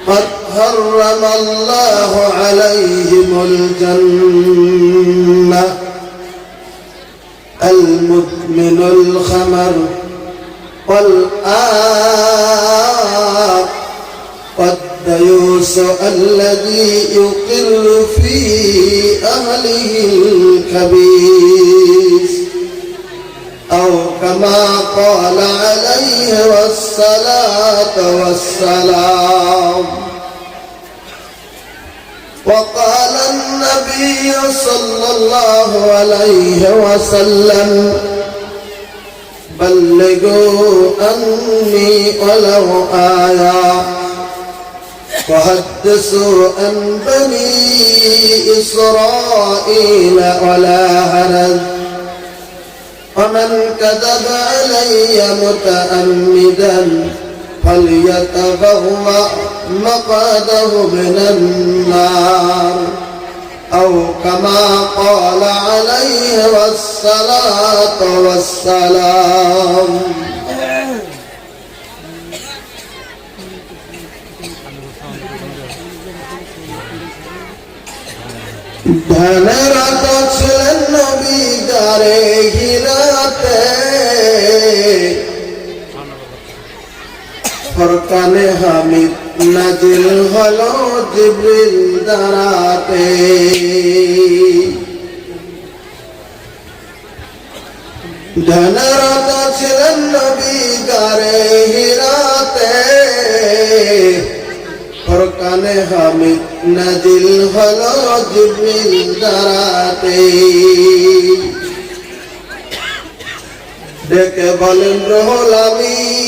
قد حرم الله عليهم الجنة المدمن الخمر والديوث الذي يقر في أهله الخبيث أو كما قال عليه الصلاة والسلام. وقال النبي صلى الله عليه وسلم بلغوا عني ولو آية وحدثوا عن بني إسرائيل ولا حرج ومن كذب علي متعمدا فليتبوأ مقعده من النار أو كما قال عليه الصلاة والسلام. ধনরত ছিলেন নবী গারে হিরাতে, ফরকানে হামিদ নাজিল হলো জিবরিল দ্বারাতে। ধনরত ছিলেন নবী গারে হিরাতে, ফরকানে হামিদ নাজিল হলো জিবরিল দ্বারাতে। ডেকে বলেন রুহুল আমিন,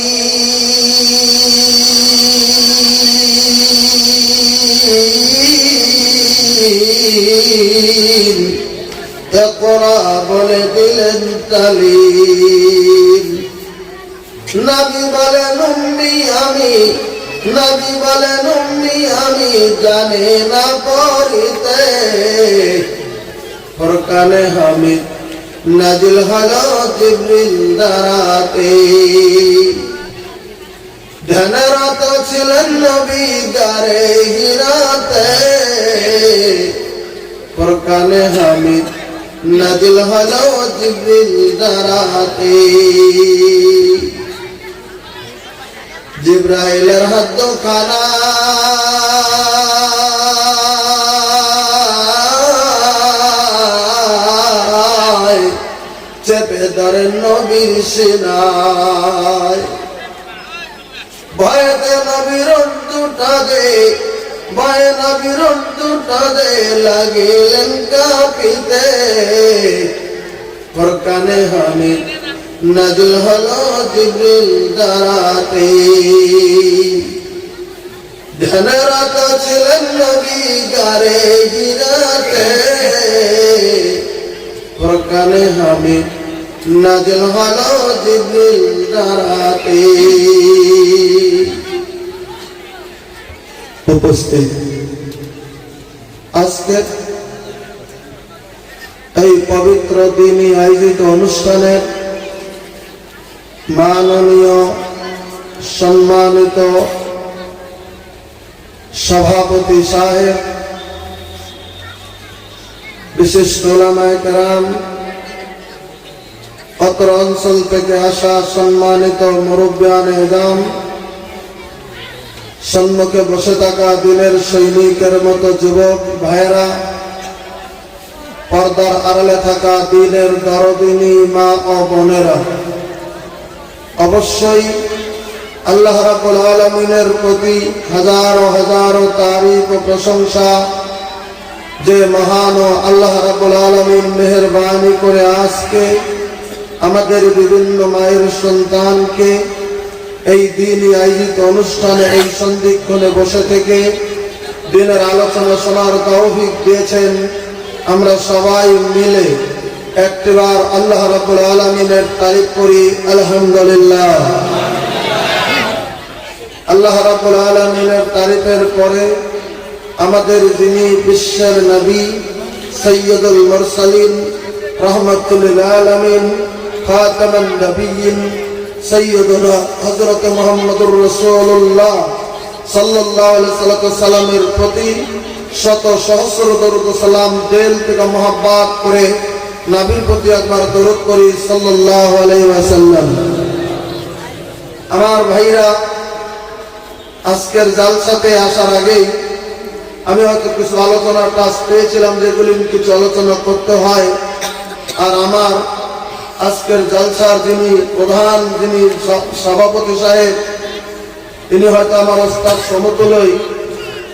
ইকরা বলে দিলেন তালিম। নবী বলেন উম্মি আমি, নবী বলেন উম্মি আমি জানি না পড়িতে, ফরকানে হামিদ নাজিল হলো জিবরিল দ্বারাতে। ধ্যানরত ছিলেন নবী গারে হিরাতে, ফরকানে হামিদ নাজিল হলো জিবরিল দ্বারাতে। জিব্রাইলের হাত খানা চেপে ধরেন নবীর সিনায়, ভয়েতে নবীর দুটা দে, ভয়ে নবীর দুটা দে লাগিলেন কাঁপিতে, ফরকানে হামিদ নাজিল হলো জিবরিল দ্বারাতে। ধ্যানরত ছিলেন নবী গারে হিরাতে, ফরকানে হামিদ নাজিল হলো জিবরিল দ্বারাতে। উপস্থিত আজকে এই পবিত্র দিনে আয়োজিত অনুষ্ঠানের মাননীয় সম্মানিত সভাপতি সাহেব, বিশিষ্ট উলামায়ে কেরাম, অত্র অঞ্চল থেকে আসা সম্মানিত মুরব্বিয়ানে ইজম, সম্মুখে বসে থাকা দিনের সৈনিকের মতো যুবক ভাইয়েরা, পর্দার আড়ালে থাকা দিনের দরদিনী মা ও বোনেরা, অবশ্যই আল্লাহ রাব্বুল আলামিনের প্রতি হাজারো হাজারো তারিফ ও প্রশংসা, যে মহান ও আল্লাহ রাব্বুল আলামিন মেহেরবানি করে আজকে আমাদের বিভিন্ন মায়ের সন্তানকে এই দিনই আয়োজিত অনুষ্ঠানে এই সন্ধিক্ষণে বসে থেকে দিনের আলোচনা শোনার তৌফিক দিয়েছেন। আমরা সবাই মিলে একটিবার আল্লাহ রাব্বুল আলামিনের তারিফ করি আলহামদুলিল্লাহ। আল্লাহ রাব্বুল আলামিনের তারিফের পরে আমাদের যিনি বিশ্বের নবী, সৈয়দুল মুরসালিন, রাহমাতুল লিল আলামিন, খাতামুন নবিয়্যিন, সৈয়দুনা হযরত মুহাম্মদুর রাসূলুল্লাহ সাল্লাল্লাহু আলাইহি সাল্লামের প্রতি শত সহস্র দরুদ ও সালাম দিল থেকে মোহাব্বত করে নবীর প্রতি একবার দরুদ করি সাল্লাল্লাহু আলাইহি ওয়াসাল্লাম। আমার ভাইরা, আজকের জালসাতে আসার আগেই আমি হয়তো কিছু আলোচনার কাজ পেয়েছিলাম, যেগুলি কিছু আলোচনা করতে হয়। আর আমার আজকের জালসার যিনি প্রধান, যিনি সভাপতি সাহেব, তিনি হয়তো আমার ওস্তাদ সমতুল্যই।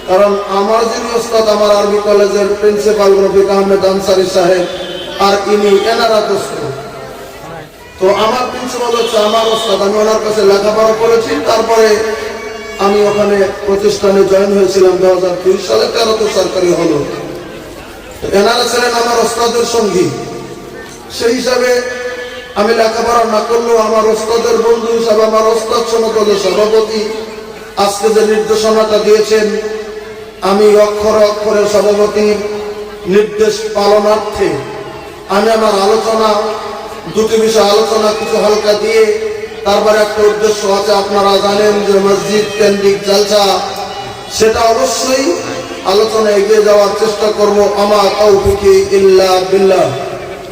কারণ আমার যিনি ওস্তাদ, আমার আরবি কলেজের প্রিন্সিপাল রফিক আহমেদ আনসারী সাহেব, আর ইনি এনারা দোস্ত। তো আমার প্রিন্সিপাল হচ্ছে আমার ওস্তাদ। আমি ওনার কাছে লেখাপড়া করেছি, তারপরে আমি ওখানে প্রতিষ্ঠানে জয়েন হয়েছিলাম 2002 সালে, 13তে সরকারি হলো। এনারা ছিলেন আমার ওস্তাদের সঙ্গী। সেই হিসাবে আমি লেখাপড়া না করলেও আমার ওস্তাদের বন্ধু হিসাবে আমার ওস্তাদ সমতলের সভাপতি আজকে যে নির্দেশনাটা দিয়েছেন, আমি অক্ষরে অক্ষরে সভাপতির নির্দেশ পালনার্থে আমি আমার আলোচনা, দুটি বিষয় আলোচনা কিছু হালকা দিয়ে তারপরে একটা উদ্দেশ্য আছে। আপনারা জানেন যে মসজিদ কেন্দ্রিক জালসা, সেটা অবশ্যই আলোচনা এগিয়ে যাওয়ার চেষ্টা করব। আমা তাওফিকি ইল্লা বিল্লাহ।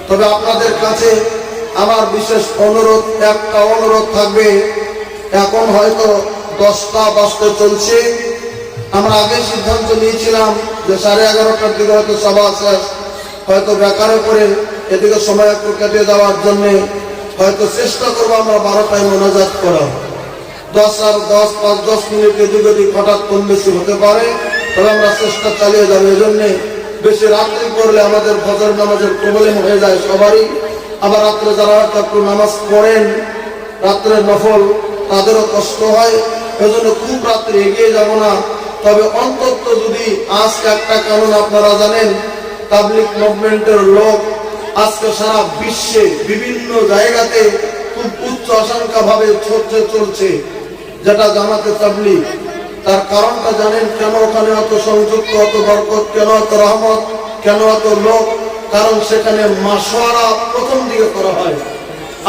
তবে আপনাদের কাছে আমার বিশেষ অনুরোধ, একটা অনুরোধ থাকবে। এখন হয়তো 10টা বাজতে চলছে। আমরা আগে সিদ্ধান্ত নিয়েছিলাম যে 11:30টার দিকে হয়তো সভা শেষ, হয়তো বেকারে করে এদিকে সময় একটু কেটে যাওয়ার জন্যে হয়তো চেষ্টা করবো আমরা 12টায় মোনাজাত করা। 5-10 মিনিট এদিক ওদিক হঠাৎ কম বেশি হতে পারে, তবে আমরা চেষ্টা চালিয়ে যাবো। এই জন্যে বেশি রাত্রি করলে আমাদের ফজর নামাজের প্রবলেম হয়ে যায় সবারই। আবার রাত্রে যারা হয়তো একটু নামাজ পড়েন, রাত্রের নফল, তাদেরও কষ্ট হয়। এজন্য খুব রাত্রে এগিয়ে যাব না। তবে অন্তত যদি আজকে একটা কারণ আপনারা জানেন, তাবলিগ মুভমেন্টের লোক আজকে সারা বিশ্বে বিভিন্ন জায়গাতে খুব উচ্চ আশঙ্কা ভাবে চলছে, যেটা জামাতে তাবলিগ। তার কারণটা জানেন কেন ওখানে অত সংযুক্ত, অত বরকত, কেন অত রহমত, কেন অত লোক? কারণ সেখানে মাশওয়ারা প্রথম দিকে করা হয়।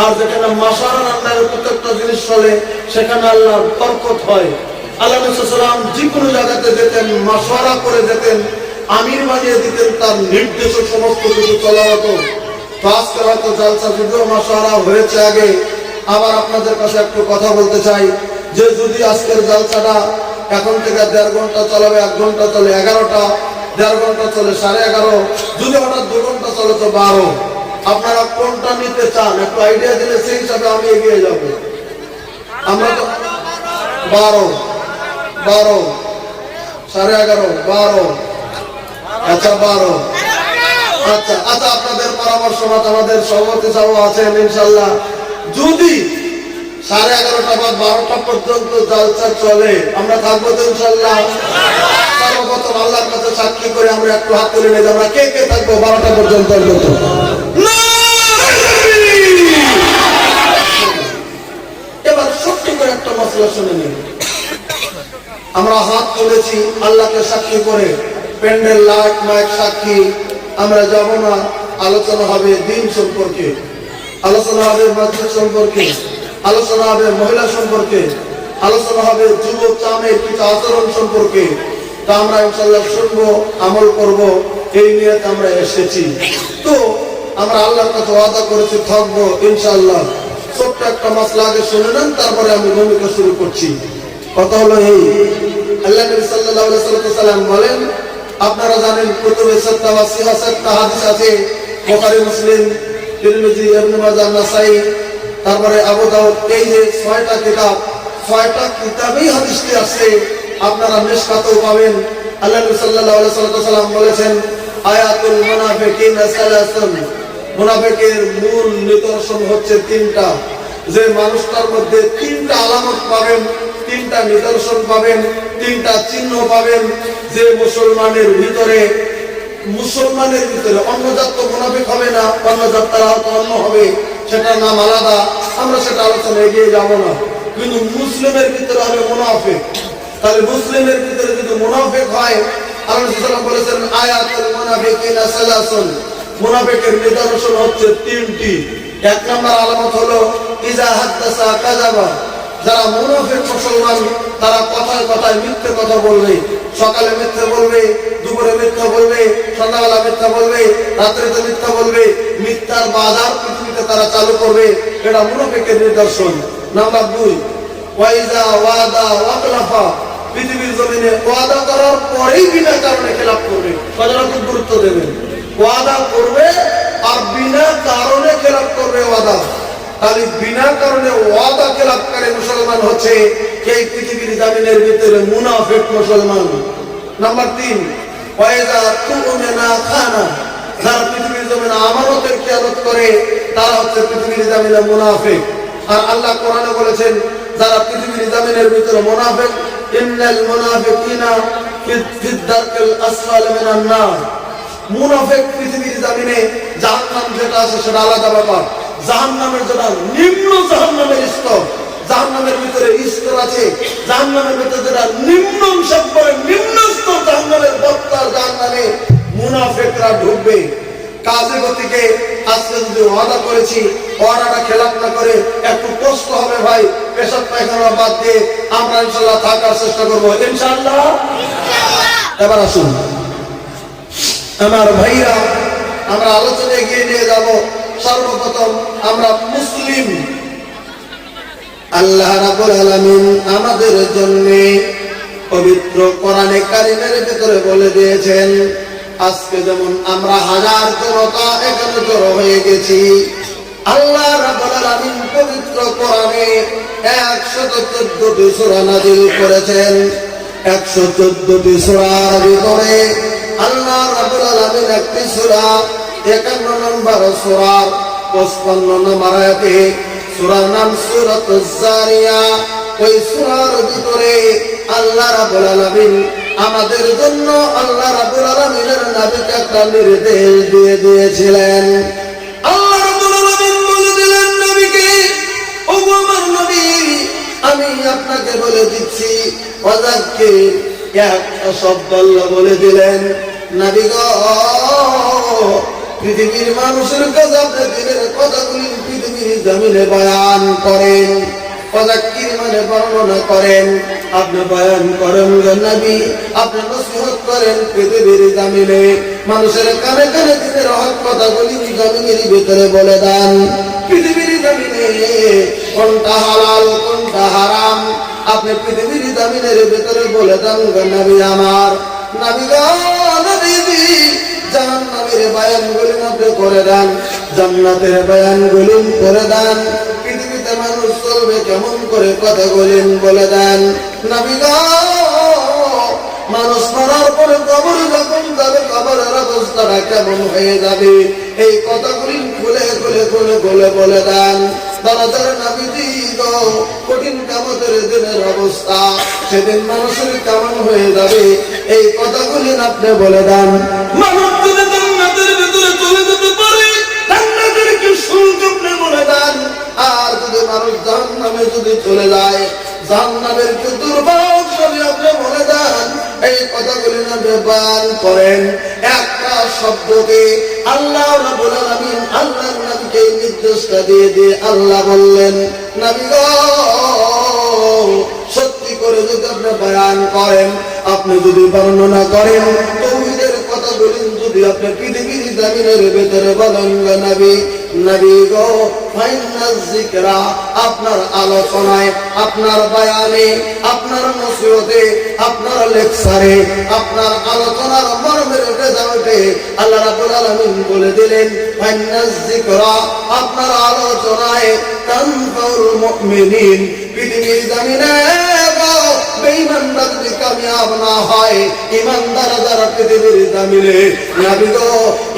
আর যেখানে মাশওয়ারার আন্ডারে প্রত্যেকটা জিনিস চলে, সেখানে আল্লাহর বরকত হয়। আল্লাহ নবী সাল্লাল্লাহু আলাইহি ওয়াসাল্লাম যে কোনো জায়গাতে যেতেন, মাশওয়ারা করে যেতেন, আমির বানিয়ে দিতেন, তার নির্দেশে সমস্ত কিছু চলা হতো। তো আজকে হয়তো জালসা যদিও মাশওয়ারা হয়েছে আগে। আবার আপনাদের কাছে একটু কথা বলতে চাই যে যদি আজকের জালসাটা এখন থেকে 1.5 ঘন্টা চলাবে, 1 ঘন্টা চলে 11টা, 1.5 ঘন্টা চলে 11:30, যদি হঠাৎ 2 ঘন্টা চলে তো 12। আপনারা কোনটা নিতে চান একটু আইডিয়া দিলে সেই হিসাবে আমি এগিয়ে যাব। আমরা তো 12, 11:30, 12। আচ্ছা 12। আচ্ছা, আপনাদের পরামর্শ মত আমাদের সভাপতি সাহেব আছেন ইনশাআল্লাহ। যদি 11:30টা বা 12টা পর্যন্ত জালসা চলে, আমরা থাকবো তো ইনশাআল্লাহ। সর্বপ্রথম আল্লাহর কাছে সাক্ষী করে আমরা একটু হাত তুলে নিয়ে আমরা কে কে থাকবো 12টা পর্যন্ত? এবার সত্যি করে একটা মশলা শুনে নিন। আমরা হাত তুলেছি আল্লাহকে সাক্ষী করে, প্যান্ডেল, লাইট, মাইক সাক্ষী। আমরা যাব না। আলোচনা হবে দিন সম্পর্কে, আলোচনা হবে মসজিদ সম্পর্কে, আলোচনা হবে মহিলা সম্পর্কে, আলোচনা হবে যুব চামের কিছু আচরণ সম্পর্কে। তা আমরা ইনশাআল্লাহ শুনবো, আমল করব, এই নিয়ে আমরা এসেছি। তো আমরা আল্লাহর কাছে ওয়াদা করেছি থাকবো ইনশাআল্লাহ। ছোট্ট একটা মাসলা আগে শুনে নেন, তারপরে আমি ভূমিকা শুরু করছি। কথা হলো এই, আল্লাহ নবী সাল্লাল্লাহু আলাইহি ওয়াসাল্লাম বলেন, আপনারা জানেন কুতুবে সিত্তা ওয়া সিহাসাত্তা হাদিস আছে, বুখারী, মুসলিম, তিরমিজি, ইবনে মাজাহ, নাসাই, তারপরে আবু দাউদ। এই যে 6টা কিতাব, 6টা কিতাবেই হাদিসটি আছে। আপনারা মিশকাতেও পাবেন। আল্লাহ নবী সাল্লাল্লাহু আলাইহি ওয়াসাল্লাম বলেছেন, আয়াতুল মুনাফিকিনা সালাসুন, মুনাফিকের মূল নিদর্শন হচ্ছে 3টা। যে মানুষটার মধ্যে 3টা আলামত পাবেন, 3টা নিদর্শন পাবেন, 3টা চিহ্ন পাবেন। যে মুসলমানের ভিতরে অন্য জাত তো মুনাফিক হবে না, অন্য জাত তারা হয়তো অন্য হবে, সেটার নাম আলাদা, আমরা সেটা আলোচনা এগিয়ে যাব না। কিন্তু মুসলিমের ভিতরে হবে মুনাফিক। তাহলে মুসলিমের ভিতরে যদি মুনাফিক হয়, আল্লাহ সাল্লাল্লাহু আলাইহি ওয়াসাল্লাম বলেছেন, আয়াতুল মুনাফিকিনা সালাসুন, মুনাফিকের নিদর্শন হচ্ছে 3টি। 1 নম্বর আলামত হলো ইজা হাদাসা কাযাবা, যারা মুনাফিক মুসলমান তারা কথায় কথায় মিথ্যে কথা বলবে, সকালে মিথ্যে বলবে, দুপুরে মিথ্যা বলবে, সন্ধ্যাবেলা মিথ্যা বলবে, রাত্রিতে মিথ্যা বলবে, মিথ্যার বাজার পৃথিবীতে তারা চালু করবে। এটা মুনাফিকের নিদর্শন। নাম্বার 2, ওয়াইজা ওয়াদা ওয়াকলাফা, পৃথিবীর জমিনে ওয়াদা করার পরেই বিনা কারণে খেলাপ করবে। কথাটা খুব গুরুত্ব দেবেন। ওয়াদা করবে আর বিনা কারণে খেলাপ করবে ওয়াদা। তাহলে বিনা কারণে ওয়াদা খেলাপকারী মুসলমান হচ্ছে এই পৃথিবীর জমিনের ভিতরে মুনাফিক মুসলমান। নাম্বার 3, ওয়াইজা তুমিনা খানা, যারা পৃথিবীর জমিনে আমানতের খেয়ানত করে তারা হচ্ছে পৃথিবীর জমিনে মুনাফিক। আর আল্লাহ কোরআনে বলেছেন যারা পৃথিবীর জমিনের ভিতরে মুনাফিক, ইন্নাল মুনাফিকিনা ফিদ দারকিল আসফালি মিনান নার, মুনাফিক পৃথিবীর জমিনে জাহান্নাম যেটা আছে সেটা আলাদা ব্যাপার। জাহান্নামের যেটা নিম্ন জাহান্নামের স্তর, জাহান্নামের ভিতরে স্তর আছে, জাহান্নামের ভিতরে যেটা নিম্ন অংশ করে নিম্ন স্তর জাহান্নামের বত্তার জাহান্নামে মুনাফিকরা ঢুকবে। কাজে গতিকে আজকে যদি ওয়াদা করেছি ওয়াদাটা খেলাপ না করে একটু কষ্ট হবে ভাই, পেশাব পায়খানা বাদ দিয়ে আমরা ইনশাআল্লাহ থাকার চেষ্টা করবো ইনশাআল্লাহ। এবার আসুন আমার ভাইরা, আমরা আলোচনা এগিয়ে নিয়ে যাব। সর্বপ্রথম আমরা মুসলিম, আল্লাহ রাব্বুল আলামিন আমাদের জন্য পবিত্র কোরআনে কারিমের ভিতরে বলে দিয়েছেন, আজকে যেমন আমরা হাজার জনতা এখানে জড়ো হয়ে গেছি, আল্লাহ রাব্বুল আলামিন পবিত্র কোরআনে 114টি সূরা নাযিল করেছেন। 114টি সূরার ভিতরে আল্লাহ রাব্বুল আলামিন একটি সূরা 51 নম্বর সূরা 55 নম্বর আয়াতে, সূরার নাম সূরাতুজ জারিয়া, ওই সূরার ভিতরে আল্লাহ রাব্বুল আলামিন আমাদের জন্য আল্লাহ রাব্বুল আলামিনের নবীকে একটা নির্দেশ দিয়ে দিয়েছিলেন। আল্লাহ রাব্বুল আলামিন বলে দিলেন নবীকে, ওগো আমার নবী, আমি আপনাকে বলে দিচ্ছি ওয়াযাক্কির, একটা শব্দ আল্লাহ বলে দিলেন, নবী গো পৃথিবীর মানুষের কাছে আপনি দিনের কথাগুলি পৃথিবীর জমিনে বয়ান করেন। ওয়াযাক্কির মানে বর্ণনা করেন, আপনি বয়ান করেন গো নবী, আপনি নসিহত করেন পৃথিবীর জমিনে, মানুষের কানে কানে দিনের হক কথাগুলি জমিনের ভিতরে বলে দেন। পৃথিবীর জমিনে কোনটা হালাল কোনটা হারাম আপনি পৃথিবীর জমিনের ভিতরে বলে দেন গো নবী আমার। নবী গো নবী, জাহান্নামের বয়ানগুলি আপনি করে দেন, জান্নাতের বয়ানগুলি করে দেন, পৃথিবীতে মানুষ চলবে কেমন করে কথাগুলি বলে দেন। নবী গো মানুষ মরার পরে কবর যখন যাবে কবরের অবস্থাটা কেমন হয়ে যাবে এই কথাগুলি খুলে খুলে খুলে খুলে বলে দেন। দরজার নবীজি গো কঠিন কিয়ামতের দিনের অবস্থা, সেদিন মানুষের কেমন হয়ে যাবে এই কথাগুলি আপনি বলে দেন। মানুষ যদি জান্নাতের ভিতরে চলে যেতে পারে জান্নাতের কি শুল্ক আপনি বলে দেন, আর যদি মানুষ জাহান্নামে যদি চলে যায় জাহান্নামের কি দুর্ভোগ সবই আপনি বলে দেন। এই কথাগুলি আপনি বয়ান করেন। একটা শব্দকে আল্লাহ রাব্বুল আলামিন আল্লাহর নবীকে নির্দেশটা দিয়ে দিয়ে আল্লাহ বললেন, নবী গো সত্যি করে যদি আপনি বয়ান করেন, আপনি যদি বর্ণনা করেন তাওহীদের কথাগুলি যদি আপনি পৃথিবীর জমিনের ভিতরে বলেন গো নবী, নবী গো ফাইনাজ যিকরা, আপনার আলোচনায় আপনার বয়ানে আপনার নসিহতে আপনার লেকচারে আপনার আলোচনার মর্মের রেজাল্টে আল্লাহ রাব্বুল আলামিন বলে দিলেন ফাইনাজ যিকরা, আপনার আলোচনায় তানফাউল মুমিনিন, পৃথিবীর জমিনে বেঈমানরা যদি কামিয়াব না হয়, ঈমানদার যারা পৃথিবীর জমিনে, নবী গো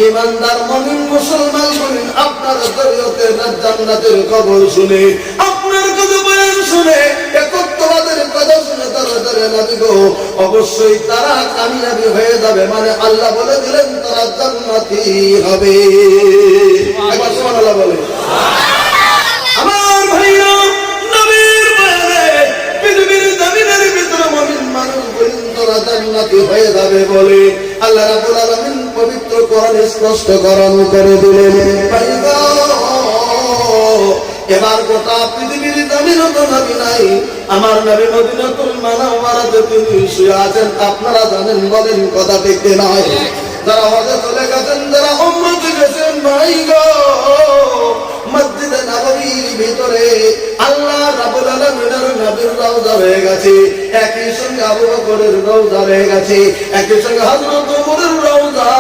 ঈমানদার মুমিন মুসলমান বলেন আপনার শরীয়তে জান্নাতের খবর শুনে আপনার কথা বয়ান শুনে একত্ববাদের কথা শুনে তারা ধরে নবী গো অবশ্যই তারা কামিয়াবি হয়ে যাবে, মানে আল্লাহ বলে দিলেন তারা জান্নাতি হবে। একবার সুবহানাল্লাহ বলে। আমার ভাইরা, নবীর বয়ানে পৃথিবীর জমিনের ভিতরে মুমিন মানুষ বলেন তারা জান্নাতি হয়ে যাবে বলে আল্লাহ রাব্বুল আলামিন পবিত্র কোরআনে স্পষ্টকরণ করে দিলেন। এবার গোটা পৃথিবীর জমিন তো নবী নাই, আমার নবী মদিনাতুল মুনাওয়ারাতে তিনি শুয়ে আছেন। আপনারা জানেন, বলেন কথা ঠিক নয়? যারা হজে চলে গেছেন, যারা উমরাতে গেছেন, ভাই গো, মসজিদে নববীর ভিতরে আল্লাহ রাব্বুল আলামিনের নবীর রওজা হয়ে গেছে, একই সঙ্গে আবু বকরের রওজা হয়ে গেছে, একই সঙ্গে হযরত ওমরের রওজা।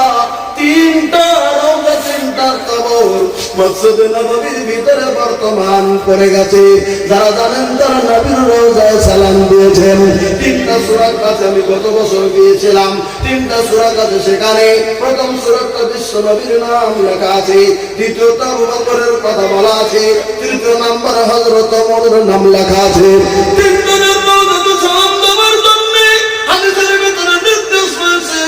তিনটা রওজা, তিনটা কবর মসজিদে নববীর ভিতরে বর্তমান করে গেছে। যারা জানেন তারা নবীর রওজায় সালাম দিয়েছেন। তিনটা সূরার কাছে আমি গত বছর গিয়েছিলাম, তিনটা সূরার কাছে সেখানে প্রথম সূরাটা বিশ্ব নবীর নাম লেখা আছে, দ্বিতীয়টা আবু বকরের কথা বলা আছে, তৃতীয় নম্বরে হযরত ওমরের নাম লেখা আছে। তিনজনের রওজাতে সালাম দেওয়ার জন্য হাদিসের ভিতরে নির্দেশ হয়েছে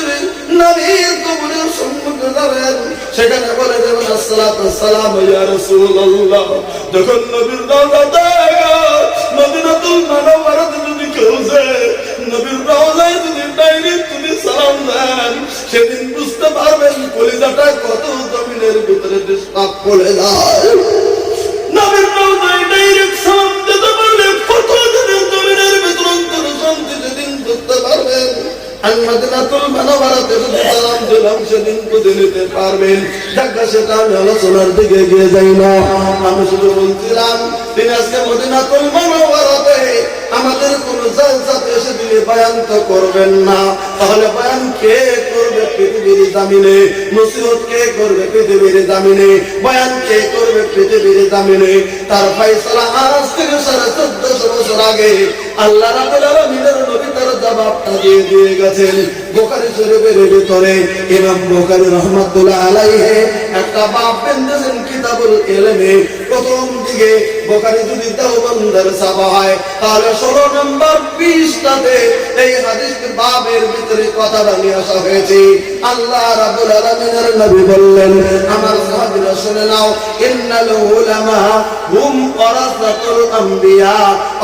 নবীর কবরের সম্মুখে যাবেন, সেখানে বলে দেবেন আসসালাতু ওয়াসসালামু ইয়া রাসূলুল্লাহ। যখন নবীর রওজাতে মদিনাতুল মুনাওয়ারাতে যদি কেউ যায়, নবীর রওজায় যদি ডাইরেক্ট তুমি সালাম দেন, সেদিন বুঝতে পারবেন কলিজাটা কত জমিনের ভিতরে ডিস্টার্ব করে যায়। নবীর রওজায় ডাইরেক্ট সালাম দিতে পারলে কত জমিনের ভিতরে অন্তর শান্তি সেদিন বুঝতে পারবেন। মদিনাতুল মুনাওয়ারাতে যদি সালাম দিলাম, সেদিন বুঝে নিতে পারবেন। দেখা সেটা আমি আলোচনার দিকে গিয়ে যাই না, আমি শুধু বলছিলাম তিনি আজকে মদিনাতুল মুনাওয়ারাতে আমাদের কোন জালসাতে এসে তিনি বয়ান তো করবেন না, তাহলে বয়ান কে করবে পৃথিবীর জামিনে? নসিহত কে করবে পৃথিবীর জামিনে? বয়ান কে করবে পৃথিবীর জামিনে? তার ফয়সালা আজ থেকে 1450 বছর আগে আল্লাহ রাব্বুল আলামিনের নবী তার জবাবটা দিয়ে গেছেন। বুখারী শরীফের ভিতরে ইমাম বুখারী রাহমাতুল্লাহ আলাইহি একটা বাব বেঁধেছেন কিতাবুল ইলমে। প্রথম দিকে বুখারী যদি দেওবন্দের ছাপা হয়, তাহলে 16 নম্বর পৃষ্ঠাতে এই হাদিস বাবের ভিতরে কথাটা নিয়ে আসা হয়েছে। আল্লাহ রাব্বুল আলামিনের নবী বললেন, আমার সাহাবীরা শুনে নাও, ইন্নাল উলামা হুম ওয়ারাসাতুল আম্বিয়া।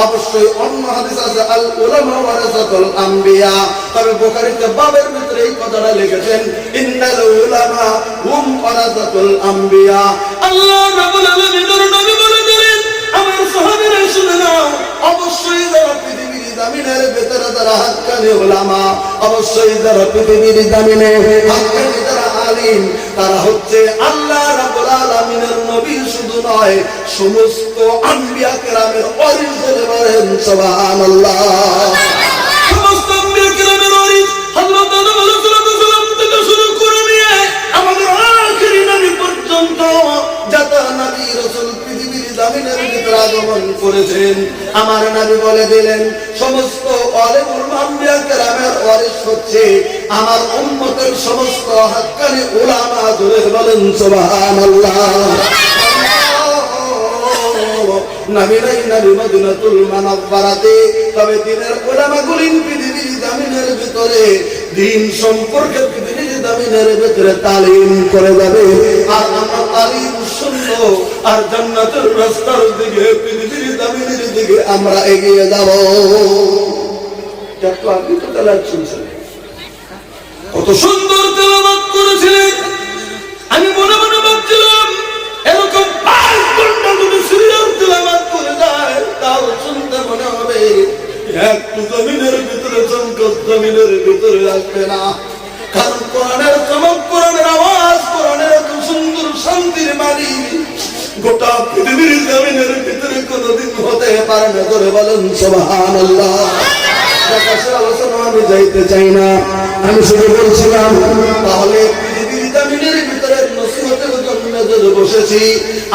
অবশ্যই অন্য হাদিস আছে আল উলামা ওয়ারাসাতুল আম্বিয়া, তবে বুখারীতে বাবের ভিতরে এই কথাটা লিখেছেন ইন্নাল উলামা হুম ওয়ারাসাতুল আম্বিয়া। আল্লাহ রাব্বুল আলামিনের নবী বলে দিলেন, আমার সাহাবীরা শুনে নাও, অবশ্যই যারা পৃথিবীর জামিনের ভিতরে যারা হাক্কানি উলামা, অবশ্যই যারা পৃথিবীর জামিনে হাক্কানি যারা আলিম, তারা হচ্ছে আল্লাহ রাব্বুল আলামিনের নবী শুধু নয়, সমস্ত আম্বিয়া কেরামের ওয়ারিস বলে বলেন সুবহানাল্লাহ। সমস্ত আম্বিয়া কেরামের ওয়ারিস হযরত আদম আলাইহিস সালাম থেকে শুরু করে নিয়ে আমাদের আখিরি নবী পর্যন্ত যত নবী রাসূল পৃথিবীর জামিনের ভিতরে আগমন করেছেন, আমার নবী বলে দিলেন সমস্ত আলেমুল আম্বিয়া কেরামের ওয়ারিস হচ্ছে আমার উম্মতের সমস্ত হাক্কানি উলামা। জোরে বলেন সুবহানাল্লাহ। নবী নাই নবী মদিনাতুল মুনাওয়ারাতে, তবে দিনের উলামাগুলিন পৃথিবীর জামিনের ভিতরে দ্বীন সম্পর্কে পৃথিবীর জামিনের ভিতরে তালিম করে যাবে। আর আমরা তালিম শুনবো, আর জান্নাতের রাস্তার দিকে পৃথিবীর জামিনের দিকে আমরা এগিয়ে যাব। একটু আগে তো তেলাওয়াত শুনছেন, কত সুন্দর তেলাওয়াত করেছিলেন। আমি মনে মনে ভাবছিলাম এরকম 5 ঘন্টা যদি সিরিয়াল তেলাওয়াত করে যায়, তাও শুনতে মনে হবে একটু জমিনের ভিতরে চমক জমিনের ভিতরে আসবে না। কারণ কোরআনের চমক, কোরআনের আওয়াজ, কোরআনের এত সুন্দর শান্তির বাণী গোটা পৃথিবীর জমিনের ভিতরে কোনোদিন হতে পারে না। ধরে বলেন সুবহানাল্লাহ। আলোচনা আমি যাইতে চাই না, আমি শুধু বলছিলাম তাহলে পৃথিবীর জমিনের ভিতরে নসিহতের জন্য যদি বসেছি,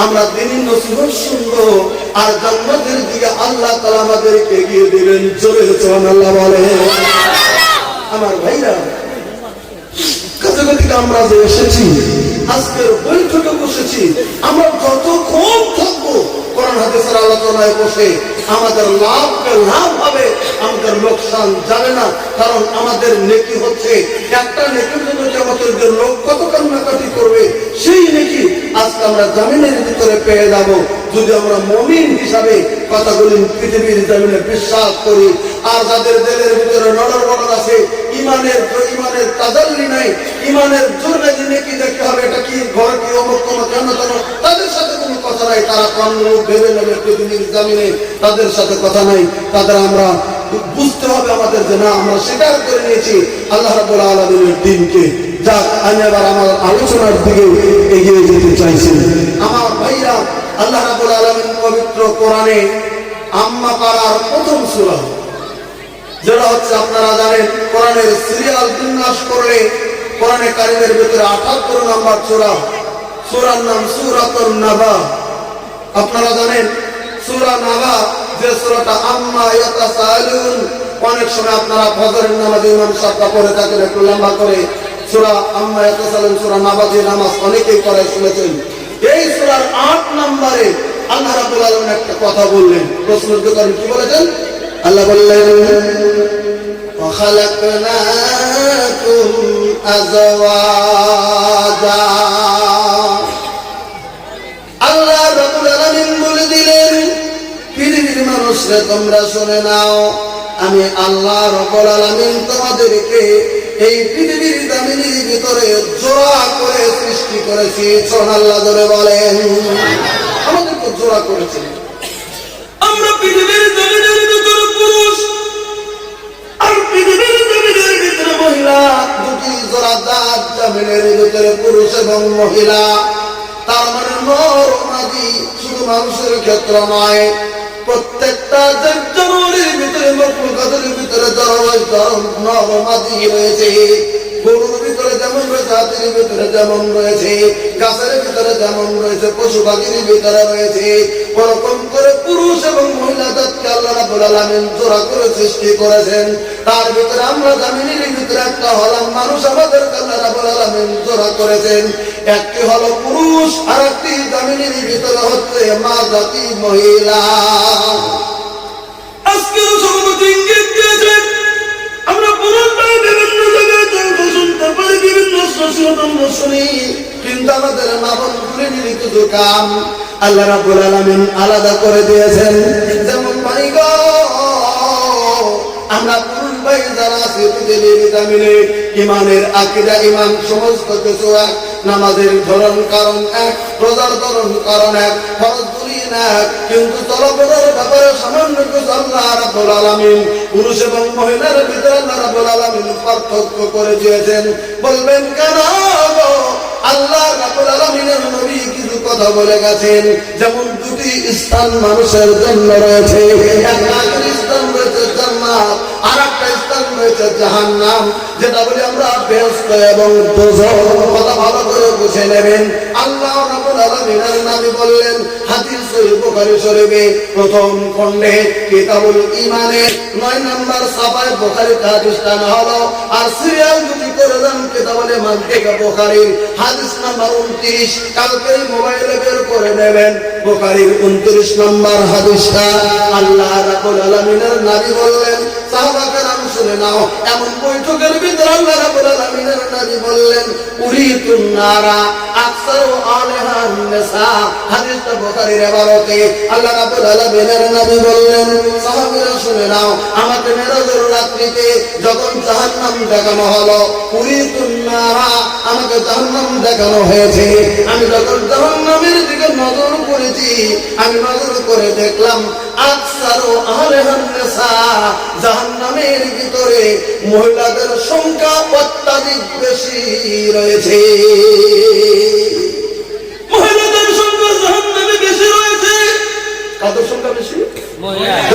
আমরা দিনের নসিহত শুনবো আর জান্নাতের দিকে আল্লাহ তাআলা আমাদেরকে এগিয়ে দিবেন। জোরে সুবহানাল্লাহ বলে। আমার ভাইরা, কাছাকাছি আমরা যে এসেছি, আজকের বৈঠকে বসেছি, আমরা যতক্ষণ থাকবো কোরআন হাদিসের আলোচনায় বসে আমাদের লাভকে লাভ হবে, আমাদের লোকসান যাবে না। কারণ আমাদের নেকি হচ্ছে একটা নেকির জন্য যে আমাদের লোক কত কান্নাকাটি করবে, সেই নেকি আজকে আমরা জামিনের ভিতরে পেয়ে যাব যদি আমরা মুমিন হিসাবে কথাগুলি পৃথিবীর জামিনে বিশ্বাস করি। আর যাদের দিলের ভিতরে নড়র বড় আছে, ইমানের তাজাল্লি নাই, ইমানের জোরে নেকি দেখতে হবে, এটা কি ঘর কি অমুক জানো, তাদের সাথে কোনো কথা নাই, তারা কর্মরূপ ভেবে নেবে পৃথিবীর জমিনে তাদের সাথে কথা নাই। তাদের আমরা বুঝতে হবে আমাদের যে না, আমরা স্বীকার করে নিয়েছি আল্লাহ রাব্বুল আলামিনের দ্বীনকে। যাক, আমি এবার আমার আলোচনার দিকে এগিয়ে যেতে চাইছি। আমার ভাইরা, আল্লাহ রাব্বুল আলামিন পবিত্র কোরআনে আম্মা পারার প্রথম সূরা, যেটা হচ্ছে আপনারা জানেন কোরআনের সিরিয়াল বিন্যাস করলে কোরআনে কারিমের ভিতরে ৭৮ নম্বর সূরা, সূরার নাম সূরাতুন নাবা। আপনারা জানেন সূরা নাবা যে সূরাটা আম্মা ইয়াতাসালুন, অনেক সময় আপনারা ফজরের নামাজে ইমাম সাহেবরা পড়ে থাকেন একটু লম্বা করে সূরা আম্মা ইয়াতাসালুন, সূরা নাবা যে নামাজ অনেকেই পড়ে শুনেছেন। এই সূরার ৮ নম্বরে আল্লাহ রাব্বুল আলামিন একটা কথা বললেন, প্রশ্ন করেন কি বলেছেন? আল্লাহ বললেন وَخَلَقْنَاكُمْ أَزْوَاجًا। আল্লাহ রাব্বুল আলামিন বলে দিলেন, পৃথিবীর মানুষরা তোমরা শুনে নাও, আমি আল্লাহ রাব্বুল আলামিন তোমাদেরকে এই পৃথিবীর জমিনের ভিতরে জোড়া করে সৃষ্টি করেছি। সুবহানাল্লাহ জোরে বলেন। আমাদেরকে জোড়া করেছেন। আমরা পৃথিবীর জমিনের ভিতরে পুরুষ আর পৃথিবীর জমিনের ভিতরে মহিলা, দুটি জোড়া জাত, জমিনের ভিতরে পুরুষ এবং মহিলা। তার মানে নর নারী শুধু মানুষের ক্ষেত্র নয়, প্রত্যেকটা জানোয়ারের ভিতরে মখলুকাতের ভিতরে নর নারী রয়েছে। গরুর ভিতরে যেমন রয়েছে, হাতির ভিতরে যেমন রয়েছে, গাছের ভিতরে যেমন রয়েছে, পশু পাখির ভিতরে রয়েছে, ওরকম করে পুরুষ এবং মহিলা জাতকে আল্লাহ রাব্বুল আলামিন জোড়া করে সৃষ্টি করেছেন। তার ভিতরে আমরা জামিনের ভিতরে একটা হলাম মানুষ, আমাদের আল্লাহ রাব্বুল আলামিন জোড়া করেছেন। একটি হলো পুরুষ আর একটি জামিনের ভিতরে হচ্ছে মা জাতি মহিলা। আজকের সভাপতি ইঙ্গিত দিয়েছেন আমরা পুরোটাই বিভিন্ন জায়গায় শুনতে পারি, বিভিন্ন আমরা শুনি, কিন্তু আমাদের নামগুলি নিরিত কাম আল্লাহ রাব্বুল আলামিন আলাদা করে দিয়েছেন। যেমন ভাই গো, আমরা পুরুষ ভাই যারা আছি পৃথিবীর জমিনে, ইমানের আকীদা ইমান সমস্ত কিছু এক, নামাজের ধরন কারণ এক, রোজার ধরন কারণ এক, ফরজ না, কিন্তু চলাফেরার ব্যাপারে সামান্য কিছু আল্লাহ রাব্বুল আলামিন পুরুষ এবং মহিলার ভিতরে আল্লাহ রাব্বুল আলামিন পার্থক্য করে দিয়েছেন। বলবেন কেন? আল্লাহ রাব্বুল আলামিনের নবী কিছু কথা বলে গেছেন, যেমন দুটি স্থান মানুষের জন্য রয়েছে, একটা স্থান রয়েছে জান্নাত, আর একটা স্থান রয়েছে জাহান্নাম, যেটা বলি আমরা বেহেশত এবং দোজখ। কথা ভালো করে বুঝে নেবেন। আল্লাহ রাব্বুল আলামিনের নবী বললেন, হাদিস সহিহ বুখারী শরীফে প্রথম খণ্ডে কিতাবুল ঈমানে 9 নম্বর সাফায় বুখারীতে হাদিসটা হলো, আর সিরিয়াল যদি করে দেন কিতাবুল ঈমান থেকে বুখারী হাদিস নাম্বার 29, কালকে মোবাইলে বের করে নেবেন বুখারীর 29 নম্বর হাদিসটা। আল্লাহ রাব্বুল আলামিনের নবী বললেন, সাহাবা কেরাম শুনে নাও, এমন বৈঠকের ভিতরে আল্লাহ রাব্বুল আলামিনের নবী বললেন, উরিতুন নারা আকসারু আলাইহান নিসা। হাদিসটা বুখারীর ইবারতে আল্লাহ রাব্বুল আলামিনের নবী বললেন, সাহাবীরা শুনে নাও, আমাকে মেরাজের রাত্রিতে যখন জাহান্নাম দেখানো হলো, উরিতুন নারা, আমাকে জাহান্নাম দেখানো হয়েছে, আমি যখন জাহান্নামের দিকে নজর করেছি, আমি নজর করে দেখলাম আকসারু আলাইহান নিসা, জাহান্নামের ভিতরে মহিলাদের সংখ্যা অত্যাধিক বেশি রয়েছে। মহিলাদের সংখ্যা জাহান্নামে বেশি রয়েছে। কাদের সংখ্যা বেশি? মহিলাদের।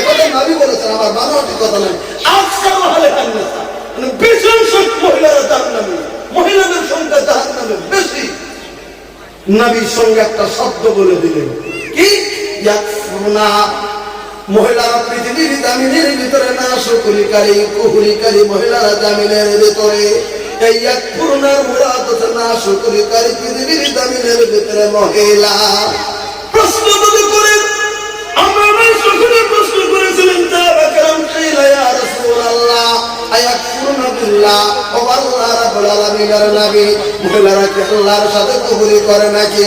কথা নবী বলেছেন, আমার বানোয়াটি কথা নয়। আকসারু আলাইহান নিসা, মানে বেশি সংখ্যক মহিলারা জাহান্নামে, মহিলাদের সংখ্যা জাহান্নামে বেশি। নবীর সঙ্গে একটা শব্দ বলে দিলেন, কি? ইয়াকফুরনা। মহিলারা পৃথিবীর জামিনের ভিতরে না শুকরিকারী কুহুরিকারী মহিলারা জামিনের ভিতরে, এই ইয়াকফুরনার মুরাদ হচ্ছে না শুকরিকারী পৃথিবীর জামিনের ভিতরে মহিলা। প্রশ্ন যদি করেন, আমরা সকলে প্রশ্ন করেছিলেন, সাহাবা কেরাম কিলা ইয়া রাসূলুল্লাহ আয়াকফুরনা বিল্লাহ, ও আল্লাহ রাব্বুল আলামিনের নবী, মহিলারা কি আল্লাহর সাথে কুফরি করে নাকি?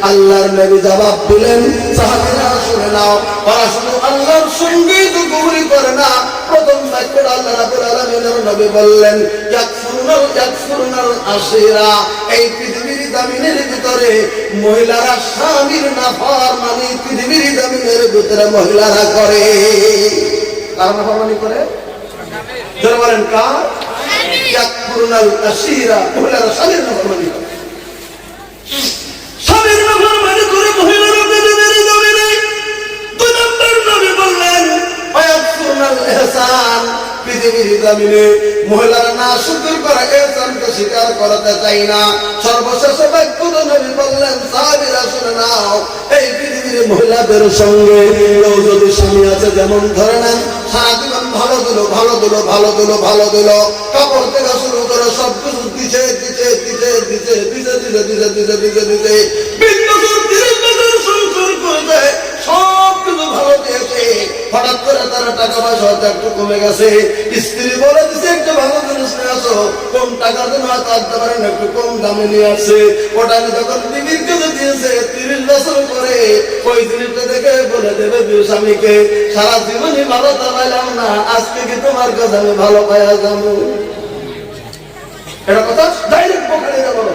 আল্লাহর নবী জবাব দিলেন, সাহাবীরা শুনে নাও, ওরা শুধু আল্লাহর সঙ্গেই তো কুফরি করে না। প্রথম বাক্যটা আল্লাহ রাব্বুল আলামিনের নবী বললেন, ইয়াকফুরনাল আশিরা, এই পৃথিবীর জমিনের ভিতরে মহিলারা স্বামীর নাফরমানি পৃথিবীর জমিনের ভিতরে মহিলারা করে। কার নাফরমানি করে? যারা বলেন কার? ইয়াকফুরুনাল আশিরা, মহিলারা স্বামীর নাফরমানি করে। স্বামীর নাফরমানি করে মহিলারা পৃথিবীর জমিনে। দুই নম্বর নবী বললেন ওয়ায়াকফুরুনাল ইহসান, পৃথিবীর জমিনে মহিলারা না শুকর করে ইহসানকে স্বীকার করতে চাই না। সর্বশেষে বাক্য নবী বললেন সাহাবীরা শুনে নাও, এই পৃথিবীর মহিলাদের সঙ্গে কেউ যদি স্বামী আছে, যেমন ধরে নেন সারা জীবন ভালো দিল ভালো দিল ভালো দিল ভালো দিল, কাপড় থেকে শুরু করে সব কিছু দিছে দিছে দিছে দিছে দিছে দিছে দিছে দিছে দিছে দিছে 20 বছর 30 বছর সংসার করতে সব কিছু ভালো দিয়েছে। হঠাৎ করে তার টাকা পয়সা একটু কমে গেছে, স্ত্রী বলে দিচ্ছে একটু ভালো জিনিস নিয়ে আসো, কম টাকার জন্য হয়তো আনতে পারেন, একটু কম দামে নিয়ে আসছে। ওটা যখন বিবির কাছে দিয়েছে 30 বছর পরে ওই জিনিসটা দেখে বলে দেবে স্বামীকে, সারা জীবনই ভালো তা পাইলাম না, আজকে কি তোমার কাছে আমি ভালো পাইয়া যাবো। এটা কথা ডাইরেক্ট পকেটে বলো,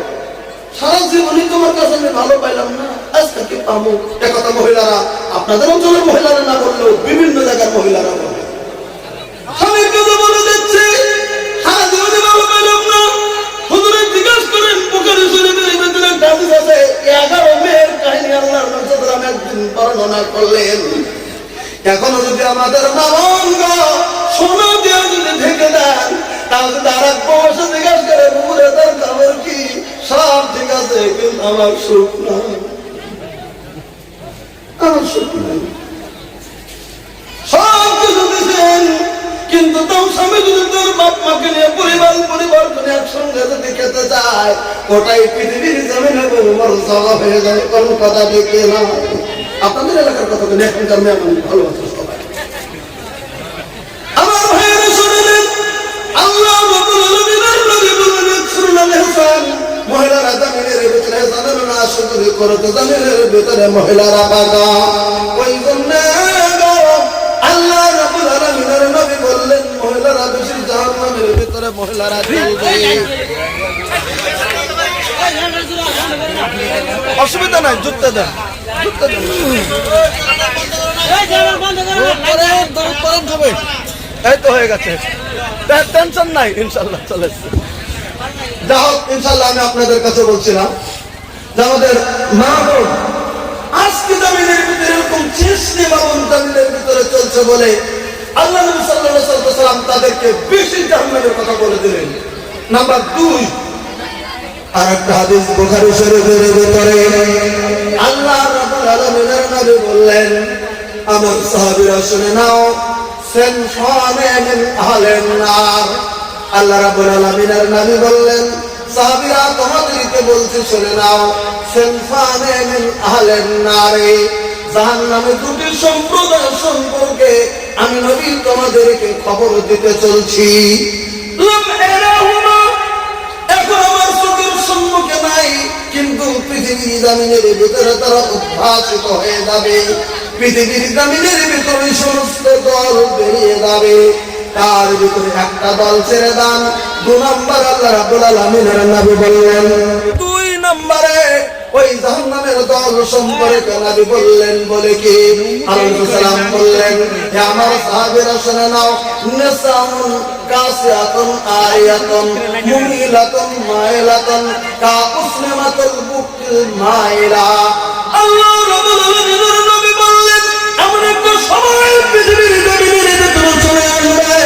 সারা জীবনই তোমার কাছে আমি ভালো পাইলাম না, আজকে কি পাবো। এটা কথা মহিলারা, আপনাদের অঞ্চলের মহিলারা না বললেও বিভিন্ন জায়গার মহিলারা বলে। স্বামীর কাছে বলে দিচ্ছে সারা জীবনে ভালো পাইলাম না। হুজুরে জিজ্ঞাসা করেন বুখারী শরীফের ভিতরে একটা হাদিস আছে, 11 মেয়ের কাহিনী আল্লাহর নবী সাল্লাল্লাহু আলাইহি ওয়াসাল্লাম একদিন বর্ণনা করলেন। এখনো যদি আমাদের মামঙ্গ সোনা দিয়ে যদি ঢেকে দেন, তাহলে তার এক বয়সে জিজ্ঞাসা করে বুড়ে তার খবর কি, সব ঠিক আছে কিন্তু আমার সুখ নাই, আমার সুখ নাই। সব কিছু দিচ্ছেন কিন্তু তাও স্বামী যদি তোর বাপ মাকে নিয়ে পরিবারকে নিয়ে একসঙ্গে যদি খেতে চায়, ওটাই পৃথিবীর জমিনে বড় সভা হয়ে যায়। কোন কথা দেখে না, আপনাদের এলাকার কথা বলে এখনকার মেয়ে আমি ভালোবাসা সবাই। আমার ভাইয়েরা শুনলেন আল্লাহ রাব্বুল আলামিনের নবী বলেন সুরাল ইহসান, মহিলারা জমিনের ভিতরে জানেন না শুকর করতে, জমিনের ভিতরে মহিলারা পাকা। ওই জন্য আল্লাহ রাব্বুল আলামিনের নবী বললেন মহিলারা বেশি জাহান্নামের ভিতরে মহিলারা জ্বলবে। অসুবিধা নাই, জুততে দেন এই তো হয়ে গেছে, টেনশন নাই, ইনশাল্লাহ চলে যা হোক। ইনশাল্লাহ আমি আপনাদের কাছে বলছিলাম যে আমাদের মা বোন আজকে জমিনের ভিতরে এরকম চেষ্টা বাবন জমিনের ভিতরে চলছে বলে আল্লাহ নবী সাল্লাল্লাহু আলাইহি ওয়াসাল্লাম তাদেরকে বেশি জাহান্নামের কথা বলে দিলেন। নাম্বার 2, আরেকটা হাদিস বুখারী শরীফের ভিতরে আল্লাহ রাব্বুল আলামিনের নবী বললেন, আমার সাহাবীরা শুনে নাও, সিনফানে মিন আহলিন নার। আল্লাহ রাব্বুল আলামিনের নবী বললেন সাহাবীরা তোমাদেরকে বলছি শুনে নাও, সিনফানে মিন আহলিন নার, জাহান্নামে দুটি সম্প্রদায় সম্পর্কে আমি নবী তোমাদেরকে খবর দিতে চলছি। লাম এরাহুমা, এখন আমার চোখের সম্মুখে নাই, কিন্তু পৃথিবীর জমিনের ভিতরে তারা উদ্ভাসিত হয়ে যাবে। পৃথিবীর জমিনের ভিতরে সমস্ত দল বেরিয়ে যাবে, তার ভিতরে একটা দল ছেড়ে দেন। 2 নম্বর আল্লাহ রাব্বুল আলামিনের নবী বললেন, 2 নম্বরে ওই জাহান্নামের দল সম্পর্কে নবী বললেন বলে কি আলাইহিস সালাম বললেন, হে আমার সাহাবীরা শুনে নাও, নিসাউন কাসিয়াতুন আরিয়াতুন মুমিলাতুন মাইলাতুন কা উসলিমাতুল বুকিল মাইলা। আল্লাহ রাব্বুল আলামিনের নবী বললেন এমন একটা সময় পৃথিবীর জমিনের ভিতরে চলে আসবে,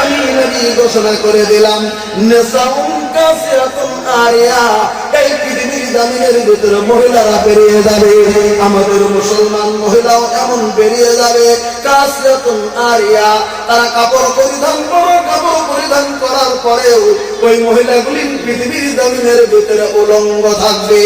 আমি নবী ঘোষণা করে দিলাম, নিসাউন কাসিয়াতুন আরিয়া, এই পৃথিবীর জমিনের ভিতরে মহিলারা বেরিয়ে যাবে। আমাদের মুসলমান মহিলাও এমন বেরিয়ে যাবে, কাসিয়াতুন আরিয়া, তারা কাপড় পরিধান করে, কাপড় পরিধান করার পরেও ওই মহিলাগুলি পৃথিবীর জমিনের ভিতরে উলঙ্গ থাকবে।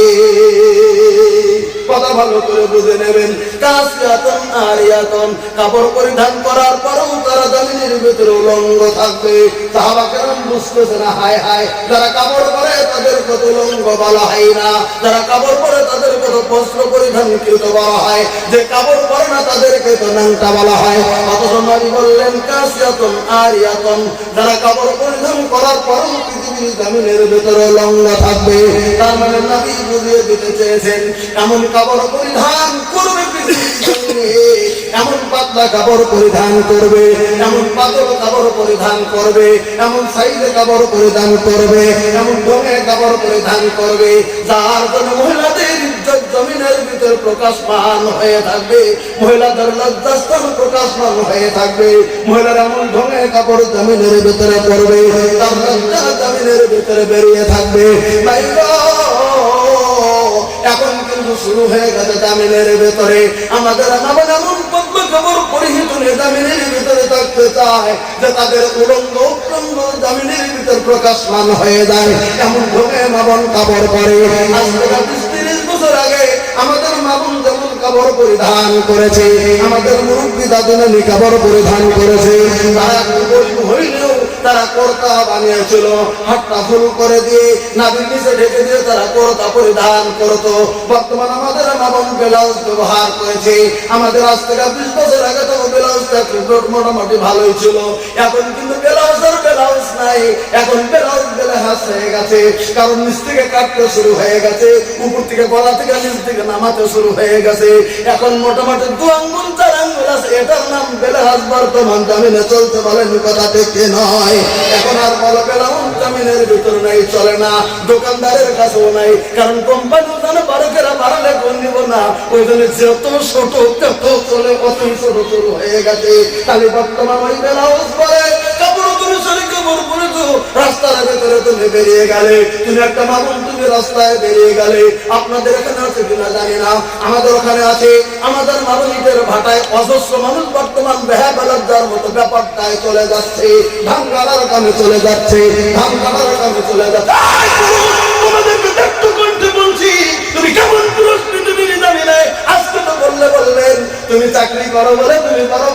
কথা ভালো করে বুঝে নেবেন, কাসিয়াতুন আরিয়াতুন, কাপড় পরিধান করার পরেও তারা জমিনের ভিতরে উলঙ্গ থাকবে। সাহাবা কেরাম বুঝতেছে না, হায় হায়, যারা কাপড় পরে তাদের কত উলঙ্গ বলা হয় না, যারা কাপড় পরে তাদের কত বস্ত্র পরিধানকৃত বলা হয়, যে কাপড় পরে না তাদেরকে তো নাংটা বলা হয়। অথচ নবী বললেন কাসিয়াতুন আরিয়াতুন, যারা কাপড় পরিধান অবস্থান করার পরও পৃথিবীর জমিনের ভেতরে লঙ্গ থাকবে। তার মানে নবী বুঝিয়ে দিতে চেয়েছেন এমন কাপড় পরিধান করবে পৃথিবীর জমিনে, এমন পাতলা কাপড় পরিধান করবে, এমন পাতল কাপড় পরিধান করবে, এমন সাইজে কাপড় পরিধান করবে, এমন ঢঙে কাপড় পরিধান করবে যার জন্য মহিলাদের ইজ্জত জমিনের ভিতর প্রকাশমান হয়ে থাকবে, মহিলাদের লজ্জাস্থান প্রকাশমান হয়ে থাকবে। মহিলার এমন ঢঙে কাপড় জমিনের ভিতরে পড়বে, তার লজ্জা জমিনের ভিতরে বেরিয়ে থাকবে। এখন কিন্তু শুরু হয়ে গেছে জামিনের ভেতরে আমাদের এমন এমন পদ্ম কাপড় পরিহিত নিয়ে জামিনের ভিতরে থাকতে চায় যে তাদের উলঙ্গ উলঙ্গ জামিনের ভিতর প্রকাশমান হয়ে যায়। এমন ঢঙে মাবন কাপড় পরে। আজ থেকে 30 বছর আগে আমাদের মাবন যেমন কাপড় পরিধান করেছে, আমাদের মুরব্বী দাদুনানি কাপড় পরিধান করেছে, তারা একটু গরিব হইলেও তারা কর্তা বানিয়েছিল, হাতটা ফুল করে দিয়ে নাভির নিচে ঢেকে দিয়ে তারা কর্তা পরিধান করতো। বর্তমান আমাদের মাবন ব্লাউজ ব্যবহার করেছে। আমাদের আজ থেকে 20 বছর আগে তো ব্লাউজটা মোটামুটি ভালোই ছিল। এখন কিন্তু ব্লাউজ নাই, এখন ব্লাউজ বেলাহাস হয়ে গেছে, কারণ নিচ থেকে কাটতে শুরু হয়ে গেছে, উপর থেকে গলা থেকে নিচ থেকে নামাতে শুরু হয়ে গেছে। এখন মোটামুটি 2 আঙ্গুল 4 আঙ্গুল আছে, এটার নাম বেলাহাস বর্তমান জামিনে চলতে বলেন, কথা দেখে নয়। এখন আর বলো ব্লাউজ জামিনের ভিতর নাই, চলে না, দোকানদারের কাছেও নাই, কারণ কোম্পানি জানে বারোকেরা বাড়ালে কোন নিব না, ওই জন্য যত ছোট তত চলে, অতই ছোট শুরু হয়ে গেছে। খালি বর্তমান ওই ব্লাউজ পরে কাপড় তুমি শরীর কাপড় পরেছো, রাস্তার ভেতরে তুমি বেরিয়ে গেলে, তুমি একটা মামুন তুমি রাস্তায় বেরিয়ে গেলে। আপনাদের এখানে আছে কিনা জানি না, আমাদের ওখানে আছে। আমাদের মামুনিদের ভাটায় অজস্র মানুষ বর্তমান বেহাবেলার মতো ব্যাপারটায় চলে যাচ্ছে, ধান কাটার কামে চলে যাচ্ছে, ধান কাটার কামে চলে যাচ্ছে। তোমাদেরকে একটু করতে বলছি, তুমি কেমন পুরুষ পৃথিবীর জানি না। আজকে তো বললেন তুমি চাকরি করো বলে তুমি বড়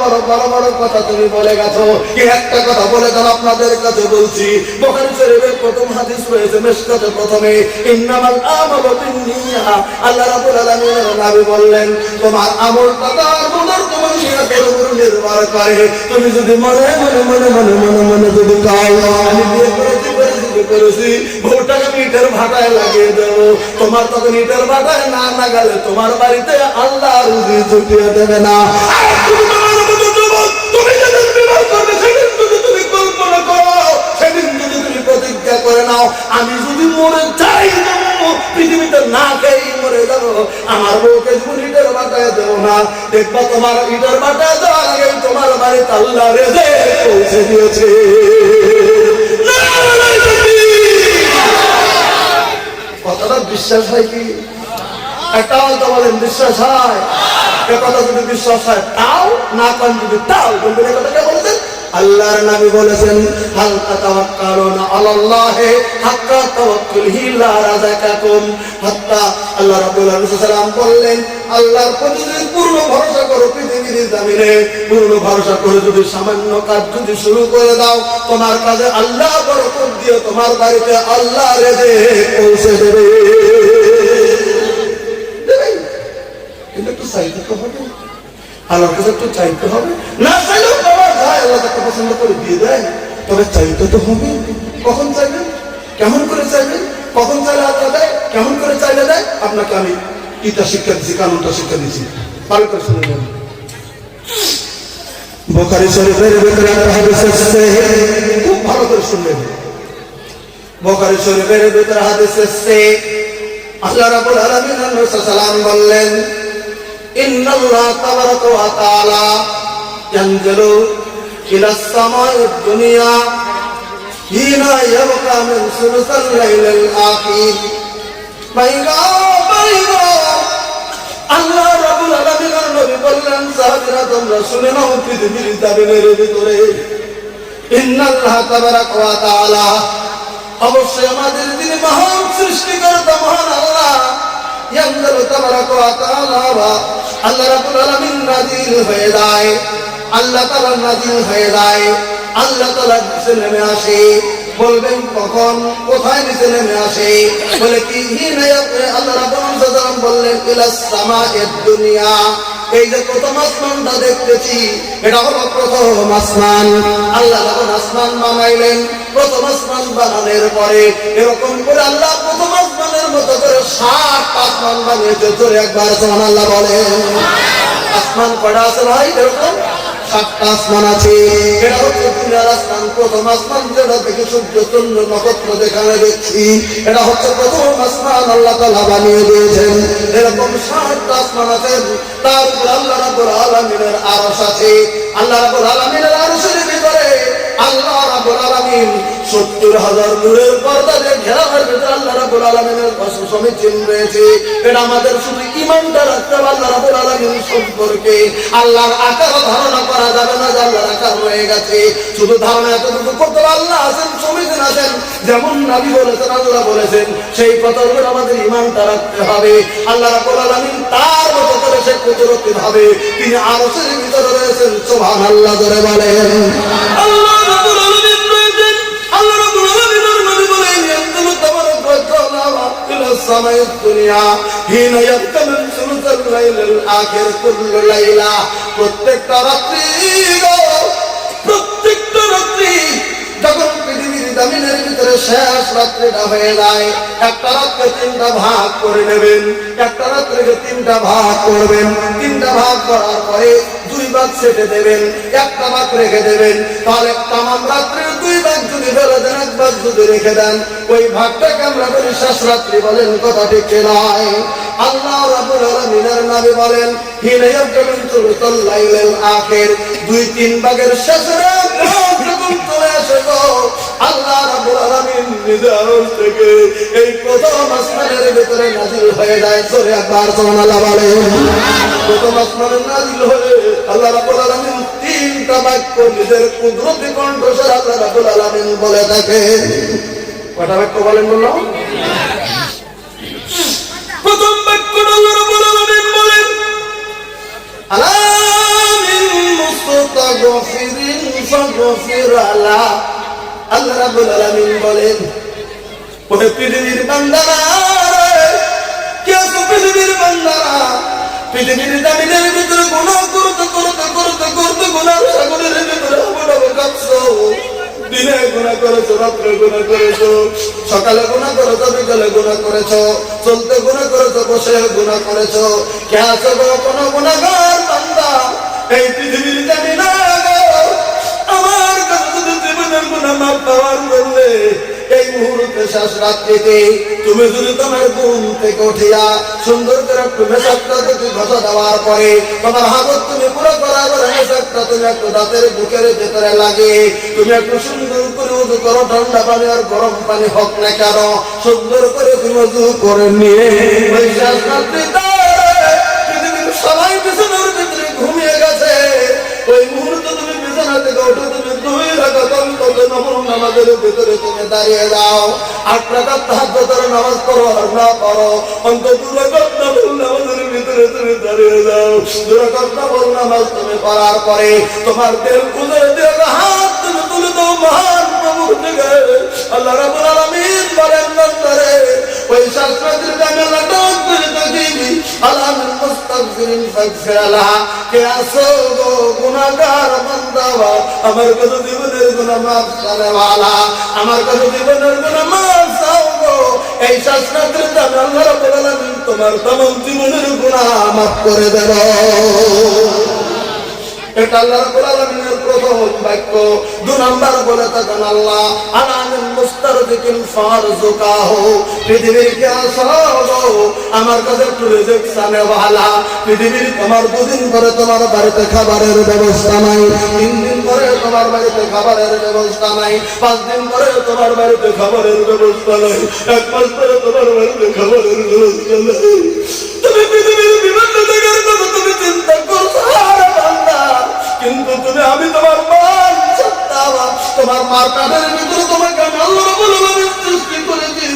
কথা তুমি বলে গেছো। কি একটা কথা বলে দেন, আপনাদের কাছে বলছি। বুখারী শরীফের প্রথম হাদিস রয়েছে মিশকাতে প্রথমে, ইন্নামাল আমালু বিন্নিয়াহ। আল্লাহ রাব্বুল আলামিনের নবী বললেন তোমার আমলটা তার গুণের তোমার নিয়তের উপর নির্ভর করে। তুমি যদি মনে যদি কাও আমি বিয়ে করেছি বউটাকে ইটের ভাটায় লাগিয়ে দেবো, তোমার তখন ইটের ভাটায় না গেলে তোমার বাড়িতে আল্লাহ রুজি জুটিয়ে দেবে না। তুমি যেদিন বিবাহ করবে সেদিন যদি তুমি কল্পনা করো, সেদিন যদি তুমি প্রতিজ্ঞা করে নাও আমি যদি মরে যাই পৃথিবীতে না খেয়ে মরে যাবো, আমার বউকে জীবন ইটের ভাটায় দেবো না। দেখবা তোমার ইটের ভাটায় দেওয়ার আগে তোমার বাড়িতে আল্লাহ রেজে পৌঁছে দিয়েছে। কথাটা বিশ্বাস হয় কি? একটা তো বলেন বিশ্বাস হয়? কথা যদি বিশ্বাস হয় তাও, না করেন যদি তাও বলবেন। কথাটা বলেছেন আল্লাহর নবী বলেছেন হাল তাতাওয়াক্কালুনা আলাল্লাহি হাক্কা তাওয়াক্কুলিহি লা রাযাকাকুম হাত্তা। আল্লাহ রাব্বুল আলামিন বললেন আল্লাহর প্রতি যদি পূর্ণ ভরসা করো পৃথিবীর জমিনে, পূর্ণ ভরসা করে যদি সামান্য কাজ যদি শুরু করে দাও, তোমার কাজে আল্লাহ বরকত দিয়ে তোমার বাড়িতে আল্লাহ রেজে পৌঁছে দেবে। কিন্তু একটু চাইতে তো হবে, আল্লাহর কাছে একটু চাইতে হবে। না চাইলেও পাওয়া যায়, আল্লাহ তাকে পছন্দ করে দিয়ে দেয়, তবে চাইতে তো হবে। কখন চাইবেন, কেমন করে চাইবেন, কখন চাইলে আল্লাহ দেয়, কেমন করে চাইলে দেয়, আপনাকে আমি ইটা শিক্ষা দিচ্ছি, কানুনটা শিক্ষা দিচ্ছি, ভালো করে শুনে নেন। বুখারী শরীফের ভিতরে একটা হাদিস এসেছে, খুব ভালো করে শুনবেন। বুখারী শরীফের ভিতরে হাদিস এসেছে, আল্লাহ রাব্বুল আলামিন সাল্লাল্লাহু বললেন ইন্নাল্লাহ তাবারাকা ওয়া তাআলা ইয়ানজিলু ইলাস সামাa'id দুনিয়া হিনা ইয়াবকা মিন সুলুসাল লাইলিল আখির। বাইগা আল্লাহ রাব্বুল আলামিনের নবী বললেন সাহাবীরা তোমরা শুনে নাও পৃথিবীর জমিনের ভিতরে ইন্নাল্লাহ তাবারাকা ওয়া তাআলা, অবশ্যই আমাদের যিনি মহান সৃষ্টিকর্তা মহান আল্লাহ, ইয়ানজিলু তাবারাকা ওয়া তাআলা, আল্লাহ রাব্বুল আলামিন নাযিল হয়ে যায়, আল্লাহ তাআলা নাযিল হয়ে যায়, আল্লাহ তাআলা নিচে নেমে আসে। বলবেন কখন, কোথায় নিচে নেমে আসে? বলে কি আল্লাহ রাব্বুল আলামিন বললেন ইলাস সামাa'id দুনিয়া, এই যে প্রথম আসমানটা দেখতেছি এটা হলো প্রথম আসমান। আল্লাহ যখন আসমান বানাইলেন, প্রথম আসমান বানানোর পরে এরকম করে আল্লাহ প্রথম আসমানের মতো করে 7 আসমান বানিয়েছে। জোরে একবার সুবহানাল্লাহ বলেন। আসমান কয়টা আছে ভাই? এরকম 7টা আসমান আছে। এটা হচ্ছে দুনিয়ার আসমান। প্রথম আসমান যেটা থেকে সূর্য চন্দ্র নক্ষত্র যেখানে দেখছি, এটা হচ্ছে প্রথম আসমান আল্লাহ তাআলা বানিয়ে দিয়েছেন। এরকম 7টা আসমান আছে। তার উপর আল্লাহ রাব্বুল আলামিনের আরশ আছে। আল্লাহ রাব্বুল আলামিনের আরশের ভিতরে আল্লাহ রাব্বুল আলামিন 70,000 নূরের পর্দা দিয়ে ঘেরার ভিতরে আল্লাহ রাব্বুল আলামিনের সমীচীন রয়েছে। এটা আমাদের শুধু ঈমানটা রাখতে হবে আল্লাহ রাব্বুল আলামিন সম্পর্কে। আল্লাহর আকার ধারণা করা যাবে না যে আল্লাহর আকার রয়ে গেছে। শুধু ধারণা এতটুকু করতে হবে আল্লাহ আছেন, সমীচীন আছেন, যেমন নবী বলেছেন, আল্লাহ বলেছেন, সেই কথার উপর আমাদের ঈমানটা রাখতে হবে। আল্লাহ রাব্বুল আলামিন তার মতো করে সে কুদরতি ভাবে তিনি আরশের ভিতরে রয়েছেন। সুবহানাল্লাহ জোরে বলেন। আল্লাহ রাব্বুল আলামিন রয়েছেন। আল্লাহ রাব্বুল আলামিনের নবী বলেন, ইয়ানজিলু তাবারাকা ওয়া তাআলা ইলা সামাইদ দুনিয়া হিনা ইয়াকামিল সুলুসাল লাইলিল আখির কুল্লু লাইলা। প্রত্যেকটা রাত্রি যখন পৃথিবীর জমিনের ভিতরে শেষ রাত্রিটা হয়ে যায়, একটা রাত্রে 3টা ভাগ করে নেবেন। একটা রাত্রিকে 3টা ভাগ করবেন। 3টা ভাগ করার পরে 2 ভাগ ছেটে দেবেন, একটা ভাগ রেখে দেবেন। তাহলে তামাম রাত্রির 2 ভাগ যদি ফেলে দেন, 1 ভাগ যদি রেখে দেন, ওই ভাগটাকে আমরা বলি শেষ রাত্রি। বলেন কথা ঠিক নয়? আল্লাহ রাব্বুল আলামিনের নবী বলেন, হিনা ইয়াকামিল সুলুসাল লাইলিল আখির, 2-3 ভাগের শেষের যখন চলে আসে গো, আল্লাহ রাব্বুল আলামিন নিজে আরশ থেকে এই প্রথম আসমানের ভিতরে নাযিল হয়ে যায়। জোরে একবার সুবহানাল্লাহ বলেন। প্রথম আসমানে নাযিল হয়ে আল্লাহ রাব্বুল আলামিন 3টা বাক্য নিজের কুদরতি কণ্ঠস্বরে আল্লাহ রাব্বুল আলামিন বলে থাকে। কয়টা বাক্য বলেন বললাম? প্রথম বাক্যটা আল্লাহ রাব্বুল আলামিন বলেন, আলামিন মুস্তাগফিরিন ফাগফির আলা। আল্লাহ রাব্বুল আলামিন বলেন, ওহে পৃথিবীর বান্দারা, কে আছো পৃথিবীর বান্দারা? পৃথিবীর জমিনের ভিতরে গুনাহ করতে করতে করতে করতে গুনার সাগরের ভিতরে হাবুডুবু কাঁপছো। দিনে গুনাহ করেছো, রাত্রে গুনাহ করেছো, সকালে গুনাহ করেছো, বিকালে গুনাহ করেছো, চলতে গুনাহ করেছো, বসে গুনাহ করেছো। কে আছো গো কোন গুনাহগার বান্দা এই পৃথিবীর জমিনে? আমার কাছে যদি জীবনের গুনাহ মাফ পাওয়ার বললে, এই মুহূর্তে শেষ রাত্রিতে তুমি যদি তোমার ঘুম থেকে উঠিয়া সুন্দর করে একটু মেশাকটা যদি ঘষা দেওয়ার পরে তোমার হাত তুমি পুরো করার পরে মেশাকটা তুমি একটু দাঁতের বুকের ভেতরে লাগে, তুমি একটু সুন্দর করে উজু করো, ঠান্ডা পানি আর গরম পানি হোক না কেন, সুন্দর করে তুমি উজু করে নিয়ে ওই শেষ রাত্রিতে পৃথিবীর সবাই বিছানার ভিতরে ঘুমিয়ে গেছে, ওই মুহূর্তে তুমি বিছানা থেকে উঠে তুমি 2 রাকাত অন্তত নফল নামাজের ভিতরে তুমি দাঁড়িয়ে যাও। 8 রাকাত তাহাজ্জুদের নামাজ পড়ো আর না পড়ো, অন্তত 2 রাকাত নফল নামাজের ভিতরে তুমি দাঁড়িয়ে যাও। 2 রাকাত নফল নামাজ তুমি পড়ার পরে তোমার দিল খুলে দিয়ে হাত তুমি তুলে দাও মহান প্রভুর দিকে। আল্লাহ রাব্বুল আলামিন বলেন, বান্দারে ওই শাস্ত্রের জামিলা ডাক করে দিবি, আলামিন মুস্তাগফিরিন ফাগফির আলাহা। কে আসো গো গুনাহগার বান্দা, আমার কাছে জীবনের গুনাহ মাফ করে ওয়ালা, আমার কাছে জীবনের গুনাহ মাফ চাও গো। এই শাস্ত্রের জামিলা আল্লাহ রাব্বুল আলামিন তোমার तमाम জীবনের গুনাহ মাফ করে দেব। এটা আল্লাহ রাব্বুল আলামিনের প্রথম বাক্য। 2 নাম্বার বলে থাকেন আল্লাহ, আলামিন মুস্তারজিকিন ফারজুকাহু, পৃথিবীর কে আসো আমার কাছে একটু রিজিক চানে ওয়ালা। পৃথিবীর তোমার 2 দিন পরে তোমার বাড়িতে খাবারের ব্যবস্থা নাই, 3 দিন পরে তোমার বাড়িতে খাবারের ব্যবস্থা নাই, 5 দিন পরে তোমার বাড়িতে খাবারের ব্যবস্থা নাই, 1 মাস পরে তোমার বাড়িতে খাবারের ব্যবস্থা নাই। তুমি পৃথিবীর বিভিন্ন জায়গার কথা তুমি চিন্তা করছো বান্দা, কিন্তু তুমি আমি তোমার মান সত্তা, তোমার মার পেটের ভিতরে তোমাকে আমি আল্লাহ রাব্বুল আলামিন সৃষ্টি করেছি,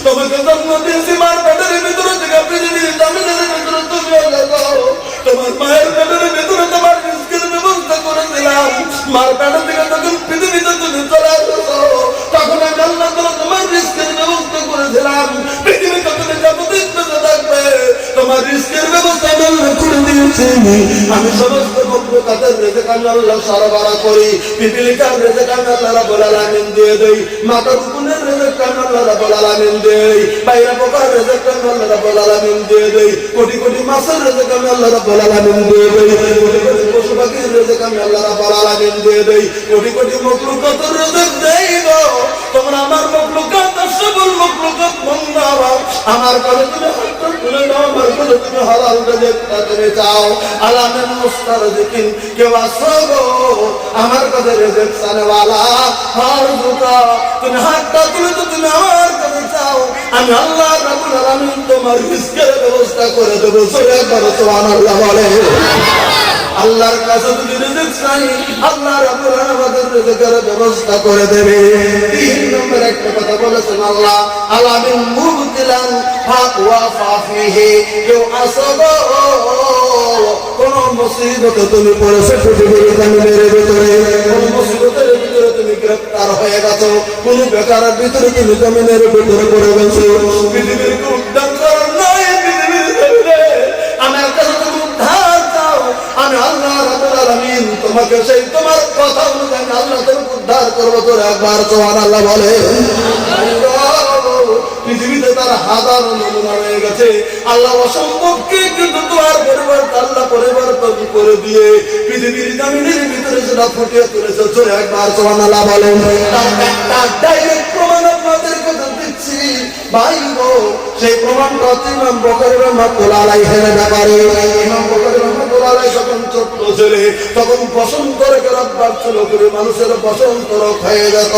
তোমাকে জন্ম দিয়েছি মার পেটের ভিতরে থেকে পৃথিবীর জমিনের ভিতরে তুমি এসেছো। তোমার মায়ের পেটের ভিতরে তোমার রিজকের ব্যবস্থা করেছিলাম, মার পেটের থেকে যখন পৃথিবীতে তুমি চলে এসেছো তখন আমি আল্লাহ তাআলা তোমার রিজকের ব্যবস্থা করেছিলাম। পৃথিবীতে তুমি যতদিন বেঁচে থাকবে তোমার রিজকের ব্যবস্থা আমি আল্লাহ করে দিয়েছি। আমি সমস্ত মখলুকাতের রিজিক আমি আল্লাহ সরবরাহ করি। পিপিলিকার রিজিক আমি আল্লাহ রাব্বুল আলামিন দিয়ে দেই, মাথা কুকুরের রিজিক আমি আল্লাহ রাব্বুল আলামিন দেই, বাইরা পোকার রিজিক আমি আল্লাহ রাব্বুল আলামিন দিয়ে দেই, কোটি কোটি মাছের রিজিক আমি আল্লাহ রাব্বুল আলামিন দিয়ে দেই, কোটি কোটি পশু পাখির রিজিক আমি আল্লাহ রাব্বুল আলামিন দিয়ে দেই, কোটি কোটি মখলুকাতের রিজিক দেই গো। তোমরা আমার মখলুকাত সবল মখলুকাত বান্দারা আমার কাছে তুমি হাত তুলে দাও, আমার কাছে তুমি হালাল রিজিক তুমি চাও। আলামিন মুস্তারজিকিন কেউ আসো গো আমার কাছে রিজিক চাওয়ালা হার দুকা তুমি হাতটা তুলে তো তুমি আমার কাছে চাও, আমি আল্লাহ রাব্বুল আলামিন তোমার রিজকের ব্যবস্থা করে দেব। একবার সুবহানাল্লাহ বলে। আল্লাহর কাছে যদি রিজিক চাই আল্লাহ রাব্বুল আলামিন আমাদের রিজিকের ব্যবস্থা করে দেবে। 3 নম্বর একটা কথা বলেছেন আল্লাহ, আলামিন মুবতিলান ফাকওয়া ফাফিহি কেউ আসগো কোন মুসিবতে তুমি পড়েছো, পৃথিবীর জমিনের ভিতরে কোন মুসিবতের ভিতরে তুমি গ্রেফতার হয়ে গেছো, কোন বেকারের ভিতরে তুমি জমিনের ভিতরে পড়ে গেছো, পৃথিবীর উদ্ধার করার নাই পৃথিবীর জমিনে আমার কাছে তুমি উদ্ধার চাও, আমি আল্লাহ রাব্বুল আলামিন তোমাকে সেই তোমার কথা অনুযায়ী আল্লাহ তোমাকে উদ্ধার করবো। তোর একবার সুবহানাল্লাহ বলে। পৃথিবীতে তার হাজার নমুনা হয়ে গেছে, আল্লাহ অসম্ভবকে কিন্তু তোমার পরিবর্তন আল্লাহ পরিবর্তন করে দিয়ে পৃথিবীর জমিনের ভিতরে সেটা ফুটিয়ে তুলেছে। চলে একবার সুবহানাল্লাহ বলেন। তার একটা ডাইরেক্ট প্রমাণ আপনাদেরকে দিচ্ছি ভাই গো, সেই প্রমাণটা ইমাম বুখারী রাহমাতুল্লাহ আলাইহির ব্যাপারে। ইমাম বুখারী রাহমাতুল্লাহ আলাইহি যখন ছোট্ট ছেলে তখন বসন্ত রোগের অভ্যাস ছিল, করে মানুষের বসন্ত রোগ হয়ে যেত,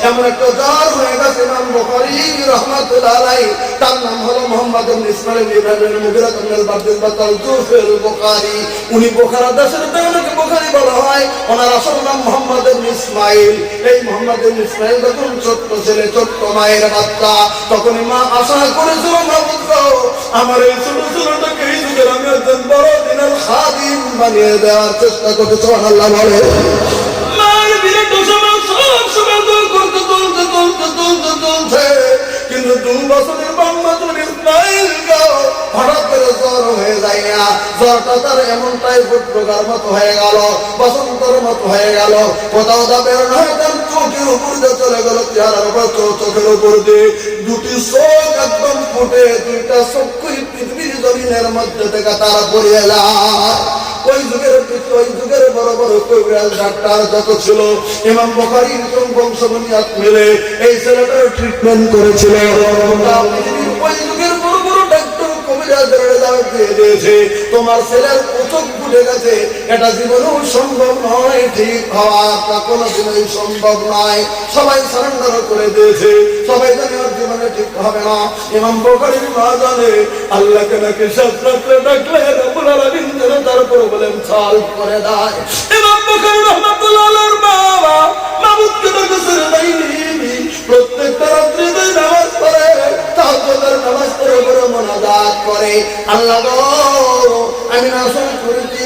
এমন একটা জ্বর হয়ে গেছে। ইমাম বুখারী রাহমাতুল্লাহ আলাইহি তার নাম হলো মুহাম্মদ ইবনে ইসমাঈল ইবনে মুগীরা ইবনে আল-বারদিস বাতাল জুফের বুখারী। উনি বুখারা দেশের তাকে বুখারী বলা হয়, ওনার আসল নাম মুহাম্মদ ইবনে ইসমাঈল। এই মুহাম্মদ ইবনে ইসমাঈল যখন ছোট্ট ছেলে, ছোট্ট মায়ের বাচ্চা, তখন মা আশা করেছিল মাবুদ গো আমার এই ছোট ছেলেটাকে এই যুগের আমি একজন বড় দিনের খাদিম বানিয়ে দেওয়ার চেষ্টা করতে। সুবহানাল্লাহ বলে। মায়ের বিরাট সময় সব সময় দূর করতে তুলছে, কিন্তু 2 বছরের মোহাম্মদ ইসমাঈল হঠাৎ করে জ্বর হয়ে যায় না। জ্বরটা তার এমন টাইফয়েড রোগের মতো হয়ে গেল, বসন্তর মতো হয়ে গেল, কোথাও বের না হয় তার চোখের উপর দিয়ে চলে গেল, চেহারার উপর চোখের উপর দিয়ে 2টি চোখ একদম ফুটে, 2টা চক্ষুই পৃথিবীর জমিনের মধ্যে থেকে তারা পড়ে এলা। ওই যুগের বড় বড় কবিরাজ ডাক্তার যত ছিল, ইমাম বুখারীর বংশবনিয়াত মিলে এই ছেলেটার ট্রিটমেন্ট করেছিল। ওই যুগের বড় বড় ডাক্তার কবিরাজদের রেজাল্ট দিয়ে দিয়েছে তোমার ছেলের চোখ ফুটে গেছে, এটা জীবনেও সম্ভব নয়, ঠিক হওয়াটা কোনোদিনই সম্ভব নয়। সবাই সারেন্ডার করে দিয়েছে, সবাই জানে ওর জীবনে ঠিক হবে না। ইমাম বুখারীর মা জানে আল্লাহকে নাকি শাস্ত্রে ডাকলে রাব্বুল আলামিন যেন তার উপর বলেন সলভ করে দেয়। ইমাম বুখারী রাহমাতুল্লাহ আলাইহির বাবা মাবুদকে ডাকে ছেড়ে দেয়নি, প্রত্যেকটা রাত্রিতে নামাজ পড়ে, তাহাজ্জুদের নামাজ পড়ে বড় মুনাজাত করে, আল্লাহ গো আমি নাসল করেছি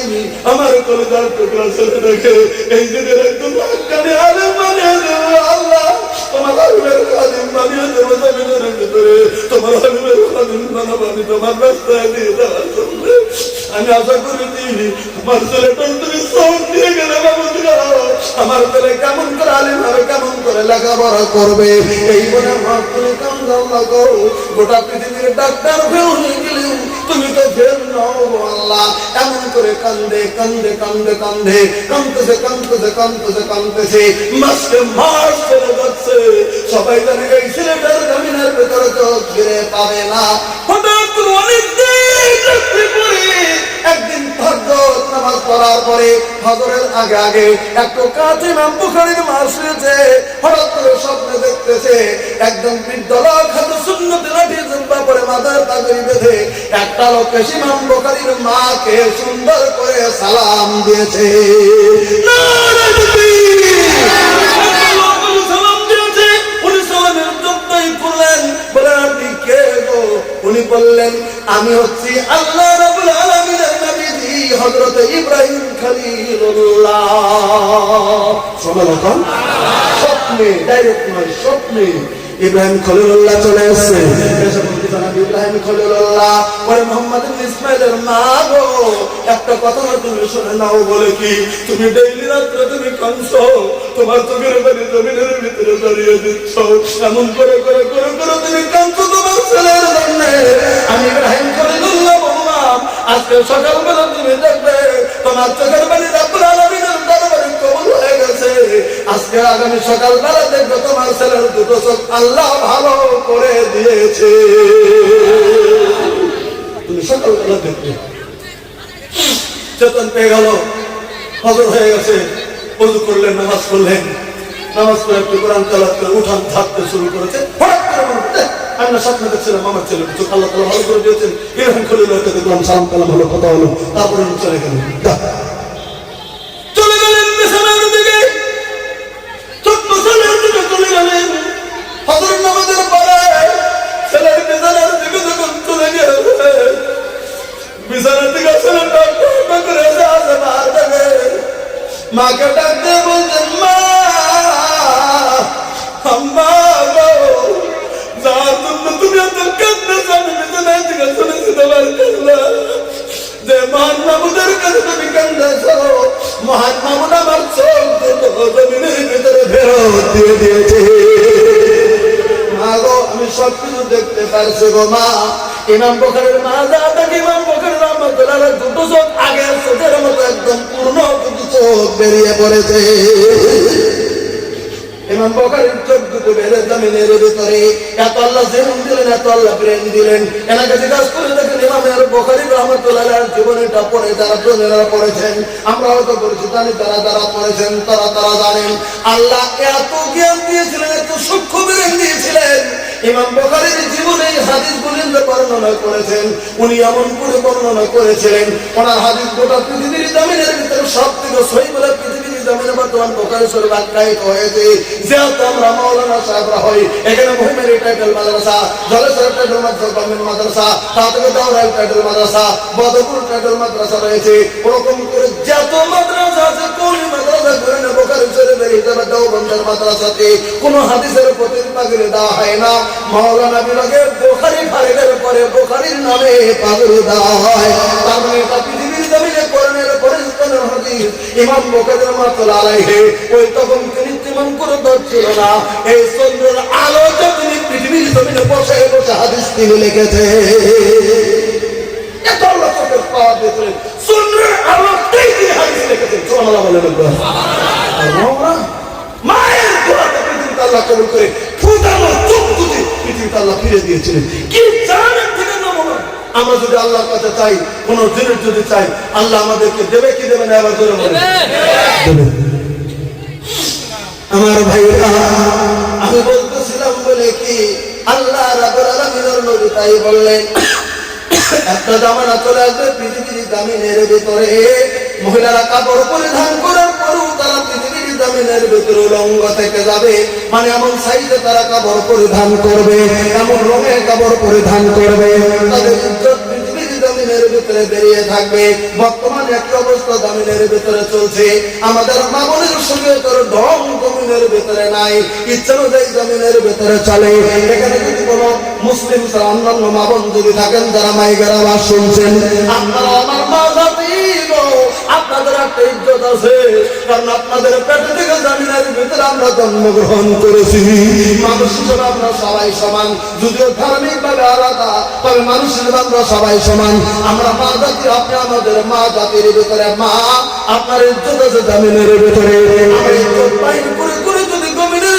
আমার কলিজার টুকরা ছেলেটাকে এই যুগের একদম হাক্কানি আলেম বানিয়ে দেবো। আল্লাহ তোমার আলিমের খাদিম বানিয়ে দেবো জমিনের ভিতরে, তোমার আলিমের খাদিম বানাবো আমি তোমার রাস্তায় দিয়ে দেওয়ার জন্য। আমি আশা করেছি আমার ছেলেটা তুমি সব দিয়ে গেলে আমার ছেলে কেমন করে আলিম হবে, কেমন করে লেখাপড়া করবে, এই মনে ভাব তুমি কান্দাও লাগো। গোটা পৃথিবীর ডাক্তার ফেল হয়ে গেলেও তুমি তো ফেল নও আল্লাহ। এমন করে কান্দে কান্দে কান্দে কান্দে কান্দতেছে কান্দতেছে কান্দতেছে কান্দতেছে, মাসকে মাস চলে যাচ্ছে। সবাই জানে এই ছেলেটার জমিনের ভেতরে তো ফিরে পাবে না। হঠাৎ অনেক একদিন ফজর নামাজ পড়ার পরে ফজরের আগে আগে একটু কাছে ইমাম বুখারীর মা শুয়েছে, হঠাৎ করে স্বপ্নে দেখতেছে একদম বৃদ্ধ লোক হাতে সুন্নতের লাঠি জুব্বা পরে মাথায় পাগড়ি বেঁধে একটা লোক এসে ইমাম বুখারীর মাকে সুন্দর করে সালাম দিয়েছে। উনি বললেন আমি হচ্ছি আল্লাহ রাব্বুল আলামিনের নবী হযরত ইব্রাহিম খলিলুল্লাহ। সুবহানাল্লাহ। স্বপ্নে, ডাইরেক্ট নয়, স্বপ্নে ইব্রাহিম খলিলুল্লাহ চলে এসেছে। ইব্রাহিম খলিলুল্লাহ ওই মোহাম্মদ ইসমাইলের মা গো, একটা কথা তুমি শুনে নাও বলে কি, তুমি ডেইলি রাত্রে তুমি কাঁদছো, তোমার চোখের পানি জমিনের ভিতরে জড়িয়ে দিচ্ছ, এমন করে করে করে করে তুমি কাঁদছো তোমার ছেলের জন্য। আমি ইব্রাহিম খলিলুল্লাহ বললাম আজকে সকালবেলা তুমি দেখবে তোমার চোখের পানি রাব্বুল আলামিনের দরবারে কবুল হয়ে গেছে। আজকে আগামী সকালবেলা দেখবে তোমার ছেলের দুটো চোখ আল্লাহ ভালো করে দিয়েছে। তুমি সকালবেলা দেখবে চেতন পেয়ে গেল, হজর হয়ে গেছে, ওযু করলেন, নামাজ পড়লেন, নামাজ পড়ে একটু কোরআন তেলাওয়াত করে উঠান ঝাড়তে শুরু করেছে। হঠাৎ করে মনে হচ্ছে আমরা স্বপ্ন দেখছিলাম আমার ছেলে চোখ আল্লাহ তাআলা ভালো করে দিয়েছেন। ইব্রাহিম খলিলুল্লাহকে দেখলাম, সালাম কালাম হলো, কথা হলো, তারপরে চলে গেলেন। চলে গেলেন বিছানার দিকে, ছোট্ট ছেলের দিকে চলে গেলেন। হযরত নামাজের পরে ছেলের বিছানার দিকে যখন চলে গেলেন, বিছানার দিকে ছেলে ডাক করে আসে মার ডাকে, মাকে ডাক দিয়ে বলছেন মা, আম্মা গো, যার জন্য তুমি এত কাঁদতেছ আমি বিছানার দিকে শুনেছি তোমার কান্না। যে মহান মাহমুদের কাছে তুমি কান্দেছ, মহান মাহমুদ আমার চোখ দুটো জমিনের ভিতরে ফেরত দিয়ে দিয়েছে। মা গো, আমি সবকিছু দেখতে পারছি গো মা। ইমাম বুখারীর মা জাদাকে ইমাম বুখারী রাহমাতুল্লাহ আলাইহি দুটো চোখ আগের চোখের মতো একদম পূর্ণ দুটো চোখ বেরিয়ে পড়েছে। ইমাম বুখারীর চোখ দুটো বেরিয়ে জমিনের ভিতরে এত আল্লাহ জীবন দিলেন, এত আল্লাহ প্রেম দিলেন। এনাকে জিজ্ঞাসা করে দেখেন ইমাম বুখারী রাহমাতুল্লাহ আলাইহির জীবনীটা পড়ে যারা জনেরা পড়েছেন, আমরা হয়তো পড়েছি জানি, যারা পড়েছেন তারা জানেন আল্লাহ এত জ্ঞান দিয়েছিলেন, এত সূক্ষ্ম জ্ঞান দিয়েছিলেন। ইমাম বুখারীর জীবনে এই হাদিসগুলি যে বর্ণনা করেছেন, উনি এমন করে বর্ণনা করেছিলেন, ওনার হাদিস গোটা পৃথিবীর জমিনের ভিতরে সবথেকে সহিহ বলে পৃথিবীর জমিনে বর্তমান বুখারী শরীফ আখ্যায়িত হয়েছে। যেহেতু আমরা মাওলানা সাহেবরা হই, এখানে মহিমের টাইটেল মাদ্রাসা, জলেশ্বর টাইটেল মাদ্রাসা, গভর্নমেন্ট মাদ্রাসা, তাতে দাওরাইল টাইটেল মাদ্রাসা, বদরপুর টাইটেল মাদ্রাসা রয়েছে। ওরকম করে যত মাদ্রাসা আছে, কোন মাদ্রাসা করে না বুখারী শরীফের হিসাবে দেওবন্দের মাদ্রাসাতে কোনো হাদিসের প্রতি পাগড়ি দেওয়া হয় না। মাওলানা বিভাগে বুখারী ফারিদের পরে বুখারীর নামে পাগড়ি দেওয়া হয়। তার মানে এটা পৃথিবীর জমিনে কোরআনের পরিষ্কার হাদিস। ইমাম বুখারী রাহমাতুল্লাহ আলাইহি ওই তখন তিনি তেমন করে ধরছিল না, এই চন্দ্রের আলোতে তিনি পৃথিবীর জমিনে বসে বসে হাদিস তিনি লিখেছে। এত আল্লাহ চোখের পাওয়ার দিয়েছিলেন, চন্দ্রের আলোতেই তিনি হাদিস লিখেছেন। সুবহানাল্লাহ বলেন। মায়ের দোয়াতে পৃথিবীতে আল্লাহ কবুল করে ফুটানো চোখ দুটি পৃথিবীতে আল্লাহ ফিরে দিয়েছিলেন। কি জানেন থেকে নমুনা। আমরা যদি আল্লাহর কাছে চাই, কোন জিনিস যদি চাই, আল্লাহ আমাদেরকে দেবে কি দেবে না? আবার জোরে বলেন দেবে। আমার ভাইরা, আমি বলতেছিলাম বলে কি আল্লাহ রাব্বুল আলামিনের নবী তাই বললেন, একটা জামানা চলে আসবে পৃথিবীর জামিনের ভিতরে মহিলারা কাপড় পরিধান করার পরও তারা পৃথিবীর জামিনের ভিতরে উলঙ্গ থেকে যাবে। মানে এমন সাইজে তারা কাপড় পরিধান করবে, এমন রঙে কাপড় পরিধান করবে, তাদের ইজ্জত পৃথিবীর জামিনের ভিতরে বেরিয়ে থাকবে। বর্তমানে একটা অবস্থা জামিনের ভিতরে চলছে, আমাদের মা বোনের সঙ্গে তোর ঢং জমিনের ভিতরে নাই, ইচ্ছা অনুযায়ী জমিনের ভিতরে চলে। এখানে যদি কোনো মুসলিম ছাড়া অন্যান্য মা বোন যদি থাকেন যারা মাইকের আওয়াজ শুনছেন, আপনারা আমার মা জাতি গো, আপনাদের একটা ইজ্জত আছে, কারণ আপনাদের পেটে থেকে জামিনের ভিতরে আমরা জন্মগ্রহণ করেছি। মানুষ হিসেবে আমরা সবাই সমান, যদিও ধার্মিক ভাবে আলাদা, তবে মানুষ হিসেবে আমরা সবাই সমান। আমরা মা জাতি, আপনি আমাদের মা জাতির ভিতরে মা, আপনার ইজ্জত আছে জামিনের ভিতরে। আমরা ইজ্জত পাই করে করে যদি জমিনের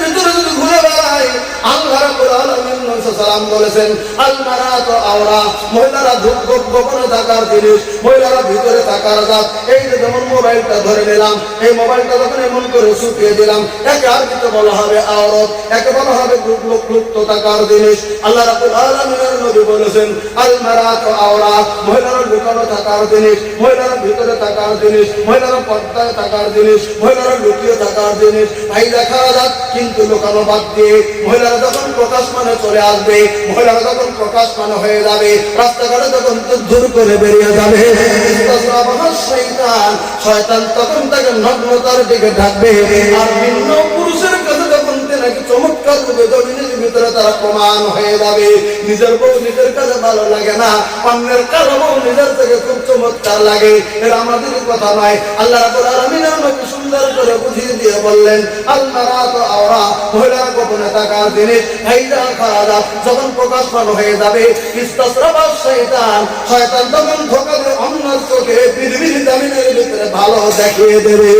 ভিতরে যদি ঘুরে বেড়াই, আল্লাহ রাব্বুল আলামিন সালাম বলেছেন আল মারাতু আওরা, মহিলারা গোপনে থাকার জিনিস, মহিলারা ভিতরে থাকার জাত। এই যে যেমন মোবাইলটা ধরে নিলাম, এই মোবাইলটা যখন এমন করে শুকিয়ে দিলাম, একে আর কিছু বলা হবে আওরাত, একে বলা হবে গুপ্ত থাকার জিনিস। আল্লাহ রাব্বুল আলামিনের নবী বলেছেন আল মারাতু আওরা, মহিলারা লুকানো থাকার জিনিস, মহিলারা ভিতরে থাকার জিনিস, মহিলারা পর্দায় থাকার জিনিস, মহিলারা লুকিয়ে থাকার জিনিস। ভাই দেখা যাক, কিন্তু লুকানো বাদ দিয়ে মহিলারা যখন প্রকাশ মানে চলে আসবে, মহিলারা যখন প্রকাশ মানে হয়ে যাবে, রাস্তাঘাটে যখন দূর করে বেরিয়ে যাবে, শয়তান তখন তাকে নগ্নতার দিকে ডাকবে। আর ভিন্ন পুরুষের কাছে যখন নাকি চমৎকার রূপে জমিনে সমান হয়ে যাবে। নিজের বউ নিজের কাছে ভালো লাগে না, অন্যের কারো বউ নিজের থেকে খুব চমৎকার লাগে, এর আমাদের কথা নয়। আল্লাহ রাব্বুল আলামিন আমাকে সুন্দর করে বুঝিয়ে দিয়ে বললেন, আল-মারাতু আওরা, মহিলার গোপনে থাকার জিনিস। হাইজা খারাজা, যখন প্রকাশমান হয়ে যাবে, ইস্তাসরাবা শয়তান, শয়তান তখন ধোঁকা দিয়ে অন্যের চোখে পৃথিবীর জমিনের ভিতরে ভালো দেখিয়ে দেবে।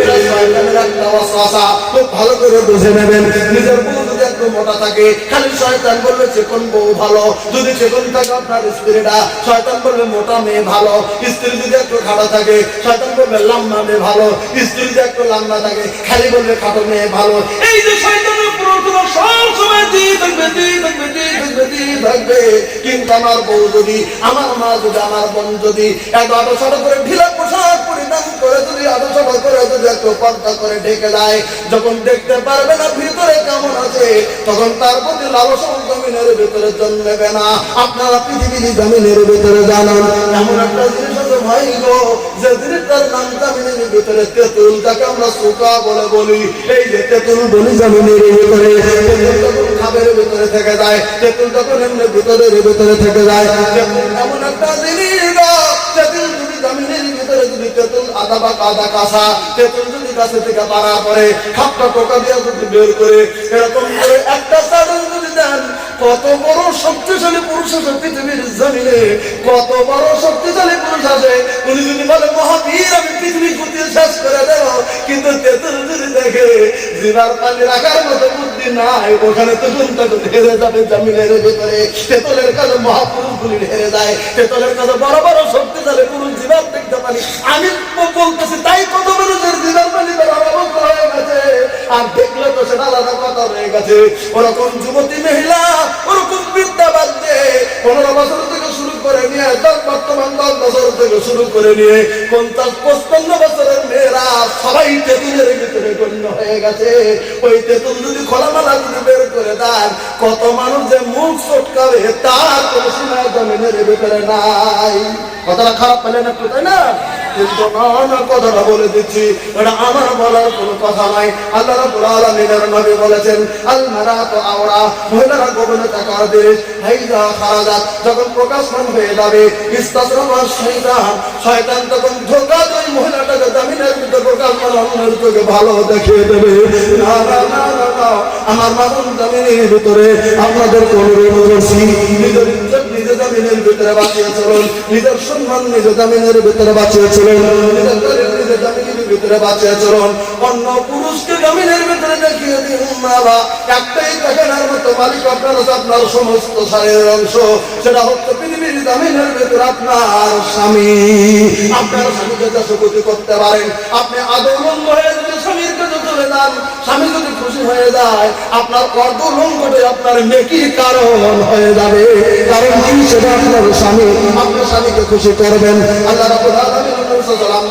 এটা শয়তানের একটা ওয়াসওয়াসা, খুব ভালো করে বুঝে নেবেন। নিজের বউ যদি একটু মোটা থাকে, খালি শয়তান বলবে চিকন বউ ভালো। যদি চিকন থাকে আপনার স্ত্রীটা, শয়তান বলবে মোটা মেয়ে ভালো। স্ত্রী যদি একটু খাটো থাকে, শয়তান বলবে লম্বা মেয়ে ভালো। স্ত্রী যদি একটু লম্বা থাকে, খালি বলবে খাটো মেয়ে ভালো। এই যে শয়তানের প্ররোচনা সব সময় দিয়ে থাকবে। কিন্তু আমার বউ যদি, আমার মা যদি, আমার বোন যদি এত আটো করে ঢিলা পোশাক পরিধান করে, যদি আটো করে যদি একটু পর্দা করে ঢেকে যায়, যখন দেখতে পারবে না ভিতরে কেমন আছে, তখন তার প্রতি লালসা জমিনের ভিতরে জন্মেবে না। আপনারা পৃথিবীর জমিনের ভিতরে জানেন এমন একটা জিনিস আছে ভাই গো, যে জিনিসটার নাম জমিনের ভিতরে তেঁতুল, যাকে আমরা সুকা বলে বলি। এই যে তেঁতুল বলি জমিনের ভিতরে, তেঁতুল যখন খাবের ভিতরে থেকে যায়, তেঁতুল যখন এমনি ভিতরের ভিতরে থেকে যায়, তেঁতুল এমন একটা জিনিস গো, তেঁতুল যদি জমিনের ভিতরে যদি তেঁতুল আদা বা কাদা কাঁচা, তেঁতুল যদি গাছে থেকে পাড়া পরে, খাপটা টোকা দিয়ে যদি বের করে এরকম করে একটা চাদর যদি দেন, কত বড় শক্তিশালী পুরুষ আছে পৃথিবীর জমিনে, কত বড় শক্তিশালী পুরুষ আছে। উনি যদি বলে মহাবীর আমি পৃথিবী গুটিয়ে শেষ করে দেব, কিন্তু তেঁতুল যদি দেখে জিরার পানি রাখার মতো বুদ্ধি নাই, ওখানে তেঁতুল তখন হেরে যাবে জমিনের ভিতরে। তেঁতুলের কাছে মহাপুরুষ গুলি হেরে যায়, তেঁতুলের কাছে বড় বড় শক্তিশালী পুরুষ জীবন দেখতে পারি। আমি বলতেছি তাই কত মানুষের জীবন পানি অবস্থা হয়ে গেছে, আর দেখলে তো সেটা আলাদা কথা হয়ে গেছে। ওরকম যুবতী মহিলা, ওরকম বিদ্যা বাদ দিয়ে 15 বছর থেকে শুরু করে নিয়ে বর্তমান 10 বছর থেকে শুরু করে নিয়ে 50-55 বছরের মেয়েরা সবাই তেঁতুলের ভিতরে গণ্য হয়ে গেছে। ওই তেঁতুল যদি খোলামেলা যদি বের করে দেন, কত মানুষ যে মুখ চটকাবে তার কোনো সীমা জমিনের ভিতরে নাই। কথাটা খারাপ পেলেন একটু, তাই না? কিন্তু না, কথাটা বলে দিচ্ছি, এটা আমার বলার কোনো কথা নাই। আল্লাহ রাব্বুল আলামিনের নবী বলেছেন, আল-মারাতু আওরা, মহিলারা গোপনে থাকার জিনিস। হাইজা খারাজাত, যখন প্রকাশমান হয়ে যাবে, ইস্তাসরাবা শয়তান, শয়তান তখন ধোঁকা দিয়ে মহিলাটাকে জমিনের ভিতরে প্রকাশমান অন্যের চোখে ভালো দেখিয়ে দেবে। না না না না না, আমার মামুন জমিনের ভিতরে আপনাদের অনুরোধ করছি, নিজের ইজ্জত নিজে জমিনের ভিতরে বাঁচিয়ে চলুন, নিজের সম্মান নিজে জমিনের ভিতরে বাঁচিয়ে চলুন, নিজের জমিনের ভিতরে বাঁচিয়ে চলুন। অন্য পুরুষকে জমিনের ভিতরে দেখিয়ে দিন বাবা, একটাই দেখানোর মতো মালিক আপনার, আপনার সমস্ত শরীরের অংশ, সেটা হচ্ছে পৃথিবীর জমিনের ভিতরে আপনার স্বামী। আপনার স্বামীকে যশোপতি করতে পারেন, আপনি আদৌলঙ্গ হয়ে যদি স্বামীর কাছে চলে যান, স্বামী যদি খুশি হয়ে যায়, আপনার অর্ধলঙ্গটে আপনার নেকির কারণ হয়ে যাবে। কারণ কি? সেটা আপনার স্বামী, আপনার স্বামীকে খুশি করবেন। আল্লাহ রাব্বুল আলামিন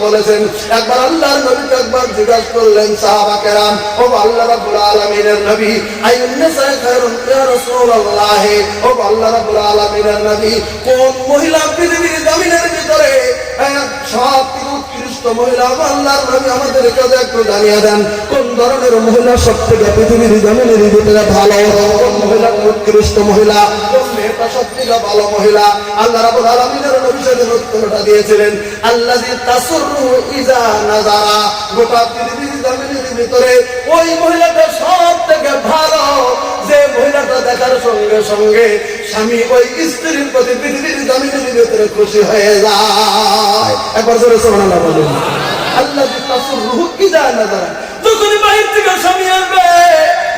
বলেছেন, একবার আল্লাহর নবীকে একবার জিজ্ঞাসা করলেন সাহাবা কেরাম, ও আল্লাহ রাব্বুল আলামিনের নবী, আইয়ুন নিসাই খায়রুন ইয়া রাসূলুল্লাহ, ও আল্লাহ রাব্বুল আলামিনের নবী, কোন মহিলা পৃথিবীর জমিনের ভিতরে সবথেকে উৎকৃষ্ট মহিলা? আল্লাহর নবী আমাদের কাছে একটু জানিয়ে দেন, কোন ধরনের মহিলা সবথেকে পৃথিবীর জমিনের ভিতরে ভালো, কোন মহিলা উৎকৃষ্ট মহিলা, কোন মেয়েটা সবথেকে ভালো মহিলা? আল্লাহ রাব্বুল আলামিনের নবী সেদিন উত্তরটা দিয়েছিলেন, আল্লাযী তাসুররু ইযা নাযারা, গোটা পৃথিবীর জমিনের ভিতরে ওই মহিলাটা সবথেকে ভালো, যে মহিলাটা দেখার সঙ্গে সঙ্গে স্বামী ওই স্ত্রীর প্রতি পৃথিবীর জমিনের ভিতরে খুশি হয়ে যায়। একবার জোরে সুবহানাল্লাহ বলুন। আল্লাযী তাসুররু ইযা নাযারা, যখন বাহির থেকে স্বামী আসবে,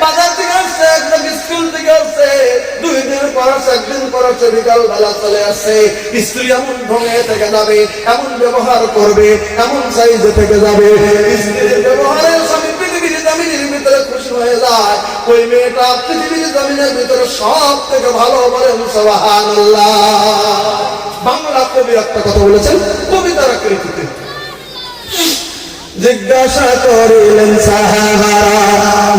বাজার থেকে আসছে, একদম স্কুল থেকে আসছে, 2 দিন পর আসছে, 1 দিন পর আসছে, বিকাল বেলা চলে আসছে, স্ত্রী এমন ঢঙে থেকে যাবে, এমন ব্যবহার করবে, এমন সাইজে থেকে যাবে, স্ত্রীর ব্যবহারে স্বামী পৃথিবীর জমিনের ভিতরে খুশি হয়ে যায়। ওই মেয়েটা পৃথিবীর জমিনের ভিতরে সব থেকে ভালো। বলেন সুবহানাল্লাহ। বাংলা কবি একটা কথা বলেছেন কবিতার আকৃতিতে, জিজ্ঞাসা করিলেন সাহাবারা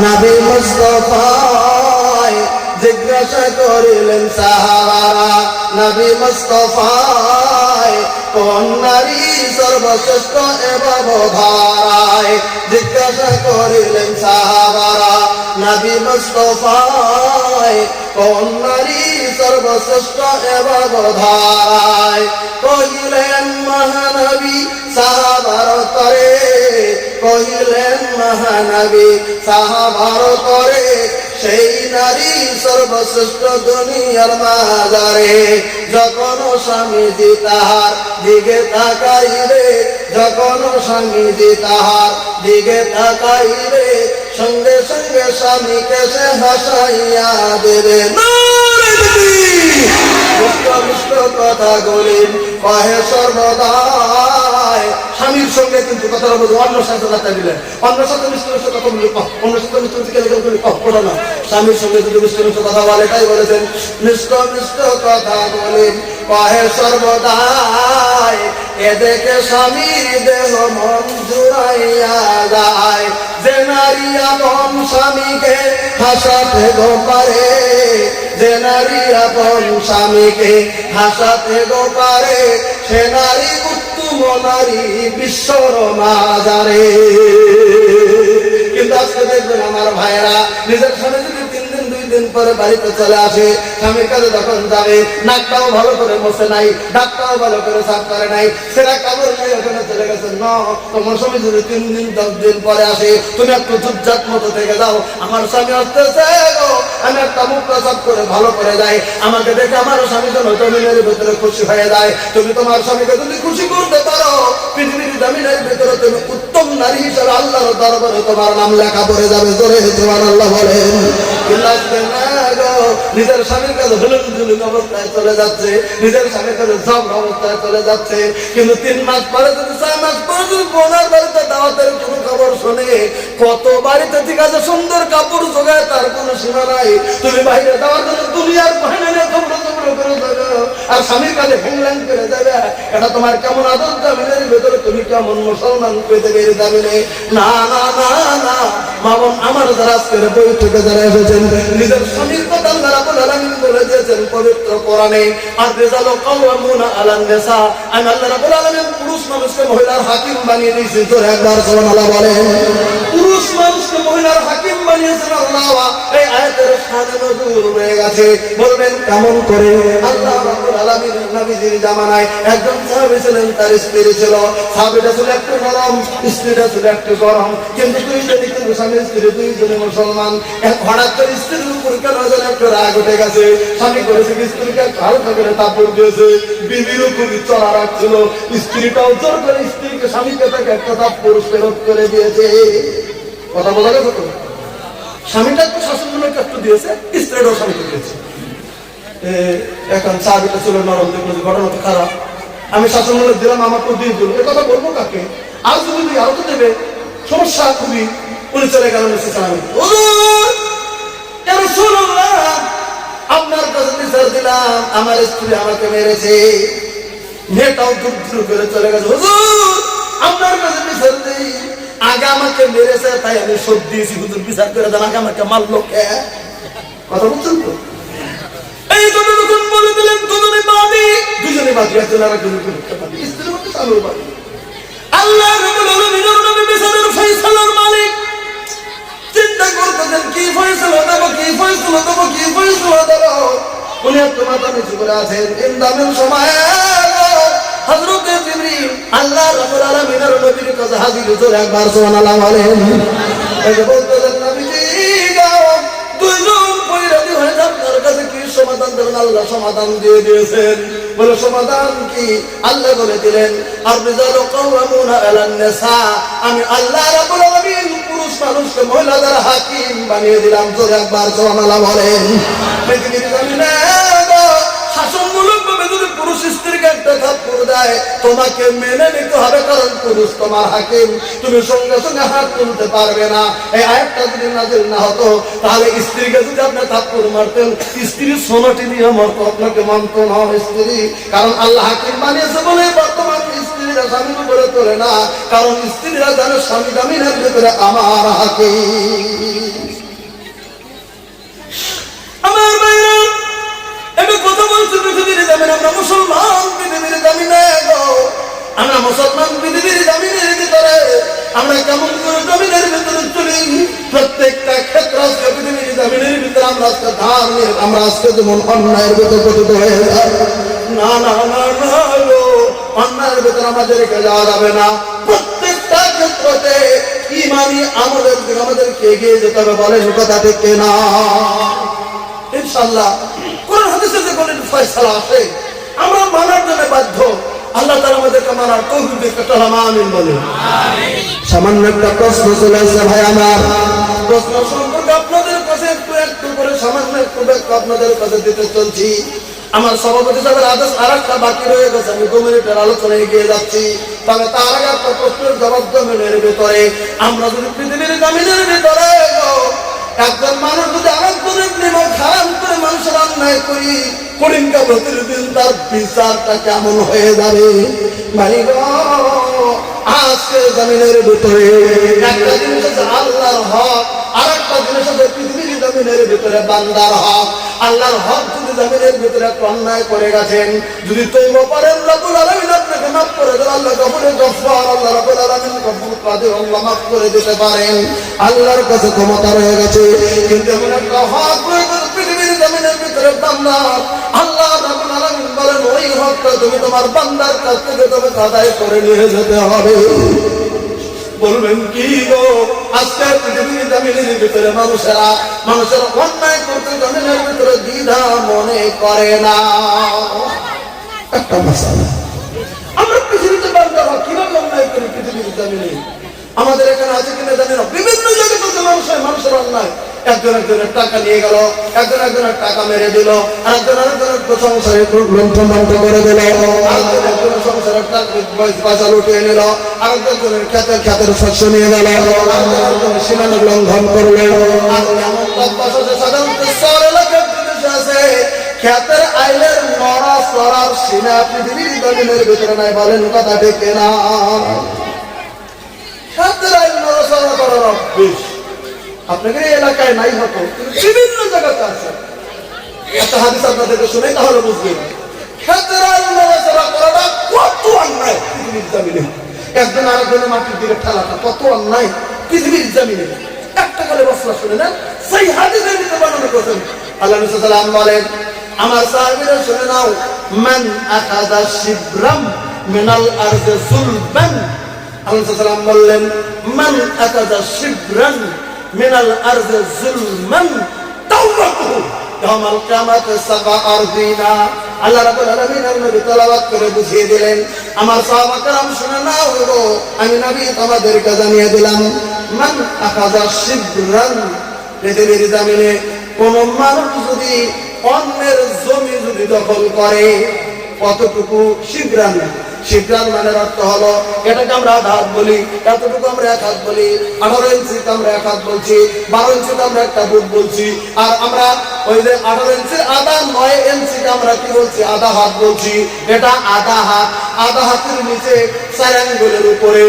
নবী মুস্তাফায়, জিজ্ঞাসা করিলেন সাহাবারা নবী মুস্তাফায়, কোন নারী সর্বশ্রেষ্ঠ এভাব ধারায়? জিজ্ঞাসা করিলেন সাহাবারা নবী মুস্তাফায়, কোন নারী সর্বশ্রেষ্ঠ এবাদতধারায় কহিলেন মহানবী সাহাবার তরে কহিলেন মহানবী সাহাবার তরে সেই নারী সর্বশ্রেষ্ঠ দুনিয়ার মাঝারে যখন স্বামীজি তাহার দিকে তাকাইবে যখন স্বামীজি তাহার দিকে তাকাইবে সঙ্গে সঙ্গে স্বামীকে সে হাসাইয়া দেবে কথা বলেন কহে সর্বদাই স্বামীর সঙ্গে কিন্তু কথা বলবো অন্য সাথে কথা দিলেন অন্য সাথে মিষ্টি কথা বললে অন্য সাথে মিষ্টি ওটা না স্বামীর সঙ্গে যদি মিষ্টি কথা বলে তাই বলেছেন মিষ্ট মিষ্ট কথা বলেন কহে সর্বদাই এ দেখে স্বামীর দেহ মন জুড়াইয়া যায় যে নারী আপন স্বামীকে হাসাতে গো পারে যে নারী আপন স্বামীকে হাসাতে গো পারে সে নারী উত্তম নারী বিশ্বর মাঝারে কিন্তু আজকে দেখবেন আমার ভাইয়েরা নিজের স্বামী যদি 3 দিন 2 দিন পরে বাড়িতে চলে আসে স্বামীর কাছে যখন যাবে নাকটাও ভালো করে মোছে নাই দাঁতটাও ভালো করে সাফ করে নাই সেটা কাপড় নাই ওখানে চলে গেছে না তোমার স্বামী যদি 3 দিন 10 দিন পরে আসে তুমি একটু চুপচাপ মতো থেকে যাও আমার স্বামী আসতেছে গো আমি একটা মুখটা সাফ করে ভালো করে যাই আমাকে দেখে আমার স্বামী যেন জমিনের ভিতরে খুশি হয়ে যায় তুমি তোমার স্বামীকে যদি খুশি করতে পারো পৃথিবীর জমিনের ভিতরে তুমি উত্তম নারী হিসেবে আল্লাহর দরবারে তোমার নাম লেখা পড়ে যাবে জোরে সুবহানাল্লাহ বলেন নিজের স্বামীর কাছে ঝুলুন অবস্থায় চলে যাচ্ছে নিজের স্বামীর কাছে সব অবস্থায় চলে যাচ্ছে কিন্তু 3 মাস পরে যদি 4 মাস পরে যদি বোনার বাড়িতে দাওয়াতের কোনো খবর শোনে কত বাড়িতে ঠিক আছে সুন্দর কাপড় জোগায় তার কোনো সীমা নাই তুমি বাইরে যাওয়ার জন্য দুনিয়ার বাহিনী নিয়ে তোমরা করে যাবে আর স্বামীর কাছে হ্যাংল্যাং করে যাবে এটা তোমার কেমন আদর জামিনের ভেতরে তুমি কেমন মুসলমান পেতে বেরিয়ে যাবে না না না না মা বোন আমার যারা আজকের বৈঠকে যারা এসেছেন নিজের স্বামীর কথা আল্লাহ রাব্বুল আলামিন বলে দিয়েছেন পবিত্র কোরআনে আর রিজালু কাওয়ামুনা আলান নিসা আমি আল্লাহ রাব্বুল আলামিন পুরুষ মানুষকে মহিলার হাকিম বানিয়ে দিয়েছি তো একবার সুবহানাল্লাহ বলেন পুরুষ মানুষকে মহিলার হাকিম বানিয়েছেন আল্লাহ এই আয়াতের শানে নজুল হয়ে গেছে বলবেন কেমন করে আল্লাহ রাব্বুল আলামিন নবীজির জামানায় একজন সাহাবী ছিলেন তার স্ত্রী ছিল সাহাবীটা ছিল একটু নরম স্ত্রীটা ছিল একটু গরম কিন্তু দুইজনই কিন্তু স্বামী স্ত্রী দুইজনই মুসলমান এক হঠাৎ করে স্ত্রীর উপর কেন যেন একটু রাগ উঠে গেছে স্বামী করেছে স্ত্রীকে হালকা করে তাপড় দিয়েছে বিবিরও খুবই চড়া রাখছিল স্ত্রীটাও জোর করে স্ত্রীকে স্বামীকে তাকে একটা তাপড় ফেরত করে দিয়েছে কথা বোঝা গেছে তো স্বামীটা একটু শাসনগুলোকে একটু দিয়েছে স্ত্রীটাও স্বামীকে দিয়েছে এখন সাহাবীটা ছিল নরম দেখলো ঘটনা তো খারাপ আমি শাসনমূলক দিলাম আমাকে দিয়ে দিল এ কথা বলবো কাকে আর যদি আরো তো দেবে সমস্যা খুবই উনি চলে গেলেন আপনার কাছে বিচার দিলাম আমার স্ত্রী আমাকে মেরেছে মেয়েটাও দূর দূর করে চলে গেছে হুজুর আপনার কাছে বিচার দিই আগে আমাকে মেরেছে তাই আমি শোধ দিয়েছি হুজুর বিচার করে দেন আগে আমাকে মারলো কে কথা বলছেন তো এই কথা যখন বলে দিলেন দুজনে বাদী দুজনে বাদী একজন আর একজনের বিরুদ্ধে বাদী স্ত্রীর মধ্যে স্বামীর বাদী আল্লাহ রাব্বুল আলামিনের নবী বিচারের ফয়সালার মালিক চিন্তা করতেছেন কি ফয়সালা দেব কি ফয়সালা দেব কি ফয়সালা দেব উনি একটু মাথা নিচু করে আছেন ইন্দামের সময় হযরত জিবরিল আল্লাহ রাব্বুল আলামিনের নবীর কাছে হাজির হয়ে একবার সুবহানাল্লাহ বলেন এই যে বলতেছেন নবীজি গাও দুইজন পয়রাদি হয়ে যান তার কাছে কি সমাধান দেবেন আল্লাহ সমাধান দিয়ে দিয়েছেন বলে সমাধান কি আল্লাহ বলে দিলেন আর রিজালু কাওয়ামুনা আলান নিসা আমি আল্লাহ রাব্বুল আলামিন পুরুষ মানুষকে মহিলাদের হাকিম বানিয়ে দিলাম জোরে একবার সুবহানাল্লাহ বলেন পৃথিবীর জমিনে শাসনমূলক ভাবে যদি পুরুষ স্ত্রীকে একটা থাপ্পড় দেয় তোমাকে মেনে নিতে হবে কারণ পুরুষ তোমার হাকিম তুমি সঙ্গে সঙ্গে হাত তুলতে পারবে না এই আয়াতটা যদি নাযিল না হতো তাহলে স্ত্রীকে যদি আপনি থাপ্পড় মারতেন স্ত্রীর সোনাটি নিয়ে মরতো আপনাকে মানতো না স্ত্রী কারণ আল্লাহ হাকিম বানিয়েছে বলে বর্তমান স্ত্রীরা স্বামীর উপরে তোলে না কারণ স্ত্রীরা জানে স্বামী জামিনের ভিতরে আমার হাকিম আমার ভাইরা আমি কথা বলছি পৃথিবীর জামিনে আমরা মুসলমান পৃথিবীর জামিনে আমরা মুসলমান পৃথিবীর জামিনের ভিতরে আমরা কেমন করে জামিনের ভিতরে চলি প্রত্যেকটা ক্ষেত্র পৃথিবীর জামিনের ভিতরে আমরা আজকে ধার্মিক, আমরা আজকে যেমন অন্যায়ের ভিতরে পতিত হয়ে যায়, না না না না গো, অন্যায়ের ভিতরে আমাদেরকে যাওয়া যাবে না। প্রত্যেকটা ক্ষেত্রতে ইমানি আমাদেরকে এগিয়ে যেতে হবে। বলেন কথা ঠিক না? ইনশাআল্লাহ কোরআন হাদিসে যে বলেন ফয়সালা আছে, আমরা মানার জন্য বাধ্য। আল্লাহ তাআলা আমাদেরকে মানার তৌফিক দিন, আমিন বলেন। সামান্য একটা প্রশ্ন চলে আসছে ভাই আমার, প্রশ্ন সম্পর্কে আপনাদের কাছে একটু করে সামান্য একটু ব্যাখ্যা আপনাদের কাছে দিতে চলছি। আমার সভাপতি সাহেবের আদেশ আর একটা বাকি রয়ে গেছে, আমি 2 মিনিটের আলোচনায় এগিয়ে যাচ্ছি। তবে তার আগে একটা প্রশ্নের জবাব জমিনের ভিতরে, আমরা যদি পৃথিবীর জমিনের ভিতরে একজন মানুষ যদি আরেকজনের নিমক হারাম করে মানুষের অন্যায় করি, করিমকা প্রতিদিন তার বিচারটা কেমন হয়ে যাবে? মানে আজকে জমিনের ভিতরে একটা জিনিস হচ্ছে আল্লাহর হক, আর একটা জিনিস হচ্ছে পৃথিবীর জমিনের ভিতরে বান্দার হক। আল্লাহর হক যদি জমিনের ভিতরে একটা অন্যায় করে গেছেন, যদি তওবা করেন, রব্বুল আলামিন আপনাকে মাফ করে দেন। আল্লাহ গফুরে গফফার, আল্লাহ রব্বুল আলামিন গফুর কাদের, আল্লাহ মাফ করে দিতে পারেন। আল্লাহর কাছে ক্ষমতা রয়ে গেছে। কিন্তু এমন একটা হক পৃথিবীর জমিনের ভিতরে বান্দার, আল্লাহ রব্বুল আলামিন বলেন ওই হকটা তুমি তোমার বান্দার কাছ থেকে তুমি আদায় করে নিয়ে যেতে হবে। বলবেন কি গো, আজকে পৃথিবীর জমিনের ভিতরে মানুষের অন্যায় করতে জমিনের ভিতরে দ্বিধা মনে করে না। একটা মাসালা, আমরা পৃথিবীতে বান্দা হওয়া কিভাবে অন্যায় করি পৃথিবীর জমিনে? আমাদের এখানে আছে কিনা জানি না, বিভিন্ন জায়গায় তো মানুষের অন্যায়। একজনের টাকা নিয়ে গেল, একজনের টাকা মেরে দিল, আরেকজনের সংসারে লুণ্ঠন করে দিল, আরেকজনের সংসারের পয়সা লুটিয়ে নিল, আরেকজনের ক্ষেতের শস্য নিয়ে গেল, আরেকজনের সীমা লঙ্ঘন করলো। আর এমন সাধারণত শহর এলাকার বিদেশে আছে, ক্ষেতের আইলের নড়া চড়ার সীমা পৃথিবীর জমিনের ভিতরে নাই। বলেন কথা ঠিক না? ক্ষেতের আইল নড়া চড়া করার অভ্যেস আপনাদের এই এলাকায় নাই হতো, বিভিন্ন জায়গাতে আছে। একটা হাদিস আপনাদেরকে শুনে তাহলে বুঝবেন ক্ষেতের আইল নড়াচড়া করাটা কত অন্যায় পৃথিবীর জমিনে। একজন আরেকজনের মাটির দিকে ঠেলাটা কত অন্যায় পৃথিবীর জমিনে। একটা করে মশলা শুনে না, সেই হাদিসের ভিতরে বর্ণনা করেছেন। আল্লাহ রাসূল সাল্লাল্লাহু আলাইহি ওয়াসাল্লাম বলেন, আমার সাহাবীরা শুনে নাও, মান আখাযা শিবরাম মিনাল আরদি যুলবান। আল্লাহ রাসূল সাল্লাল্লাহু আলাইহি ওয়াসাল্লাম বললেন, মান আখাযা শিবরান মিনাল আরদি যুলমান তাওবাতুহু ইয়াওমাল কিয়ামাতি সাবআরদিনা। আল্লাহ রাব্বুল আলামিন নবী তেলাওয়াত করে বুঝিয়ে দিলেন। আমার সাহাবা کرام শুনে নাও গো, আমি নবী তোমাদেরকে জানিয়ে দিলাম, মান আখাযা শিবরান, পৃথিবীর জমিনে কোন মানুষ যদি অন্যের জমি যদি দখল করে, কতটুকু শিবরান, শিবরান মানে অর্থ হলো, এটাকে আমরা আধা হাত বলি, এতটুকু আমরা 1 হাত বলি, 18 ইঞ্চিতে আমরা 1 হাত বলছি, 12 ইঞ্চিতে আমরা একটা বুট বলছি, আর আমরা ওই যে 18 ইঞ্চির আধা 9 ইঞ্চিতে আমরা কি বলছি? আধা হাত বলছি। এটা আধা হাত, আধা হাতের নিচে 4 আঙ্গুলের উপরে।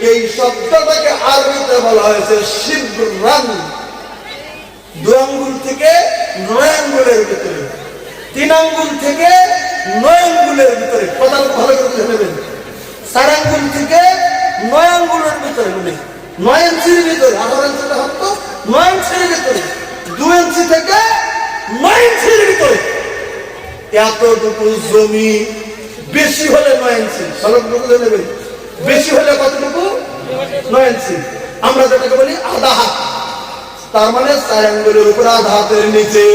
এই শব্দটাকে আরবিতে বলা হয়েছে শিবরান। 2 আঙ্গুল থেকে 9 আঙ্গুলের ভিতরে, 3 আঙ্গুল থেকে 9 আঙ্গুলের ভিতরে, কথা ভালো করে বুঝে নেবেন। 4 আঙ্গুল থেকে 9 আঙ্গুলের ভিতরে, মানে 9 ইঞ্চির ভিতরে, 18 ইঞ্চিতে হতো 9 ইঞ্চির ভিতরে, 2 ইঞ্চি থেকে 9 ইঞ্চির ভিতরে এতটুকু জমি। বেশি হলে 9 ইঞ্চি, ভালো করে বুঝে নেবেন। বেশি হলে কতটুকু? 9 ইঞ্চি। আমরা যেটাকে বলি আধা হাত, তার মানে 4 আঙ্গুলের উপর আধা হাতের নিচে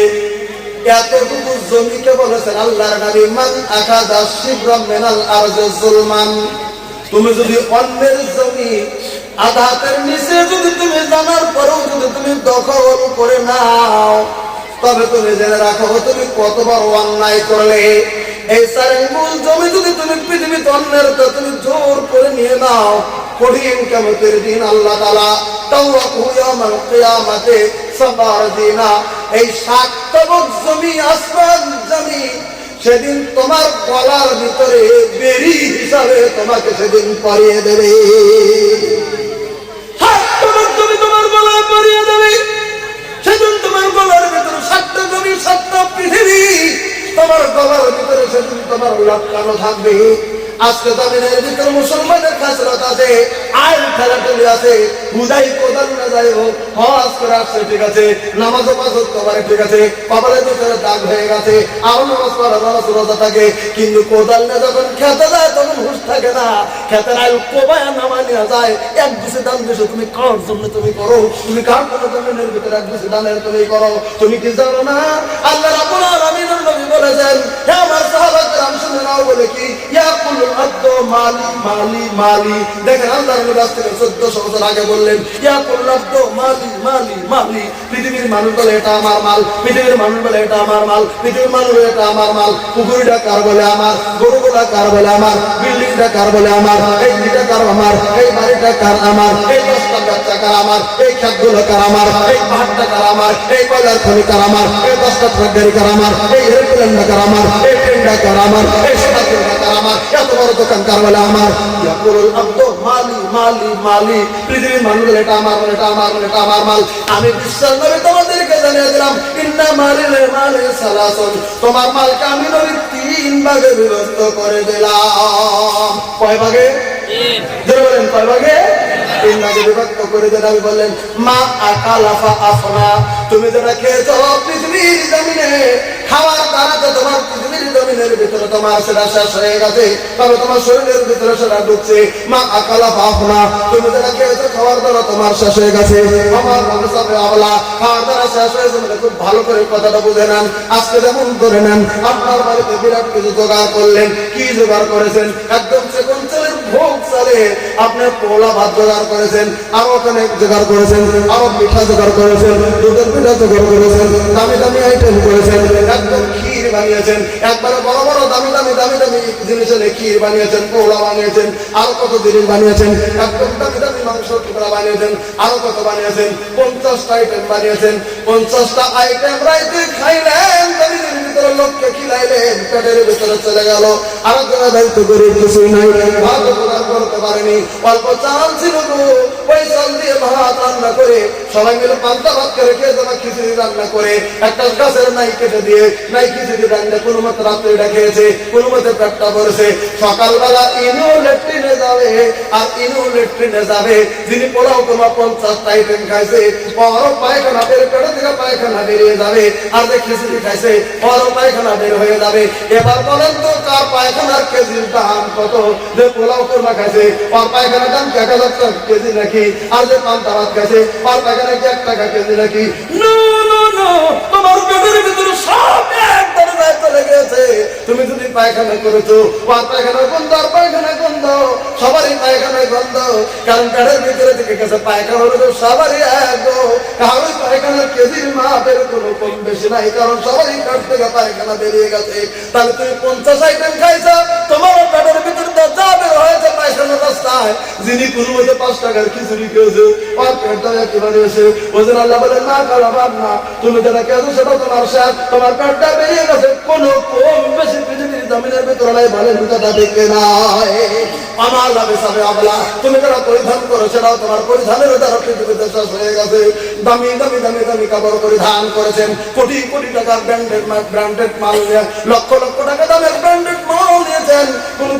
এতটুকু জমিকে বলেছেন আল্লাহর নবী, মান আখাযা শিবরাম মিনাল আরদি যুলমান। তুমি যদি অন্যের জমি আধা হাতের নিচে যদি তুমি জানার পরেও যদি তুমি দখল করে নাও, তবে তুমি জেনে রাখো তুমি কত বড় অন্যায় করলে। এই 4 আঙ্গুল জমি যদি তুমি পৃথিবীতে অন্যের তো তুমি জোর করে নিয়ে নাও, কঠিন কিয়ামতের দিন আল্লাহ তাআলা তাওয়াকুহু ইয়াওমাল কিয়ামাতি সাবআরদিনা, এই 7 তবক জমি, আসমান জমি, সেদিন তোমার গলার ভিতরে বেরি হিসাবে তোমাকে সেদিন পরিয়ে দেবে। 7 তবক জমি তোমার গলায় পরিয়ে দেবে। সেদিন তোমার গলার ভিতরে 7টা জমি, 7টা পৃথিবী তোমার গলার ভিতরে সেদিন তোমার লটকানো থাকবে। আজকে জমিনের ভিতর মুসলমানের খাসরত আছে, আইল ঠেলাঠেলি আছে, বুঝাই কোদাল না যাই হোক, হজ করে আসছে ঠিক আছে, নামাজও পাঁচ ওয়াক্ত করে ঠিক আছে, কপালের ভিতরে দাগ হয়ে গেছে, আরো নামাজ পড়া নামাজ রোজা থাকে, কিন্তু কোদাল না যখন খেতে যায় তখন হুঁশ থাকে না। খেতের আইল কোবায়া নামা নিয়ে যায়, এক বুঝে দান দেশে তুমি কার জন্য তুমি করো, তুমি কার কোনো জমিনের ভিতরে এক বুঝে দানের তুমি করো, তুমি কি জানো না আল্লাহ রাব্বুল আলামিনের নবী বলেছেন, হে আমার সাহাবা کرام শুনে নাও বলে কি ইয়াকুলুল আব্দু মালি মালি মালি। দেখেন আল্লাহর নবী আজ থেকে 1400 বছর আগে বললেন ইয়াকুলুল আব্দু মালি মালি মালি। পৃথিবীর মানুষ বলে এটা আমার মাল, পৃথিবীর মানুষ বলে এটা আমার মাল, পৃথিবীর মানুষ বলে এটা আমার মাল, পুকুরটা কার বলে আমার, গরুগুলা কার বলে আমার, বিল্ডিংটা কার বলে আমার, এই ভিটা কার আমার, এই বাড়িটা কার আমার, এই 10টা বাচ্চা কার আমার, এই খেতগুলো কার আমার, এই পাহাড়টা কার আমার, এই কয়লার খনি কার আমার, এই 10টা ট্রাক গাড়ি কার আমার, এই এরোপ্লেনটা কার আমার, এই ট্রেনটা কার আমার, এই সোনারটা কার আমার, এত বড় দোকান কার বলে আমার। ইয়াকুলুল আব্দু মালি মালি মালি। পৃথিবীর মানুষ বলে এটা আমার, এটা আমার, এটা আমার মাল। আমি বিশ্বাস করে তোমাদেরকে জানিয়ে দিলাম ইন্না মালিল মালি সালাসুন, তোমার মালকে আমি নবী 3 ভাগে বিভক্ত করে দিলাম। কয় ভাগে? জোরে বলেন কয় ভাগে? 3 ভাগে বিভক্ত করে দিলাম। আমি বললেন মা আকালাফা আফনা, তুমি যেটা খেয়েছো পৃথিবীর জমিনে, খাওয়ার দ্বারা তো তোমার পৃথিবীর জমিনের ভিতরে তোমার সেটা শেষ হয়ে গেছে, তবে তোমার শরীরের ভিতরে সেটা ঢুকছে। মা আকালাফা আফনা, তুমি যেটা খেয়েছো খাওয়ার দ্বারা তোমার শেষ হয়ে গেছে, আমার নামে সাবে আওলা, খাওয়ার দ্বারা শেষ হয়েছে মানে খুব ভালো করে কথাটা বুঝে নেন। আজকে যেমন ধরে নেন আপনার বাড়িতে বিরাট কিছু জোগাড় করলেন, কি জোগাড় করেছেন? একদম সেকন চালের ভোগ চালে আপনি পোলা ভাত জোগাড় করেছেন, আরো ওখানে জোগাড় করেছেন, আরো পিঠা জোগাড় করেছেন, দুধের পিঠা জোগাড় করেছেন, দামি দামি আইটেম করেছেন, একদম ক্ষীর বানিয়েছেন, একবারে বড় বড় দামি দামি দামি দামি জিনিসের ক্ষীর বানিয়েছেন, পোলা বানিয়েছেন, আরো কত জিনিস বানিয়েছেন, একদম দামি দামি মাংস টুকরা বানিয়েছেন, আরো কত বানিয়েছেন, 50টা আইটেম বানিয়েছেন। 50টা আইটেম রাইতে খাইলেন, শরীরের ভিতরে লোককে খিলাইলেন, পেটের ভিতরে চলে গেল, আর কোনো দায়িত্ব করে কিছুই নাই, ভাত জোগাড় করতে পারেনি, অল্প চাল ছিল তো ওই চাল দিয়ে ভাত রান্না করে সবাই মিলে পান্তা ভাত করে খেয়ে যাবে, খিচুড়ি রান্না করে একটা গাছের নাই কেটে দিয়ে নাই খিচুড়ি রান্না কোনো মতো রাত্রিটা খেয়েছে, কোনো মতো পেটটা ভরেছে। সকালবেলা ইনু লেট্রিনে যাবে, আর ইনু লেট্রিনে যাবে যিনি পোলাও তোমার 50টা আইটেম খাইছে, বড় পায়খানা বের পেটে থেকে পায়খানা বেরিয়ে যাবে, আর যে খিচুড়ি খাইছে বড় পায়খানা বের হয়ে যাবে। এবার বলেন তো কার পায়খানার কেজির দাম কত? যে পোলাও কোরমা খাইছে আর পায়খানার দাম 1000 টাকা কেজি নাকি, আর যে পান্তা ভাত খাইছে আর পায়খানা 1 টাকা কেজি নাকি? তোমার পেটের ভিতরে সব এক দরজায় চলে গেছে। তুমি যদি পায়খানা করেছো আর পায়খানা গন্ধ, আর পায়খানা গন্ধ, সবারই পায়খানা গন্ধ, কারণ পেটের ভিতরে থেকে গেছে পায়খানা হলো সবারই এক, কারণ পায়খানার কেজির মাপের কোনো কম বেশি নাই, কারণ সবারই পেট থেকে পায়খানা বেরিয়ে গেছে। তাহলে তুমি 50 আইটেম খাইছো, তোমার পেটের ভিতরে যা বের হয়েছে পায়খানার রাস্তায়, যিনি কোনো মধ্যে 5 টাকার খিচুড়ি খেয়েছে আর পেটটা একেবারে এসে ওজন আল্লাহ বলে না খারাপ না, তুমি যেটা খেয়েছো সেটা তোমার শেষ, তোমার পেটটা বেরিয়ে গেছে, কোনো কম বেশি পৃথিবীর জমিনের ভিতরে নাই, ভালের ভিতরটা দেখে নাই। আমার লাভে সাবে আবলা, তুমি যারা পরিধান করো সেটাও তোমার পরিধানের দ্বারা পৃথিবীতে শেষ হয়ে গেছে। দামি দামি দামি দামি কাপড় পরিধান করেছেন, কোটি কোটি টাকার ব্র্যান্ডেড মাল নিয়ে, লক্ষ লক্ষ টাকা দামের ব্র্যান্ডেড মাল নিয়েছেন। কোন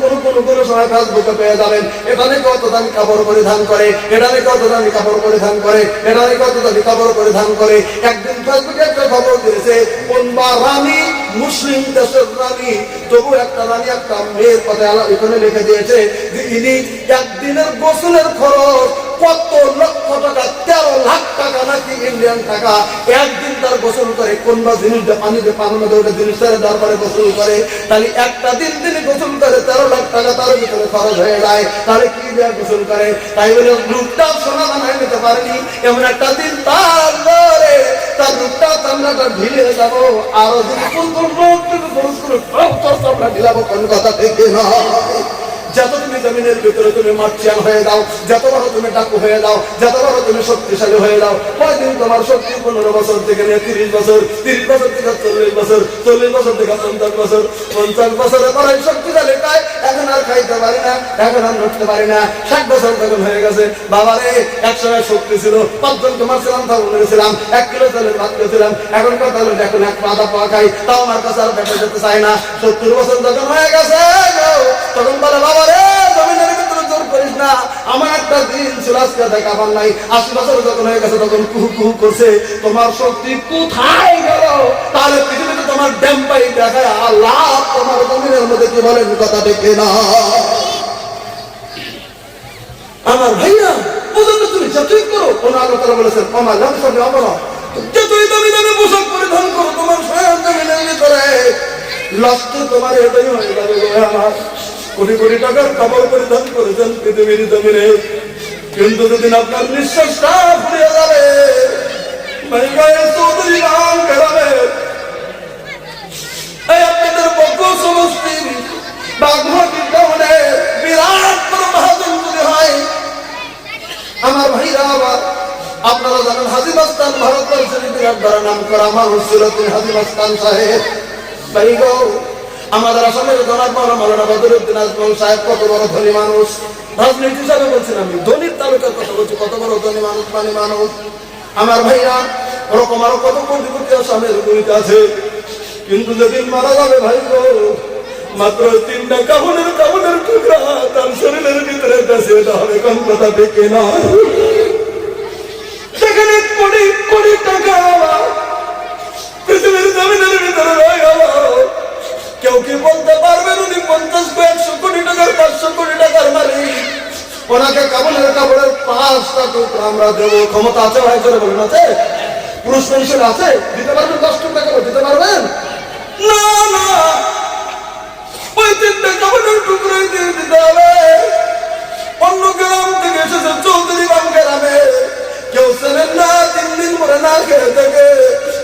সময় ফেসবুকে পেয়ে যাবেন এটা নিয়ে কত দামি কাপড় পরিধান করে, এটা নিয়ে কত দামি কাপড় পরিধান করে, এটা নিয়ে কত দামি কাপড় পরিধান করে। একদিন ফেসবুকে একটা খবর দিয়েছে, কোনবা রানী, মুসলিম দেশের রানী, তবু একটা রানী একটা মেয়ের কথা এখানে লিখে দিয়েছে যে ইনি একদিনের গোসলের খরচ কত লক্ষ টাকা, 13 লাখ টাকা নাকি ইন্ডিয়ান টাকা, একদিন তার গোসল করে। কোনবা জিনিসটা পানিতে পানির মধ্যে ওটা জিনিস তারপরে গোসল করে, তাহলে একটা দিন তিনি গোসল করে 13 লাখ টাকা তার ভিতরে খরচ হয়ে যায়। তাহলে কি দিয়ে গোসল করে? তাই বলে রূপটা সোনা বানায় নিতে পারেনি, এমন একটা দিন তার ধরে তার রূপটা চামড়াটা ঢিলে যাবো, আরো যদি কোন কোন রোগ খরচ করে সব চর্চা আমরা ঢিলাবো, কোন কথা থেকে নয়। যত তুমি জমিনের ভিতরে তুমি মার্চিয়ান হয়ে যাও, যত বড় তুমি ডাকু হয়ে যাও, যত বড় তুমি শক্তিশালী হয়ে যাও, কয়দিন তোমার শক্তি 15 বছর থেকে নিয়ে 30 বছর, 30 বছর থেকে 40 বছর, 40 বছর থেকে 50 বছর, 50 বছরের পরে শক্তিশালী কায় এখন আর খাইতে পারি না, এখন আর নড়তে পারি না। 60 বছর তখন হয়ে গেছে। বাবা রে, একসময় শক্তি ছিল, 5 জন তোমার ছিলাম, তখন ছিলাম 1 কিলো চালের ভাত খেয়েছিলাম, এখন কথা হলো এখন 1 পাতা পাওয়া খাই, তাও আমার কাছে আর ব্যবসা যেতে চাই না। 70 বছর যখন হয়ে গেছে তখন বলে বাবা রে, জমিনের ভিতরে জোর করিস না, আমার একটা দিন ছিল আজকে দেখাবার নাই। 80 বছর যখন হয়ে গেছে তখন কুহু কুহু করছে, তোমার শক্তি কোথায় গেল? তাহলে পৃথিবীতে তোমার ড্যাম পাই দেখায় আল্লাহ তোমার জমিনের মধ্যে কি বলেন কথা দেখে না। আমার ভাইয়া বুঝুন, তুমি যতই করো, কোন আল্লাহ তাআলা বলেছেন আমার নাম সঙ্গে অপরা, যতই দামি দামি পোশাক পরিধান করো তোমার স্বয়ং জমিনের ভিতরে লস্ত তোমার এটাই হয়ে যাবে। আমার কোটি কোটি টাকার কাপড় পরিধান করেছেন পৃথিবীর জমিনে, কিন্তু যদি আপনার নিঃশ্বাসটা ফুরিয়ে যাবে, চৌধুরী নাম কেরাবে আপনাদের পক্ষ সমষ্টি বাঘমতি টাউনে বিরাট বড় মহাজন যদি হয়। আমার ভাইরা, আবার আপনারা জানেন হাজী মাস্তান ভারতবর্ষের বিরাট বড় নাম করা মানুষ ছিল তিনি হাজী মাস্তান সাহেব। ভাই গো, আমাদের আসামের জনাব মাওলানা বদরুদ্দিন আজমল সাহেব কত বড় ধনী মানুষ। রাজনীতি হিসাবে বলছেন, আমি ধনীর তালুকের কথা বলছি, কত বড় ধনী মানুষ, মানে মানুষ। আমার ভাইরা, ওরকম আরো কত কোটি কোটি আসামের গুলিতে আছে, কিন্তু যেদিন মারা যাবে ভাই গো, মাত্র 3টা কাপড়ের টুকরা তার শরীরের ভিতরে বেঁচে হবে। কোন কথা দেখে না, সেখানে কোটি কোটি টাকা পৃথিবীর জমিনের ভিতরে রয়ে গেল। কেউ কি বলতে পারবেন উনি 50-100 কোটি টাকার 500 কোটি টাকার মালিক? ওনাকে কাপড়ের 5টা টুকরা আমরা দেবো, ক্ষমতা আছে ভাই করে বলেন? আছে? পুরুষ মানুষের আছে? দিতে পারবেন? 10 টুকরা করে দিতে পারবেন? না না, ওই 3টা কাপড়ের টুকরাই দিয়ে দিতে হবে। অন্য গ্রাম থেকে এসেছে চৌধুরী বাম গ্রামে, কেউ চেনেন না, 3 দিন পরে না খেয়ে থেকে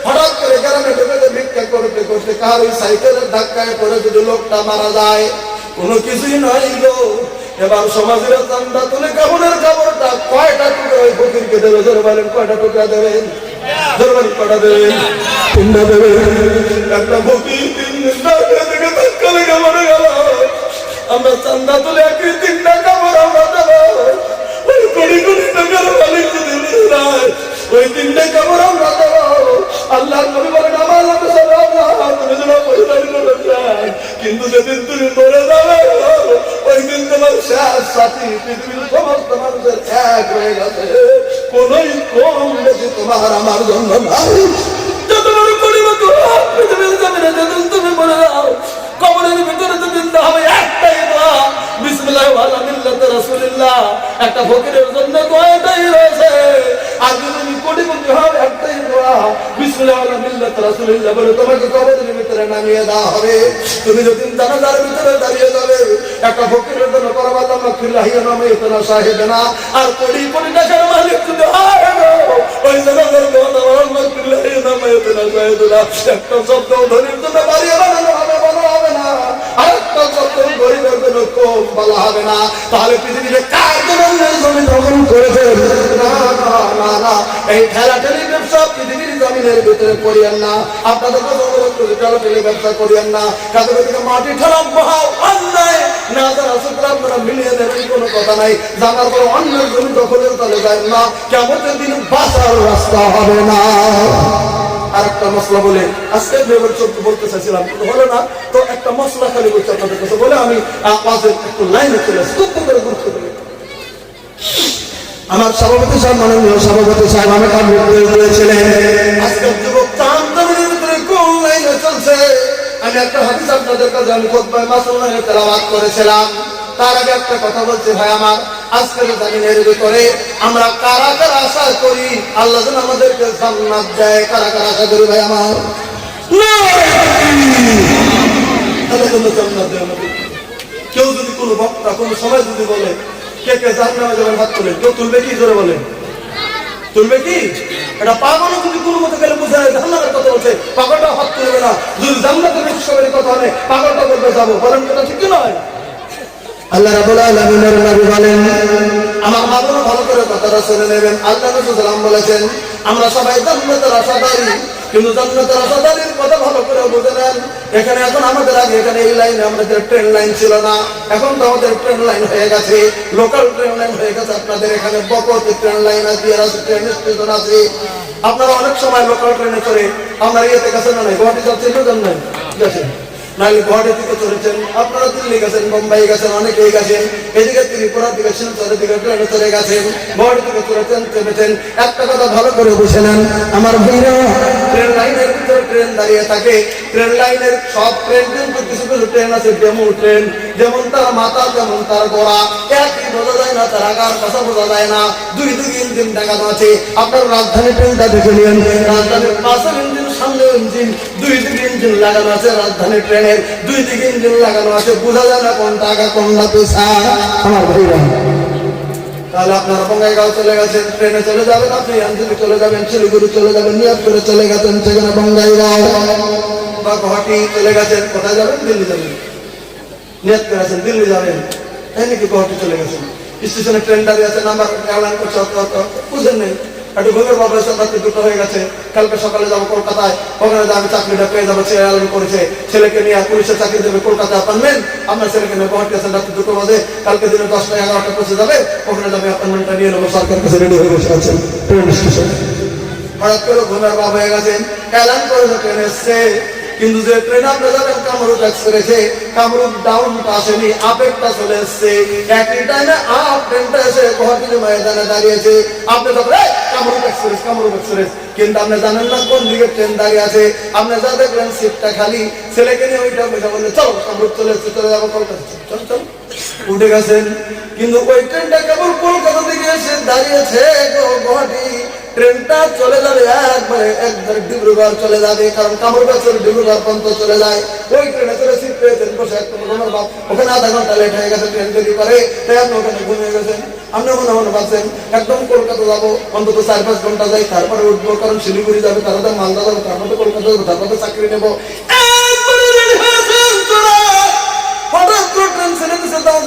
হঠাৎ করে গ্রামে ঢুকে ভিক্ষা করতে করতে কার ওই সাইকেলের ধাক্কায় পড়ে যদি লোকটা মারা যায়, কোনো কিছুই নাই গো। এবার সমাজের চান্দা তুলে কাপড়ের কাপড়টা কয়টা টুকরা ওই ফকিরকে দেবে? জোরে বলেন, কয়টা টুকরা দেবেন? জোরে বলেন, কয়টা দেবেন? 3টা দেবেন। একটা ফকির 3 দিন না খেয়ে থেকে ধাক্কা লেগে মরে গেল। আমরা চান্দা তুলে 3টা কাপড় আমরা দেবো। ওই কোটি কোটি টাকার মালিক যদি নাই, ওই 3টা কাপড় আমরা দেবো। আল্লাহ নবী বলেন আমার নামে তুমি যেন পরিধান করে চাই, কিন্তু যেদিন তুমি মরে যাবে ওই দিন তোমার শেষ সাথী পৃথিবীর সমস্ত মানুষের এক হয়ে গেছে। কোনই কম বেশি তোমার আমার জন্য নাই। যত বড় পরিবার পৃথিবীর জমিনে যেদিন তুমি মরে যাও, কবরের ভিতরে যেদিন হবে একটাই দোয়া, বিসমিল্লাহ ওয়ালা মিল্লাতে রাসূলুল্লাহ। একটা ফকিরের জন্য দোয়াটাই রয়েছে। আর যদি কোটি কোটি হয় একটাই দোয়া, বিসমিল্লাহ ওয়ালা মিল্লাতে রাসূলুল্লাহ বলে তোমাকে কবরের ভিতরে নামিয়ে দেওয়া হবে। তুমি যদি জানাজার ভিতরে দাঁড়িয়ে যাবে, একটা ফকিরের জন্য করবা তামাকুল্লাহি নামাইতানা শাহিদানা। আর কোটি কোটি টাকার মালিক যদি হয় ওই জানাজার দোয়া তামাকুল্লাহি নামাইতানা শাহিদানা। একটা শব্দ ধনির জন্য বাড়িয়ে বানানো হবে, বলা হবে না। আরেকটা শব্দ গরিবের জন্য কম বলা হবে না। তাহলে পৃথিবীতে কার জন্য জমি দখল করেছে? না না না না, এই ঠেলাঠেলি ব্যবসা পৃথিবীর জমিনের ভিতরে করিয়েন না। আপনাদের ঠেলাঠেলি ব্যবসা করিয়েন না। কাদের থেকে মাটি ঠেলা মহা অন্যায় না, যারা সূত্র আপনারা মিলিয়ে দেবেন কোনো কথা নাই। জানার পর অন্যের জমি দখলের তলে যায় না, কেমতের দিন বাঁচার রাস্তা হবে না। আর একটা মশলা বলে আজকে বলতে চাইছিলাম, কিন্তু হলো না। তো একটা মশলা খালি বলছি আপনাদের কাছে বলে আমি আওয়াজের একটু লাইনে চলে স্তব্ধ করে গুরুত্ব দেবে। আমার সভাপতি সাহেব, মাননীয় সভাপতি সাহেব আমাকে বলেছিলেন আজকের যুবক চাঁদের ভিতরে কোন লাইনে চলছে। আমি একটা হাদিস আপনাদের কাছে আমি খুতবায় মাসুমায় তেলাওয়াত করেছিলাম। তার আগে একটা কথা বলছি ভাই আমার, আজকের জামিনের ভিতরে আমরা কারা কারা আশা করি আল্লাহ যেন আমাদেরকে জান্নাত দেয়? কারা কারা আশা করি ভাই আমার? জান্নাত দেয় আমাদের। কেউ যদি কোনো বক্তা কোনো সময় যদি বলে কে কে জাহান্নামে যাবেন হাত তুলে, কেউ তুলবে কি? জোরে বলেন, তুলবে কি? এটা পাগল যদি কোনো মতো গেলে বুঝে জাহান্নামের কথা বলছে, পাগলটা হাত তুলবে না। যদি জান্নাতের সবের কথা হয় পাগলটা বলবে যাবো। বলেন এটা ঠিক নয়? আল্লাহ রাব্বুল আলামিনের নবী বলেন, আমার মাগুলো ভালো করে কথাটা শুনে নেবেন। আল্লাহ রাসূল সাল্লাল্লাহু আলাইহি ওয়াসাল্লাম বলেছেন, আমরা সবাই জান্নাতের আশাদারী, কিন্তু জান্নাতের আশাদারীর কথা ভালো করে বুঝে নেন। এখানে এখন আমাদের আগে এখানে এই লাইনে আমাদের ট্রেন লাইন ছিল না, এখন তো আমাদের ট্রেন লাইন হয়ে গেছে, লোকাল ট্রেন লাইন হয়ে গেছে। আপনাদের এখানে বকতে ট্রেন লাইন আছে, ট্রেন স্টেশন আছে। আপনারা অনেক সময় লোকাল ট্রেনে চড়ে আমরা ইয়েতে গেছেন না, গুয়াহাটি যাচ্ছেন না, গেছেন নাহলে গুয়াহাটি থেকে চলেছেন, আপনারা দিল্লি গেছেন, বোম্বাই গেছেন, অনেকেই গেছেন, এদিকে ত্রিপুরার দিকে শিলচরের দিকে ট্রেনে চলে গেছেন, গুয়াহাটি থেকে চলেছেন, চেপেছেন। একটা কথা ভালো করে বুঝে নেন আমার ভাইরা, ট্রেন লাইনের ভিতরে ট্রেন দাঁড়িয়ে থাকে। ট্রেন লাইনের সব ট্রেন কিন্তু কিছু কিছু ট্রেন আছে ডেমো ট্রেন, যেমন তার মাথা যেমন তার গোড়া একই বোঝা যায় না, তার আগার কথা বোঝা যায় না, দুই দুই ইঞ্জিন দেখানো আছে। আপনার রাজধানী ট্রেনটা দেখে নিন, রাজধানীর পাশের ইঞ্জিন, সামনে ইঞ্জিন, দুই দিকে ইঞ্জিন লাগানো আছে। রাজধানী ট্রেনের দুই দিকে ইঞ্জিন লাগানো আছে, বোঝা যায় না কোনটা আগা কোনটা পেছা আমার ভাইরা। তাহলে আপনারা বঙ্গাইগাঁও চলে গেছেন, ট্রেনে চলে যাবেন, আপনি আঞ্চলিক চলে যাবেন, শিলিগুড়ি চলে যাবেন, নিয়োগ করে চলে গেছেন সেখানে বঙ্গাইগাঁও, বা গুয়াহাটি চলে গেছেন, কোথায় যাবেন? দিল্লি যাবেন, নিয়োগ করেছেন দিল্লি যাবেন, তাই নাকি গুয়াহাটি চলে গেছেন, স্টেশনে ট্রেন দাঁড়িয়ে আছে, নাম্বার এয়ারলাইন করছে, বুঝেন নেই, একটু ঘুমের বাবা রাত্রি 2টা হয়ে গেছে, কালকে সকালে যাবো কলকাতায়, ওখানে যাবে চাকরিটা পেয়ে যাবো, ছেলে এয়ারলাইন করেছে, ছেলেকে নিয়ে পুলিশের চাকরি দেবে কলকাতায় অ্যাপয়েন্টমেন্ট, আপনার ছেলেকে নিয়ে গুয়াহাটি আছেন রাত্রি 2টো বাজে, কালকে দিনে 10টা 11টা পৌঁছে যাবে, ওখানে যাবে অ্যাপয়েন্টমেন্টটা নিয়ে নেবো, সরকারের কাছে রেডি হয়ে বসে আছেন ট্রেন স্টেশনে। হঠাৎ করে ঘুমের বাবা হয়ে গেছেন, এয়ারলাইন করেছে, ট্রেন এসছে, কিন্তু যে ট্রেন আপনি যাবেন কামরূপ এক্সপ্রেসে, কামরূপ ডাউনটা আসেনি, আপেরটা চলে এসছে। একই টাইমে আপ ট্রেনটা এসে গুয়াহাটির ময়দানে দাঁড়িয়েছে, আপনি তখন কামরূপ এক্সপ্রেস, কামরূপ এক্সপ্রেস, কিন্তু আপনি জানেন না কোন দিকে ট্রেন দাঁড়িয়ে আছে। আপনি যা দেখলেন সিটটা খালি, ছেলেকে নিয়ে ওইটা পয়সা বললে চলো কামরূপ চলে এসছে, চলে যাবো কলকাতা, চল চল উঠে গেছেন। কিন্তু ওই ট্রেনটা কেবল কলকাতা থেকে এসে দাঁড়িয়েছে গুয়াহাটি, ট্রেনটা চলে যাবে একবারে ডিব্রুগড় চলে যাবে, কারণ কামরূপ ডিব্রুগড় পর্যন্ত চলে যায়। ওই ট্রেনে চলে সিট পেয়েছেন বসে, ওখানে আধা ঘন্টা লেট হয়ে গেছে ট্রেন তৈরি করে, তাই আপনি ওখানে ঘুমিয়ে গেছেন। আপনি মনে মনে ভাবছেন একদম কলকাতা যাবো, অন্তত 4-5 ঘন্টা যাই, তারপরে উঠবো, কারণ শিলিগুড়ি যাবে, তারপরে মালদা যাবো, তারপরে কলকাতা যাবো, তারপরে চাকরি নেবো।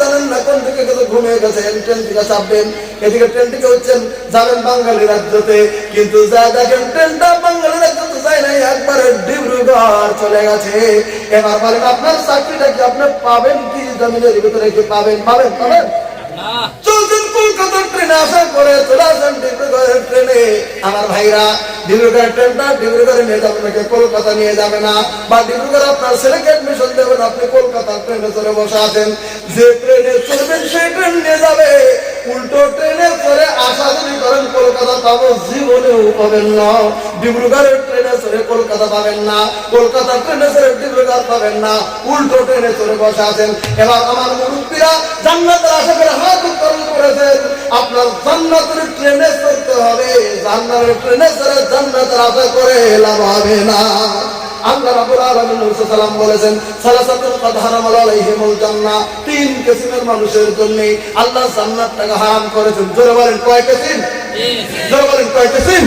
জানেন না কোন দিকে ঘুমিয়ে গেছে, ট্রেন থেকে চাপবেন, এদিকে ট্রেন থেকে হচ্ছেন যাবেন বাঙালি রাজ্যতে, কিন্তু যা দেখেন ট্রেনটা বাঙালি রাজ্যতে যায় নাই, একবারে ডিব্রুগড় চলে গেছে। এবার বলেন আপনার চাকরিটা কি আপনি পাবেন কি জমিনের ভিতরে কি পাবেন? পাবেন পাবেন চলছেন কলকাতার ট্রেনে, আশা করে চলে আসেন ডিব্রুগড়ের ট্রেনে। আমার ভাইরা, ডিব্রুগড়ের ট্রেনটা ডিব্রুগড়ে নিয়ে যাবে নাকি কলকাতা নিয়ে যাবে না, বা ডিব্রুগড়ে আপনার ছেলেকে অ্যাডমিশন দেবেন, আপনি কলকাতার ট্রেনে চলে বসে আছেন, যে ট্রেনে চলবেন সেই ট্রেন নিয়ে যাবে। উল্টো ট্রেনে করে আশা যদি করেন কলকাতা পাবো, জীবনেও পাবেন না। ডিব্রুগড়ের ট্রেনে চলে কলকাতা পাবেন না, কলকাতার ট্রেনে চলে ডিব্রুগড় পাবেন না, উল্টো ট্রেনে চলে বসে আছেন। এবার আমার মুরব্বীরা জান্নাতের আশা করে হাত উত্তোলন করেছেন, আপনার জান্নাতের ট্রেনে চড়তে হবে, জান্নাতের ট্রেনে চড়ে জান্নাতের আশা করে লাভ হবে না। আল্লাহ রাব্বুল আলামিন সাল্লাল্লাহু বলেছেন, সালাসাতুন কাদ হারামাল আলাইহিমুল জান্নাহ, 3 কিসিমের মানুষের জন্য আল্লাহ জান্নাতটাকে হারাম করেছেন। জোরে বলেন কয় কিসিম? জোরে বলেন কয় কিসিম?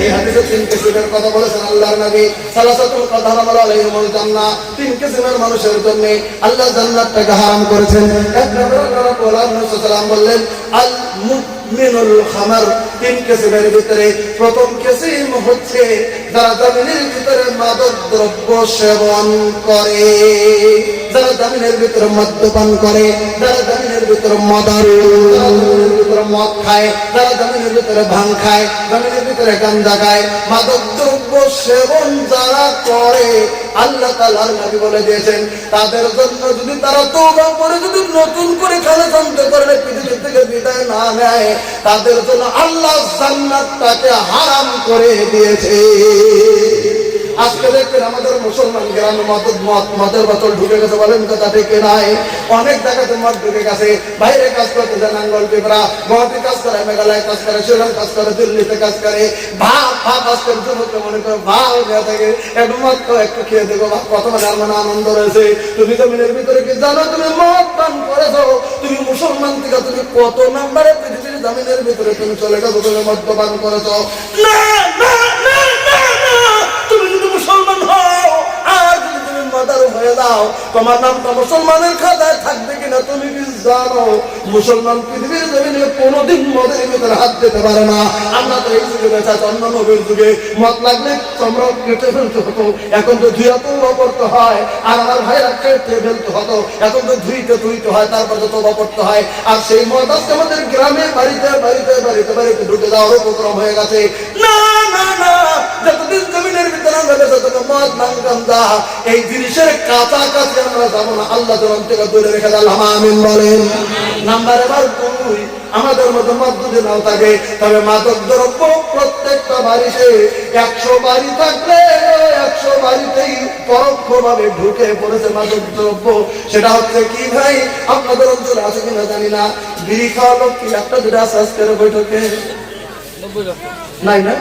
এই হাদিসে 3 কিসিমের কথা বলেছেন আল্লাহর নবী, সালাসাতুন কাদ হারামাল আলাইহিমুল জান্নাহ, 3 কিসিমের মানুষের জন্য আল্লাহ জান্নাতটাকে হারাম করেছেন। এক নম্বর আল্লাহ রাব্বুল আলামিন সাল্লাল্লাহু বললেন, আল মুমিনুল খামার, 3 কিসিমের ভিতরে প্রথম কিসিম হচ্ছে যারা জমিনের ভিতরে মাদক দ্রব্য সেবন করে, যারা জমিনের ভিতরে মদ্যপান করে, যারা জমিনের ভিতরে মদ খায়, যারা জমিনের ভিতরে ভাং খায়, জমিনের ভিতরে গাঁজা খায়, মাদক দ্রব্য সেবন যারা করে, আল্লাহ তাআলার নবী বলে দিয়েছেন তাদের জন্য যদি তারা তওবা করে যদি নতুন করে খালে জানতে পারে পৃথিবী থেকে বিদায় না নেয়, তাদের জন্য আল্লাহ জান্নাতটাকে হারাম করে দিয়েছে। আজকে দেখবেন আমাদের মুসলমান গ্রামে মদের বোতল ঢুকে গেছে, বলেন কথা ঠিক নাই? অনেক জায়গাতে মদ ঢুকে গেছে, বাইরে কাজ করতে যান, নাঙ্গল পিপরা, গুয়াহাটি কাজ করে, মেঘালয় কাজ করে, শিলং কাজ করে, দিল্লিতে কাজ করে, ভাব কাজ করে, যুবককে মনে করে ভাব দেওয়া থাকে, একটু মদ তো একটু খেয়ে দেবো, কত মানে আনন্দ রয়েছে। তুমি জমিনের ভিতরে কি জানো তুমি মদ পান করেছো? তুমি মুসলমান থেকে তুমি কত নাম্বারে পৃথিবীর জমিনের ভিতরে তুমি চলে গেছো, তুমি মদ্যপান করেছো? না না না না, তুমি যদি মুসলমান হও আর যদি তুমি মাদার হয়ে দাও, তোমার নামটা মুসলমানের খাতায় থাকবে কিনা তুমি কি জানো? মুসলমান পৃথিবীর জমিনে কোনোদিন মদের ভিতরে হাত দিতে পারে না। আমরা তো এই যুগে বেঁচে আছি, অন্য নবীর যুগে মদ লাগলে তোমরা কেটে ফেলতে হতো, এখন তো ধুয়া তোবা করতে হয়। আর আমার ভাইরা কেটে ফেলতে হতো, এখন তো ধুইতে হয়, তারপর তো তোবা করতে হয়। আর সেই মদ আজকে আমাদের গ্রামে বাড়িতে বাড়িতে বাড়িতে বাড়িতে ঢুকে যাওয়ার উপক্রম হয়ে গেছে। না না না, যতদিন জমিনের ভিতরে আমরা বেঁচে থাকবো মদ ভাঙ গাঁজা এই জিনিসের কাছাকাছি আমরা যাবো না। আল্লাহ জবান থেকে দূরে রেখে দিলাম, আমিন বলেন। নাম্বার এবার 2, আমাদের মধ্যে মদ যদি নাও থাকে তবে মাদক দ্রব্য প্রত্যেকটা বাড়িতে 100 বাড়ি থাকলে 100 বাড়িতেই পরোক্ষভাবে ঢুকে পড়েছে মাদক দ্রব্য। সেটা হচ্ছে কি ভাই, আপনাদের অঞ্চলে আছে কিনা জানি না, বিড়ি খাওয়া লোক কি একটা দুটো আছে আজকের বৈঠকে? নাই না?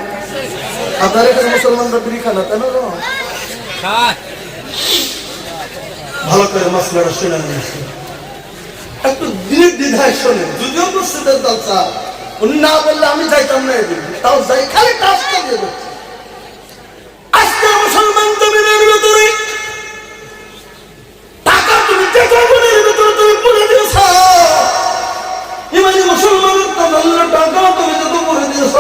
আপনার এখানে মুসলমানরা বিড়ি খান না, তাই না? ভালো করে মাসলাটা শুনে নিয়েছি, একটু দ্বিধায় শোনেন। যদিও মসজিদের জলসা, উনি না বললে আমি যাইতাম না, এদিন তাও যাই, খালি কাজটা দিয়ে দিচ্ছে। আজকে মুসলমান জমিনের ভেতরে টাকা তুমি টেকাগুনের ভেতরে তুমি পুরে দিয়েছ, ইমানি মুসলমানের তো ধরলে টাকা তুমি যত পুরে দিয়েছ,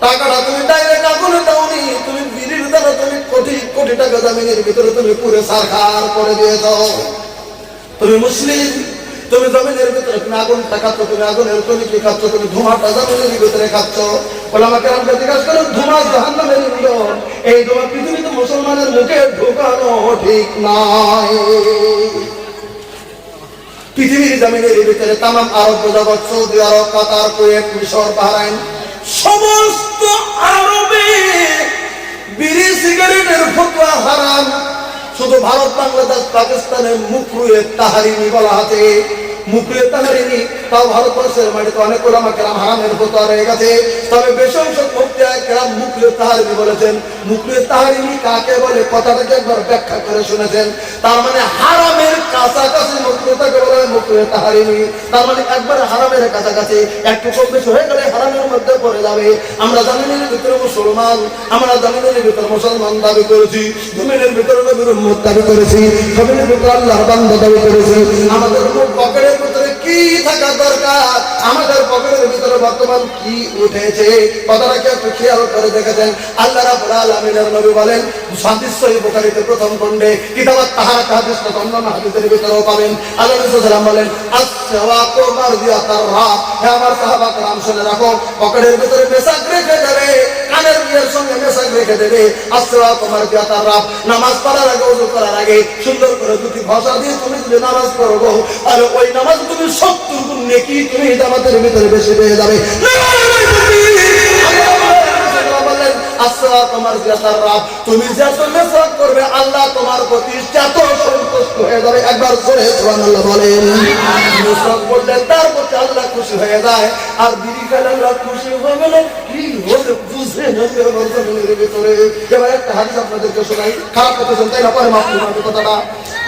টাকাটা তুমি ডাইরেক্ট আগুনে দাওনি, তুমি বিড়ির দ্বারা তুমি কোটি কোটি টাকা জমিনের ভিতরে তুমি পুরে সারখার করে দিয়েছ। তুমি মুসলিম, তুমি জমিনের ভিতরে তুমি আগুনটা খাচ্ছ, তুমি আগুনের তৈরি খাচ্ছ, তুমি ধোঁয়াটা জমিনের ভিতরে খাচ্ছ। বলে আমাকে আমরা জিজ্ঞাসা করেন, ধোঁয়া জাহান্নামের ইন্ধন, এই ধোঁয়া পৃথিবীতে মুসলমানের মুখে ঢোকানো ঠিক নয়। পৃথিবীর জমিনের ভিতরে তাম আরব জগৎ, সৌদি আরব, কাতার, কুয়েত, মিশর, বাহরাইন, সমস্ত আরবে বিড়ি সিগারেটের ফতোয়া হারাম। শুধু ভারত, বাংলাদেশ, পাকিস্তানে মুকরুহে তাহরিমি বলা আছে। মুকরুহে তাহরিমি তাও ভারতবর্ষের মাটিতে অনেক ওলামা কেরাম হারামের ফতোয়া রয়ে গেছে। তবে বেশ সংখ্যক মুফতি কেরাম মুকরুহে তাহরিমি বলেছেন। মুকরুহে তাহরিমি কাকে বলে কথাটাকে একবার ব্যাখ্যা করে শুনেছেন। তার মানে হারামের কাছাকাছি মুকরুহটাকে বলা হয় মুকরুহে তাহরিমি। তার মানে একবারে হারামের কাছাকাছি, একটু কম বেশি হয়ে গেলে হারামের মধ্যে পড়ে যাবে। আমরা জমিনের ভিতরে মুসলমান, আমরা জমিনের ভিতরে মুসলমান দাবি করেছি, জমিনের ভিতরে নবীর উম্মত দাবি করেছি, জমিনের ভিতরে আল্লাহর বান্দা দাবি করেছি। আমাদের পকেটের ভিতরে কি থাকা দরকার, আমাদের পকেটের ভিতরে বর্তমান কি উঠেছে, কথাটা কি একটু খেয়াল করে দেখেছেন? আল্লাহ রাব্বুল আলামিনের নবী বলেন, হাদিস সহিহ বুখারীতে প্রথম খণ্ডে কিতাবাত তাহারাত হাদিস, অন্যান্য হাদিসের ভিতরেও পাবেন। আল্লাহ রাসূল সাল্লাল্লাহু আলাইহি ওয়াসাল্লাম বলেন, আস-সাওয়াকু মারদিয়াতুর রাব। হে আমার সাহাবা کرام শুনে রাখো, পকেটের ভিতরে মেসাক রেখে দেবে, কানের বিয়ের সঙ্গে মেসাক রেখে দেবে। আস-সাওয়াকু মারদিয়াতুর রাব, নামাজ পড়ার আগে, ওযু করার আগে সুন্দর করে দুটি ভাষা দিয়ে তুমি যদি নামাজ পড়ো, আর ওই নামাজ তুমি 70 গুণ নেকি তুমি জামাতের ভিতরে বেশি পেয়ে যাবে। তুমি যত মেসাক করবে আল্লাহ তোমার প্রতি যত সন্তুষ্ট হয়ে যাবে। একবার জোরে সুবহানাল্লাহ বলেন। মেসাক করলে তার প্রতি আল্লাহ খুশি হয়ে যায়, আর বিড়ি খেলে আল্লাহ খুশি হবে না। কি হলে বুঝে নেবে ভিতরে। এবার একটা হাদিস আপনাদেরকে শোনাই, খারাপ কথা শুনতে না পারে, মাফ করবে কথাটা,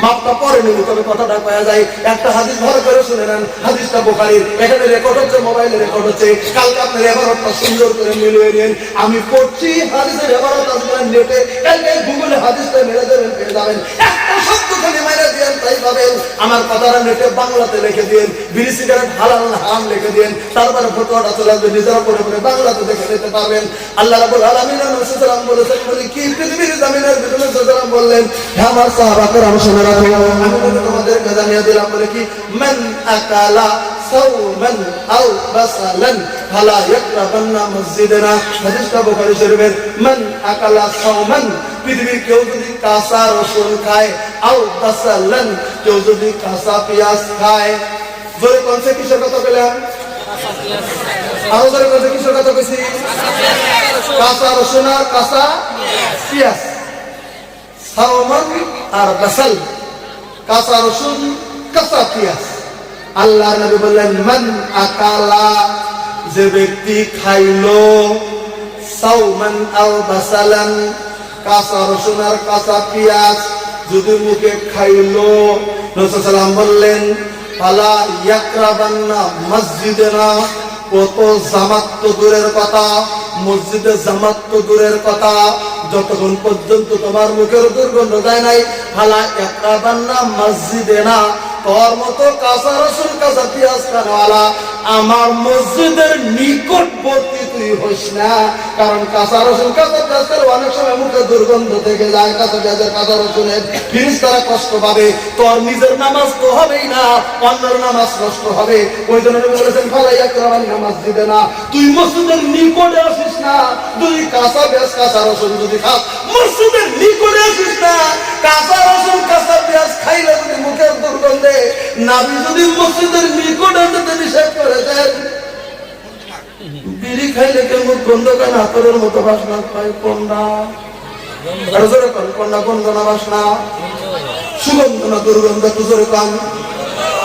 মাপটা পরে নেব, তবে কথাটা পাওয়া যায়। একটা হাদিস ভালো করে শুনে নেন, হাদিসটা বুখারীর, এখানে রেকর্ড হচ্ছে, মোবাইলে রেকর্ড হচ্ছে। কালকে আপনার এবারটা সুন্দর করে মিলিয়ে নিন। আমি পড়ছি হাদিসের এবারটা আপনারা নেটে, কালকে গুগলে হাদিসটা মেরে দেবেন, পেয়ে যাবেন। একটা শব্দ খালি মেরে দিয়েন, তাই পাবেন। আমার কথাটা নেটে বাংলাতে লিখে দিন, বিড়ি সিগারেট হালাল না হারাম লিখে দিন, তারপরে ফতোয়াটা চলে আসবে, নিজেরা পড়ে পড়ে বাংলাতে দেখে নিতে পারবেন। আল্লাহ রাব্বুল আলামিন রাসূলুল্লাহ বলেছেন, বলি কি পৃথিবীর জমিনের ভিতরে রাসূলুল্লাহ বললেন, হে আমার সাহাবা کرام শুনে রাখো, আমি তোমাদেরকে জানিয়ে দিলাম, বলে কি, মান আকালা সাওমান আও বাসালান ফালা ইয়াকরাবান্না মসজিদানা। হাদিসটা বুখারী শরীফের। মান আকালা সাওমান, পৃথিবীর কেউ যদি কাঁচা রসুন খায়, আও বাসালান, কেউ যদি কাঁচা পেঁয়াজ খায়। জোরে কোনছে কিসের কথা বললাম? আরো জোরে কোনছে কিসের কথা কইছি? কাঁচা রসুন আর কাঁচা পেঁয়াজ। সাওমান আর বাসাল, কাঁচা রসুন, কাঁচা পেঁয়াজ। আল্লাহ নবী বললেন, মান আকালা, যে ব্যক্তি খাইলো, সাওমান আও বাসালান, কাঁচা রসুন আর কাঁচা পেঁয়াজ যদি মুখে খাইলো, রাসূল সাল্লাল্লাহু আলাইহি বললেন, ফালা ইয়াকরাবান্না মসজিদানা, কত জামাত তো দূরের কথা, মসজিদে জামাত তো দূরের কথা, যতক্ষণ পর্যন্ত তোমার মুখের দুর্গন্ধ যায় নাই ফালা ইয়াকরাবান্না মসজিদেনা, তোর মতো কাঁচা রসুন কাঁচা পেঁয়াজ খাওয়ালা আমার মসজিদের নিকটবর্তী তুই হইস না। কারণ কাঁচা রসুন কাঁচা পেঁয়াজ খেলে অনেক সময় মুখে দুর্গন্ধ থেকে যায়, কাঁচা পেঁয়াজের কাঁচা রসুনের ফিরিস্তারা কষ্ট পাবে, তোর নিজের নামাজ তো হবেই না, অন্যের নামাজ নষ্ট হবে। ওই জন্য বলেছেন ফালাই ইয়াকরাবান্না মসজিদেনা, তুই মসজিদের নিকটে আসিস না। তুই কাঁচা পেঁয়াজ কাঁচা রসুন যদি খাস মসজিদের নিকটে আসিস না। কাঁচা রসুন কাঁচা পেঁয়াজ খাইলে যদি মুখের দুর্গন্ধে, নবী যদি মসজিদের নিকটে যেতে নিষেধ করেছেন, বিড়ি খাইলে কেউ মুখ গন্ধ কেন হাতের মতো বাসনা পায়? কোনটা কোনটা গন্ধ না বাসনা? সুগন্ধ না দুর্গন্ধ? জোরে কান।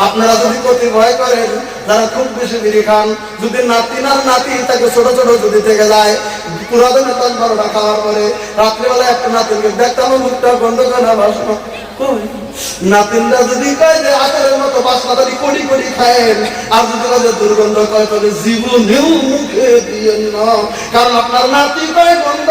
আপনারা যদি প্রতি ভয় করেন, যারা খুব বেশি বিড়ি খান, যদি নাতি তাকে ছোট ছোট যদি থেকে যায়, পুরাতনের 10-12টা খাওয়ার পরে রাত্রিবেলা একটা নাতিনকে দেখতাম মুখটা গন্ধ কেনা বাসনা, নাতিনরা যদি কয় যে আচারের মতো বাসনা তাহলে কড়ি কড়ি খায়েন, আর যদি কাজে দুর্গন্ধ কয় তাহলে জীবনেও মুখে দিয়েন না। কারণ আপনার নাতি কয় গন্ধ,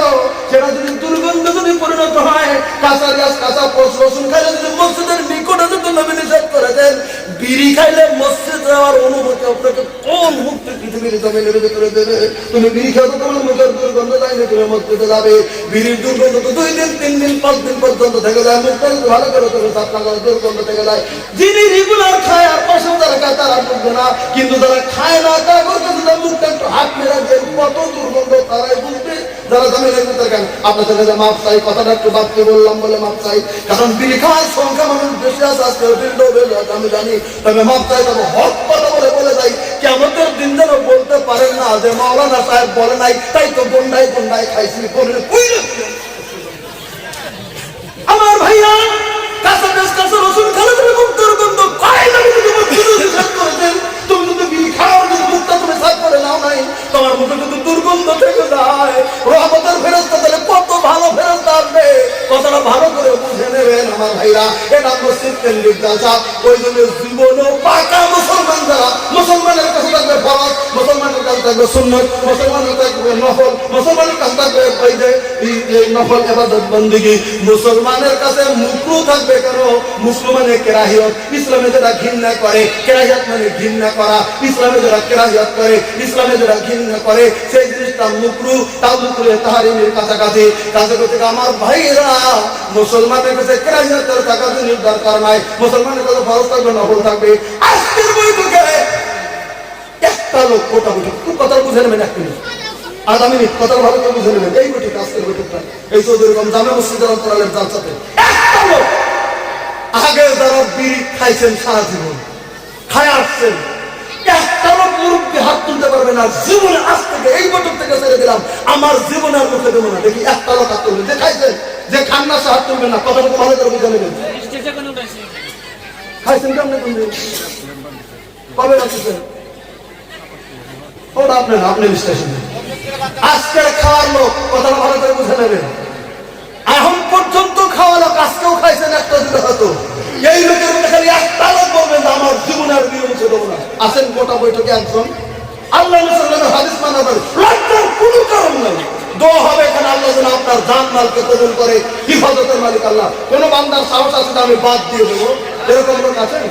সেটা যদি দুর্গন্ধ যদি পরিণত হয়, কাঁচা গাছ কাঁচা পোষ রসুন খাইলে যদি মসজিদের নিকটে যদি নবী নিষেধ করে দেন, বিড়ি খাইলে মসজিদ যাওয়ার অনুমতি আপনাকে কোন মুক্তি পৃথিবীর জমিনের ভিতরে দেবে? তুমি বিড়ি খাও তো তোমার মুখের দুর্গন্ধ যায়নি, তুমি মসজিদে যাবে। বিড়ির দুর্গন্ধ তো 2 দিন 3 দিন 5 দিন পর্যন্ত থেকে যায়, মুখটা ভালো করে তুমি সাফা করে দুর্গন্ধ থেকে যায়। যিনি রেগুলার খায় আর পাশে যারা খায় তারা বুঝবে না, কিন্তু যারা খায় না তারা করতে মুখটা একটু হাত মেরা দেন, কত দুর্গন্ধ তারাই বুঝবে। যারা জমিনের ভিতরে খান, আপনাদের কাছে মাপ চাই, কথাটা একটু বাড়তে বললাম বলে মাপ চাই, কারণ বিড়ি খাওয়ার সংখ্যা মানুষ বেশি আছে আজকে, আমি জানি, তবে মাপ চাই, তবে হক কথা বলে যাই। কিয়ামতের দিন যেন বলতে পারেন না যে মাওলানা সাহেব বলে নাই, তাই তো গন্ডায় গন্ডায় খাইছি। আমার ভাইয়া, কাঁচা পেঁয়াজ কাঁচা রসুন খালে তুমি মুখ দুর্গন্ধ কয় না, তুমি যদি বিড়ি খাও, যদি মুখটা তুমি সাফ করে নাও নাই, তোমার মুখে যদি দুর্গন্ধ থেকে যায়, রহমতের ফেরেশতা তাহলে কত ভালো ফেরেশতা আসবে, কথাটা ভালো করে বুঝে নেবেন আমার ভাইরা। এটা মসজিদ কেন্দ্রিক জালসা। ওই জন্য জীবনেও পাকা মুসলমান যারা, মুসলমানের কাছে থাকবে ফরজ, মুসলমানের কাছে থাকবে সুন্নত, মুসলমানের থাকবে নফল, মুসলমানের কাছে থাকবে ওই যে নফল ইবাদত বন্দেগী, মুসলমানের কাছে মুকরুহ থাকবে। কেন? মুসলমানের কেরাহিয়ত, ইসলামে যারা ঘৃণা করে, কেরাহিয়ত মানে ঘৃণা করা, ইসলামে যারা কেরাহিয়ত করে, ইসলামে যারা ঘৃণা করে, সেই জিনিসটা মুকরুহ, তা মুকরুহ তাহরিমের কাছাকাছি। কাছে করতে আমার ভাইরা, মুসলমানের কাছে কেরাহিয়তের টাকা জিনিস দরকার নাই, মুসলমানের কাছে ফরজ থাকবে, নফল থাকবে। আজকের বৈঠকে একটা লোক কোটা বৈঠক, খুব কথা বুঝে নেবেন, 1 মিনিট আধা মিনিট কথা ভালো করে বুঝে নেবেন। এই বৈঠক, আজকের বৈঠকটা এই চৌধুরী জামে মসজিদের অন্তরালের জালসাতে একটা লোক, আগে যারা বিড়ি খাইছেন সারা জীবন খায় আসছেন, একটা লোক মুরব্বী হাত তুলতে পারবে না জীবনে। আজ থেকে এই বছর থেকে ছেড়ে দিলাম, আমার জীবনে আর মুখে দেবো না। দেখি একটা লোক হাত তুলবেন, যে খাইছেন, যে খান না সে হাত তুলবেন না। কথাটা ভালো করে বুঝে নেবেন। খাইছেন কেমন কবে রাখছেন ওটা আপনার, আপনি বিশ্লেষণ আজকের খাওয়ার লোক, কথাটা ভালো করে বুঝে নেবেন। এখন পর্যন্ত খাওয়া লোক আজকেও খাইছেন, একটা দিতে হতো। এই লোকের মধ্যে খালি একটা লোক বলবেন আমার জীবনে আর বিয়ে মুছে দেবো না। আসেন গোটা বৈঠকে একজন, আল্লাহ হাদিস মানা করে, লজ্জার কোনো কারণ নাই। দোয়া হবে এখানে, আল্লাহ যেন আপনার জান মালকে কবুল করে, হিফাজতের মালিক আল্লাহ। কোন বান্দার সাহস আছে আমি বাদ দিয়ে দেবো, এরকম লোক আছেন?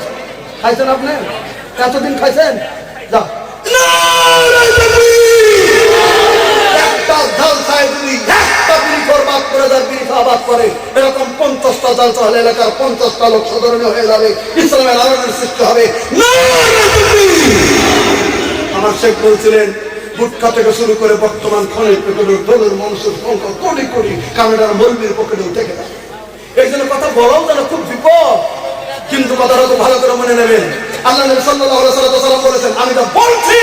খাইছেন আপনি? এতদিন খাইছেন? যা একটা জালসায় যদি একটা বিড়ি বরবাদ করে যায়, বিড়ি খাওয়াবাদ করে, এরকম 50টা জালসা হলে এলাকার 50টা লোক সাধারণীয় হয়ে যাবে, ইসলামের আলোড়নের সৃষ্টি হবে। আমার শেখ বলছিলেন, গুটখা থেকে শুরু করে বর্তমান খনির পকেটের দলের মানুষের সংখ্যা কোটি কোটি কানাডার মরমির পকেটেও থেকে যায়। এই জন্য কথা বলাও যেন খুব বিপদ, কিন্তু কথাটা তো ভালো করে মনে নেবেন। আল্লাহ নবী সাল্লাল্লাহু আলাইহি ওয়াসাল্লাম বলেছেন, আমি তো বলছি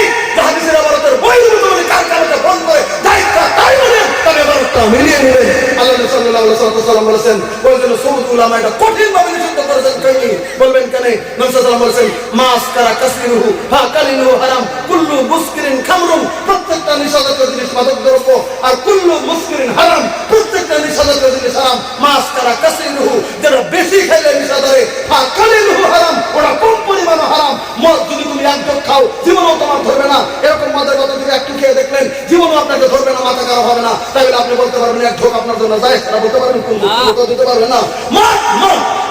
হাদিসের ইবারতের বইগুলো তুমি কার কারণে বন্ধ করে দায়িত্ব তাই বলে তবে ইবারতটা মিলিয়ে নেবেন। আল্লাহ নবী সাল্লাল্লাহু আলাইহি ওয়াসাল্লাম বলেছেন, ওই জন্য সৌদ উলামা এটা কঠিন ভাবে নিষিদ্ধ করেছেন। কেন বলবেন? কেন? নবী সাল্লাল্লাহু আলাইহি ওয়াসাল্লাম বলেছেন, মাস কারা কাসিরুহু ফা কালিনু হারাম, কুল্লু মুসকিরিন খামরুন, প্রত্যেকটা নিষিদ্ধ জিনিস মাদক দ্রব্য, আর কুল্লু মুসকিরিন হারাম, প্রত্যেকটা নিষিদ্ধ জিনিস হারাম। মাস কারা কাসিরুহু, যারা বেশি খেলে নিষা ধরে, ফা কালিনু হারাম, ওরা কম পরিমাণে হারাম। মদ যদি তুমি এক জগ খাও জীবনেও তোমার ধরবে না, এরকম মদের কথা যদি একটু খেয়ে দেখলেন জীবনেও আপনাকে ধরবে না, মাথা খারাপ হবে না। তাহলে আপনি বলতে পারবেন এক ঢোক আপনার জন্য যায় খারাপ বলতে পারবেন, কোন দিতে পারবেন না।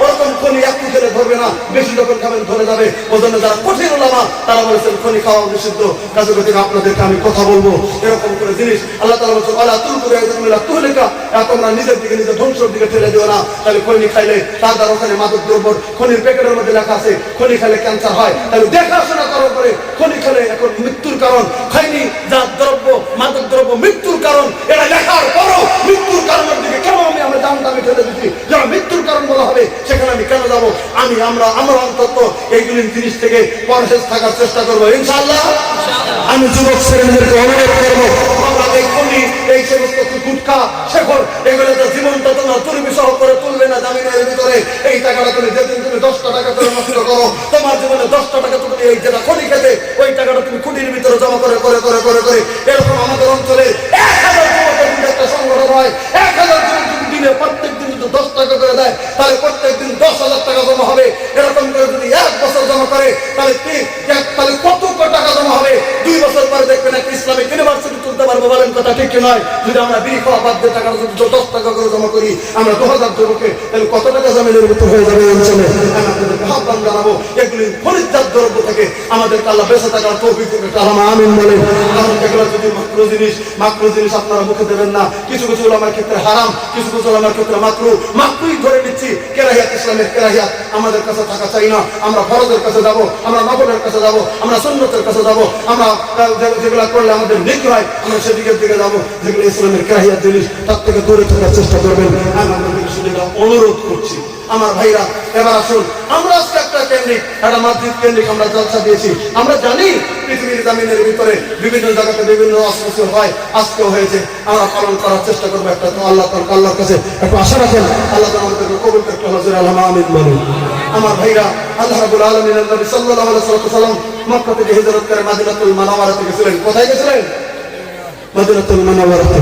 ওরকম খনি একটু খেলে ধরবে না, বেশি যখন খাবেন ধরে যাবে। ওই জন্য যারা কঠিন ওলামা তারা বলেছেন খনি খাওয়া নিষিদ্ধ। কাছে আপনাদেরকে আমি কথা বলবো, এরকম করে জিনিস আল্লাহ তাআলা বলেছেন আলা তুলকুরা ইয়াতুমিলা তুহলিকা, তোমরা নিজের দিকে নিজের ধ্বংসের দিকে ঠেলে দিও না। তাহলে খনি খাইলে তার দ্বারা ওখানে মাদক দ্রব্য খনির প্যাকেটের মধ্যে লেখা আছে খনি খেলে ক্যান্সার হয়। তাহলে দেখাশোনা করার পরে খনি খেলে এখন মৃত্যুর কারণ, খনি যা দ্রব্য মাদক দ্রব্য মৃত্যুর কারণ, এটা লেখার পরও মৃত্যুর কারণের দিকে কেন আমরা দামি ঠেলে দিচ্ছি? যারা মৃত্যুর কারণ বলা হবে সেখানে আমি কেন যাবো? আমরা অন্তত এইগুলি জিনিস থেকে পরহেজ থাকার চেষ্টা করবো ইনশাআল্লাহ। আমি যুবক ছেলেমেয়েদেরকে অনুরোধ করবো, আমরা এই খনি এই সমস্ত গুটখা শেখর এগুলোতে জীবনটা তোমার দুর্বিষহ করে তুলবে না জামিনের ভিতরে। এই টাকাটা তুমি যেদিন তুমি 10টা টাকা করে নষ্ট করো, তোমার জীবনে 10টা টাকা তুমি এই যেটা খনি খেতে ওই টাকাটা তুমি খুঁটির ভিতরে জমা করে করে করে করে করে এরকম আমাদের অঞ্চলে 1000 যুবকের যদি একটা সংগঠন হয়, 1000 যুবক যদি দিনে প্রত্যেক দিন যদি 10 টাকা করে দেয় তাহলে প্রত্যেক দিন 10,000 টাকা জমা হবে। এরকম করে যদি 1 বছর জমা করে তাহলে কত টাকা জমা হবে? 2 বছর পরে দেখবেন একটা ইসলামিক ইউনিভার্সিটি তুলতে পারবো। বলেন কথা ঠিক কি নয়? যদি আমরা বিড়ি খাওয়া বাদ দিয়ে টাকা যদি 10 টাকা করে জমা করি আমরা 2000 যুবকে, তাহলে কত টাকা জামিনের ভিতর হয়ে যাবে অঞ্চলে। আমি আপনাদেরকে আহ্বান জানাবো এগুলি খনিজাত দ্রব্য থেকে আমাদেরকে আল্লাহ বেঁচে থাকার তৌফিক দিন। আমিন বলেন। কারণ এগুলো যদি মাকরু জিনিস আপনারা মুখে দেবেন না। কিছু কিছু উলামার ক্ষেত্রে হারাম, কিছু কিছু উলামার ক্ষেত্রে মাকরুই ধরে নিচ্ছি। কেরাহিয়াত ইসলামের কেরাহিয়াত আমাদের কাছে থাকা চাই না। আমরা ফরজের কাছে যাব, আমরা নফলের কাছে যাব, আমরা সুন্নতের কাছে যাব, আমরা যেগুলা করলে আমাদের নেকি হয় আমরা সেদিকের দিকে যাবো। যেগুলো ইসলামের কেরাহিয়াত জিনিস তার থেকে দূরে থাকার চেষ্টা করবেন। আমি আপনাদেরকে সেটা অনুরোধ করছি। আমার ভাইরা এবার আসুন, আমরা আজকে একটা কেন্দ্রিক একটা মাদ্রিদ কেন্দ্রিক আমরা জলসা দিয়েছি। আমরা জানি পৃথিবীর জামিনের ভিতরে বিভিন্ন জায়গাতে বিভিন্ন অস্ত্র হয়, আজকেও হয়েছে। আমরা পালন করার চেষ্টা করবো। একটা তো আল্লাহর কাছে একটু আশা রাখেন, আল্লাহ আমাদেরকে কবুল করতে হজুর আল্লাহ আমিন বলুন। আমার ভাইরা আল্লাহ রাব্বুল আলামিন নবী সাল্লাল্লাহু আলাইহি ওয়াসাল্লাম মক্কা থেকে হিজরত করে মদিনাতুল মুনাওয়ারাতে গেছিলেন। কোথায় গেছিলেন? মদিনাতুল মুনাওয়ারাতে।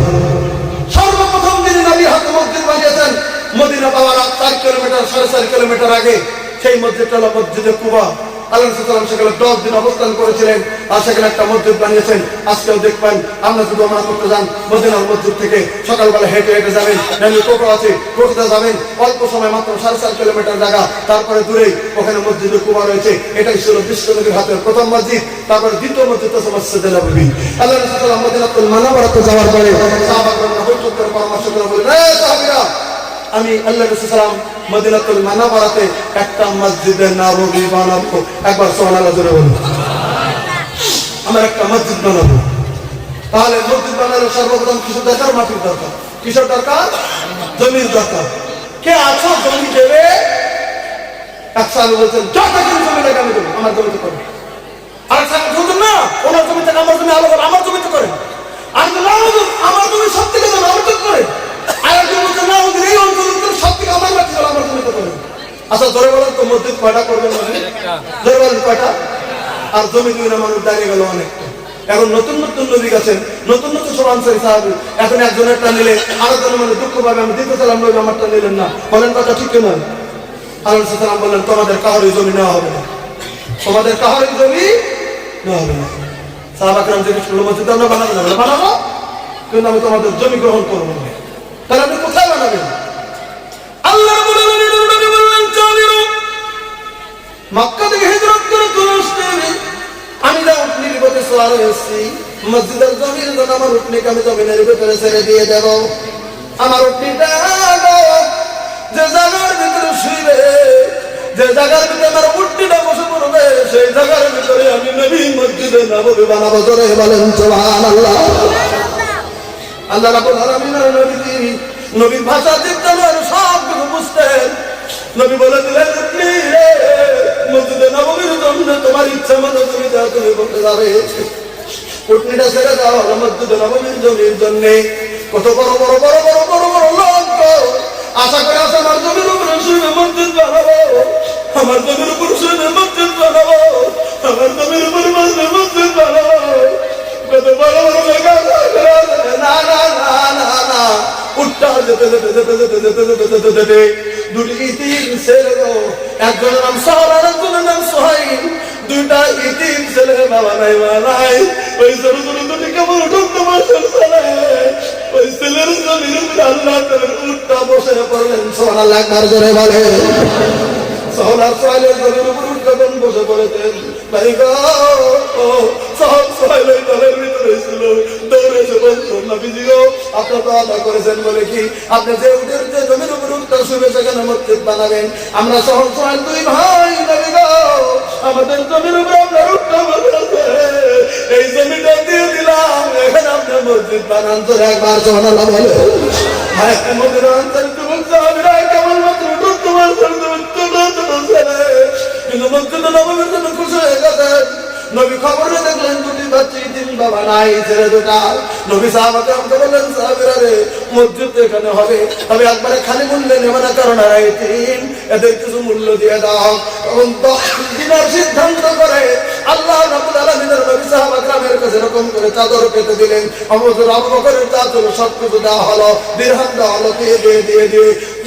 সর্বপ্রথম যিনি নবীর হাতে মসজিদ বানিয়েছেন মদিনা পাওয়ার 4 কিলোমিটার 4.5 কিলোমিটার আগে, সেই মসজিদটা হলো মসজিদে কুবা। আল্লাহ রাসূল সাল্লাল্লাহু আলাইহি ওয়াসাল্লাম সেখানে 10 দিন অবস্থান করেছিলেন আর সেখানে একটা মসজিদ বানিয়েছেন। আজকেও দেখবেন আমরা যদি ওমরা করতে যান মদিনার মসজিদ থেকে সকালবেলা হেঁটে হেঁটে যাবেন, নামি টোটো আছে টোটোতে যাবেন, অল্প সময় মাত্র 4.5 কিলোমিটার জায়গা, তারপরে দূরেই ওখানে মসজিদে কুবা রয়েছে। এটাই ছিল বিশ্বনবীর হাতের প্রথম মসজিদ। তারপরে দ্বিতীয় মসজিদ হচ্ছে মসজিদে নববী। আল্লাহ রাসূল সাল্লাল্লাহু আলাইহি ওয়াসাল্লাম মদিনাতুল মুনাওয়ারাতে যাওয়ার পরে সাহাবাগণ বৈঠক করে পরামর্শ করে বললেন, এই সাহাবীরা, আমি আল্লাহ রাসূল সাল্লাল্লাহু আলাইহি ওয়াসাল্লাম মদিনাতুল মুনাওয়ারাতে একটা মসজিদে নববী বানাবো। একবার সুবহানাল্লাহ জোরে বলুন। আমার একটা মসজিদ বানাবো। তাহলে মসজিদ বানালে সর্বপ্রথম কিছু দরকার, মাটির দরকার। কিসের দরকার? জমির দরকার। কে আছো জমি দেবে? এক সাহেব বলছেন যত কিছু জমি লাগে আমি দেবো, আমার জমিতে করেন। আর সাহেব বলছেন না, ওনার জমি থেকে আমার জমি আলাদা, আমার জমিতে করেন। আর আমার জমি সব থেকে দেবে, আমার জমি করেন। আর একজন বলছেন না, আমাদের এই অঞ্চলের সব থেকে আমার মাটি হলো, আমার জমিতে করেন। আচ্ছা জোরে বলেন তো মসজিদ কয়টা করবেন? জোরে বলেন কয়টা? আর জমি দুই না মানুষ দাঁড়িয়ে গেল অনেকটা। এখন নতুন নতুন নবী গেছেন, নতুন নতুন সব আনসারী সাহাবী। এখন একজনেরটা নিলে আরেকজনের মনে দুঃখ পাবে, আমি দিতে চাইলাম নবী আমারটা নিলেন না। বলেন কথা ঠিক নয়? আল্লাহ সাল্লাম বললেন তোমাদের কাহারই জমি নেওয়া হবে না, তোমাদের কাহারই জমি নেওয়া হবে না। সাহাবা কেরাম জিজ্ঞেস করলো মসজিদ আমরা বানাবো না? বানাবো, কিন্তু আমি তোমাদের জমি গ্রহণ করবো না। তাহলে আপনি কোথায় বানাবেন? আল্লাহ বললেন মক্কা থেকে হিজরত করে চলে আসতে আমি যা উটনির পথে সওয়ার হয়েছি মসজিদের জমির জন্য আমার উটনিকে আমি জমিনের ভিতরে ছেড়ে দিয়ে দেব। আমার উটনিটা যে জায়গার ভিতরে শুইবে, যে জায়গার ভিতরে আমার উটনিটা বসে পড়বে, সেই জায়গার ভিতরে আমি নবী মসজিদে নববী বানাবো। জোরে বলেন সুবহানাল্লাহ। আল্লাহ রাব্বুল আলামিন নবীর ভাষা চিন্তা সব কিছু বুঝতেন। নবী বলে দিলেন উটনি রে, মসজিদে নববীর জন্য তোমার ইচ্ছা মতো তুমি যা তুমি বলতে যাবে। উটনিটা ছেড়ে দাও মসজিদে নববীর জমির জন্য। কত বড় বড় বড় বড় বড় বড় লোক আশা করে আছে আমার জমির উপরে শুনে মসজিদ বানাবো, আমার জমির উপরে শুনে মসজিদ বানাবো, আমার জমির উপরে মসজিদ বানাবো। কত বড় বড় লোক না না না না না উঠটা যেতে যেতে যেতে যেতে যেতে যেতে যেতে যেতে দুটি ইতিম ছেলে, একজনের নাম সাহার আর একজনের নাম সোহাইল। দুইটা ইতিম ছেলে বাবা নাই মা নাই, ওই ছোট ছোট দুটি কেমন ঢুকতে মাসের ছেলে ওই ছেলের জমির উপরে আল্লাহ তাআলা উটটা বসে পড়লেন। সুবহানাল্লাহ, একবার জোরে বলে। সোহলার সোহেলের জমির উপর উঠতেন, বসে পড়েছেন। ভাই গো, সোহেলের দলের ভিতরে ছিল, দৌড়ে এসে বলতো, নবীজি গো, আপনি তো আদা করেছেন বলে কি আপনি যে উঠের যে জমির উপর উঠতে শুনে সেখানে মসজিদ বানাবেন। আমরা সোহল সোহেল দুই ভাই, নবী গো, আমাদের জমির উপর আপনার উঠতে বলেছে, এই জমিটা দিয়ে দিলাম, এখানে আপনি মসজিদ বানান। তো একবার সুবহানাল্লাহ বলে। হ্যাঁ, মসজিদ আনসার যুবক সাহাবীরা কেবলমাত্র তোমার কিন্তু মসজিদে নববীর জন্য খুশি হয়ে গেছে। নবী খবরে দেখলেন দুটি বাচ্চা তিন বাবা নাই, ছেলে দুটা। নবী সাহাবাকে আমাকে বললেন, সাহাবীরা রে, মসজিদ এখানে হবে, তবে একবারে খালি মূল্যে নেবে না, কারণ এদের কিছু মূল্য দিয়ে দাও। তখন দিনের সিদ্ধান্ত করে আল্লাহ রাব্বুল আলামিনের নবী সাহাবাদের কাছে এরকম করে চাদর পেতে দিলেন। অবসর আবু বকরের চাদর সবকিছু দেওয়া হলো, দিরহাম দেওয়া হলো, দিয়ে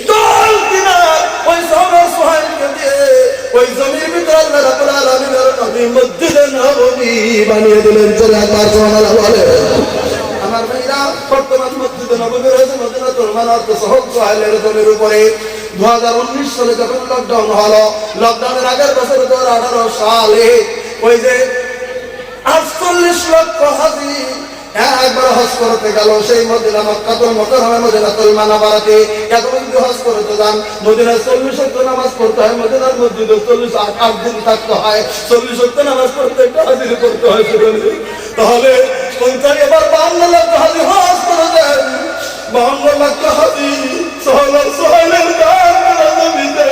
দল দিনার ওই সোহরার সোহেলকে দিয়ে ওই জমির ভিতরে আল্লাহ রাব্বুল আলামিনের নবী মসজিদে নববী বানিয়ে দিলেন। চলে একবার সুবহানাল্লাহ বলে। আমার ভাইরা, বর্তমান মসজিদে নববী রয়েছে মদিনাতুল মুনাওয়ারা সোহল সোহেলের জমির উপরে। 2019 সালে যখন লকডাউন হলো, লকডাউনের আগের বছর 2018 সালে ওই যে 48 লক্ষ হাজি একবার হজ করতে গেল সেই মদিনা মক্কাতুল মুকাররমা মদিনাতুল মুনাওয়ারাতে। এখন যদি হজ করতে যান, মদিনায় 40 ওয়াক্ত নামাজ পড়তে হয়, মদিনার মসজিদে 48 দিন থাকতে হয়, 40 ওয়াক্ত নামাজ পড়তে একটা হাজির করতে হয়। তাহলে কোনটাই এবার 52 লক্ষ হাজি হজ করে দেন, 52 লক্ষ হাজি সোহেলের জমিতে,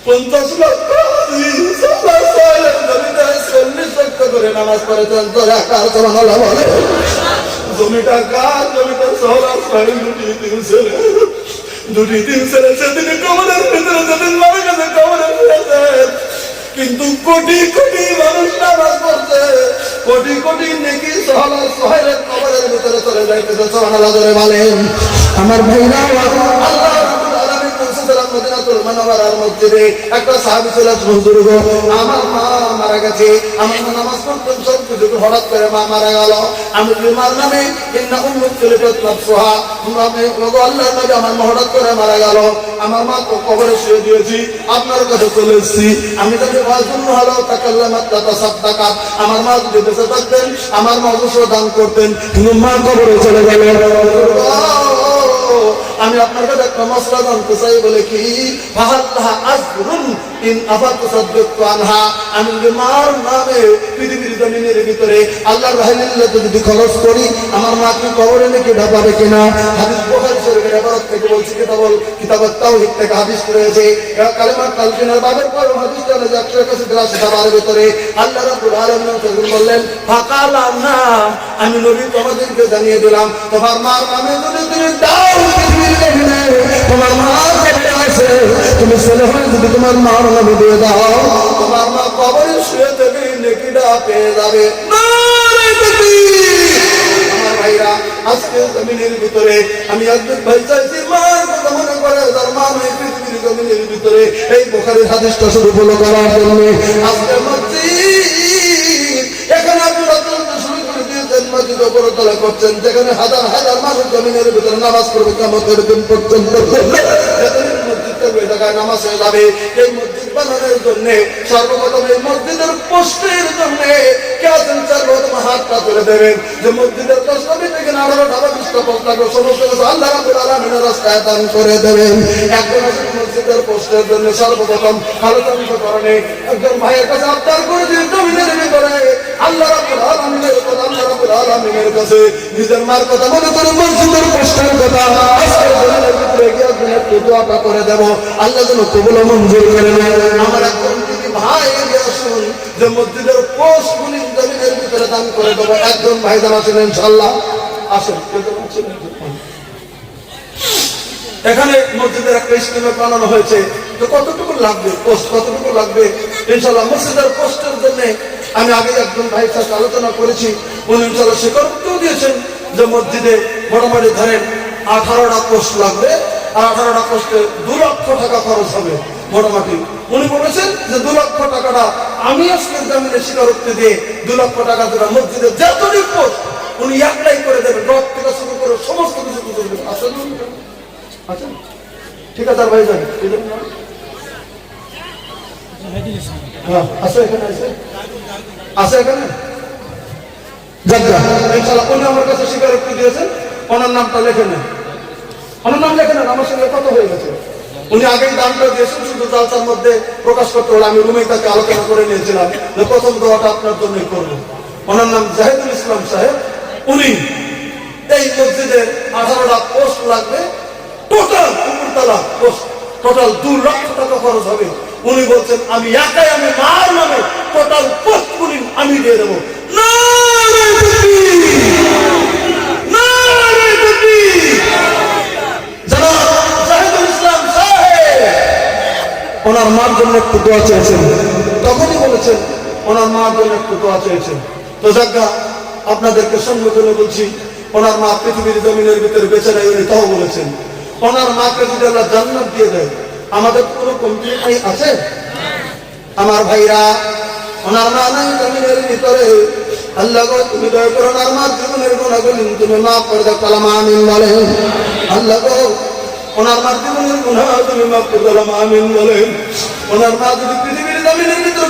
50 লক্ষ হাজি সোহেলের জমিতে 40 ওয়াক্ত করে নামাজ পড়েছেন। তো একার সুবহানাল্লাহ বলে। জমিটা কার? জমিটা সোহলার সোহেল দুটি দিন ছেলে সেদিন কবরের ভিতরে, যেদিন মারা গেছে কবরে ফিরেছেন, কিন্তু কোটি কোটি মানুষ নামাজ পড়ছে, কোটি কোটি নেকি সোহলার সোহেলের কবরের ভিতরে চলে যাইতেছে। সুবহানাল্লাহ জোরে বলেন। আমার ভাইরা, আল্লাহ মদিনাতুল মুনাওয়ারার মসজিদে একটা সাহাবী ছিল, হুজুর গো, আমার মা মারা গেছে, আমার নামাজ পড়তাম সব কিছু, হঠাৎ করে মা মারা গেল, আমি মার নামে ইন্না উম্মুক তুলিফাত নাফসুহা, আমি গো আল্লাহর নবী, আমার মা হঠাৎ করে মারা গেল, আমার মা তো কবরে শুয়ে দিয়েছি, আপনার কাছে চলে এসেছি। আমি যদি ওয়াজুন হলো তাকাল্লামাত তাসাদদাকাত, আমার মা যদি বেঁচে থাকতেন আমার মা অবশ্য দান করতেন, কিন্তু মা কবরে চলে গেল। আমি আপনার কাছে একটা মশলা জানতে চাই, বলে কি আমি যদি মার নামে পৃথিবীর জমিনের ভিতরে আল্লাহর রাহিল্লাহ যদি খরচ করি, আমার মাকে কবরে নাকি ঢাপাবে কিনা? হাদিস বুখারী শরীফের ইবারত থেকে বলছি, কিতাবুত তাওহীদ থেকে হাদিস রয়েছে, কালেমার তালকিনের বাবের পর হাদিস চলে যে 181 ধারার ভিতরে আল্লাহ রাব্বুল আলামিন বললেন, ফাকালাম না, আমি নবী তোমাদেরকে জানিয়ে দিলাম, তোমার মার নামে যদি তুমি দাও তোমার মা যেটা আছে, তুমি ছেলে হয়ে যদি তোমার মার নামে দিয়ে দাও, তোমার মা কবরে শুয়ে থেকে নেকিটা পেয়ে যাবে। আমার ভাইরা, আজকে জমিনের ভিতরে আমি একজন ভাই চাইছি, মার কথা মনে করে তার মা নয়, পৃথিবীর জমিনের ভিতরে এই বুখারীর হাদিসটা শুরু হলো করার জন্য। আজকে মসজিদ এখানে আপনারা শুরু করে দিয়েছেন, মসজিদ উপরে তলা করছেন, যেখানে হাজার হাজার মানুষ জমিনের ভিতরে নামাজ পড়বে কিয়ামতের দিন পর্যন্ত। নামাজ হয়ে যাবে। এই মসজিদ বানানোর জন্য সর্বপ্রথম এই মসজিদের পোস্টের জন্য কে আছেন, সর্বপ্রথম হাতটা তুলে দেবেন যে মসজিদের প্রস্তাবে থেকে 18টা বা 20টা পোস্ট লাগবে, সমস্ত কিছু আল্লাহ রাব্বুল আলামিনের রাস্তায় দান করে দেবেন। একজন আছেন মসজিদের পোস্টের জন্য সর্বপ্রথম আলোচনাকরণে একজন ভাইয়ের কাছে আবদার করেছেন, জমিনের ভিতরে আল্লাহ রাব্বুল আলামিনের কাছে নিজের মার কথা মনে করে মসজিদের পোস্টের কথা আজকে জমিনের ভিতরে গিয়ে একটু দোয়াটা করে দেব, আল্লাহ যেন কবুল মঞ্জুর করে নেয়। আমার একজন দিদি ভাই আসুন যে মসজিদের পোস্টগুলি জমিনের ভিতরে দান করে দেবো। একজন ভাই যারা আছেন ইনশাআল্লাহ আসুন। এখানে মসজিদের একটা স্কিমে বানানো হয়েছে, তো কতটুকু লাগবে পোস্ট, কতটুকু লাগবে ইনশাআল্লাহ। মসজিদের পোস্টের জন্য আমি আগে একজন ভাইয়ের সাথে আলোচনা করেছি, উনি ইনশাআল্লাহ স্বীকারোক্তিও দিয়েছেন যে মসজিদে মোটামুটি ধরেন 18টা পোস্ট লাগবে, আর 18টা পোস্টে 2 লক্ষ টাকা খরচ হবে মোটামুটি। উনি বলেছেন যে 2 লক্ষ টাকাটা আমি আজকের জামিনে স্বীকারোক্তি দিয়ে 2 লক্ষ টাকা যেটা মসজিদের যতটুকু পোস্ট উনি অ্যাপ্লাই করে দেবেন, রথ থেকে শুরু করে সমস্ত কিছু বুঝবেন। আসেন আচ্ছা ঠিক আছে ভাই যান হ্যাঁ আছে এখানে আছে এখানে ইনশাআল্লাহ। উনি আমার কাছে স্বীকারোক্তি দিয়েছেন, ওনার নামটা লেখে নেন, ওনার নাম লেখে নেন, আমার সঙ্গে কথা হয়ে গেছে। উনি আগেই দানটা দিয়েছেন, শুধু জালসার মধ্যে প্রকাশ করতে হলে আমি রুমে তাকে আলোচনা করে নিয়েছিলাম যে প্রথম দোয়াটা আপনার জন্যই করবো। ওনার নাম জাহিদুল ইসলাম সাহেব। উনি এই মসজিদে 18টা পোস্ট লাগবে, টোটাল উপরতলা পোস্ট, টোটাল 2 লক্ষ টাকা খরচ হবে। উনি বলছেন আমি একাই আমি মার নামে টোটাল পোস্ট গুলি আমি দিয়ে দেবো। ওনার মার জন্য একটু দোয়া চেয়েছেন, তখনই বলেছেন ওনার মার জন্য একটু দোয়া চেয়েছেন। তো যাজ্ঞা আপনাদেরকে সম্বোধনে বলছি, ওনার মা পৃথিবীর জমিনের ভিতরে বেঁচে নেই, উনি তাও বলেছেন ওনার মাকে যদি আল্লাহ জান্নাত দিয়ে দেয় আমাদের কোনো কমপ্লেন আছে? আমার ভাইরা, ওনার মা নাই জমিনের ভিতরে, আল্লাহ গো তুমি দয়া করে ওনার মার জীবনের গুণাগুলি তুমি মাফ করে দাও, কালামা আমিন বলেন। আল্লাহ গো ওনার মার জীবনের গুনাহ তুমি মাফ করে দাও, আমিন বলেন। ওনার মা যদি পৃথিবীর জমিনের ভিতরে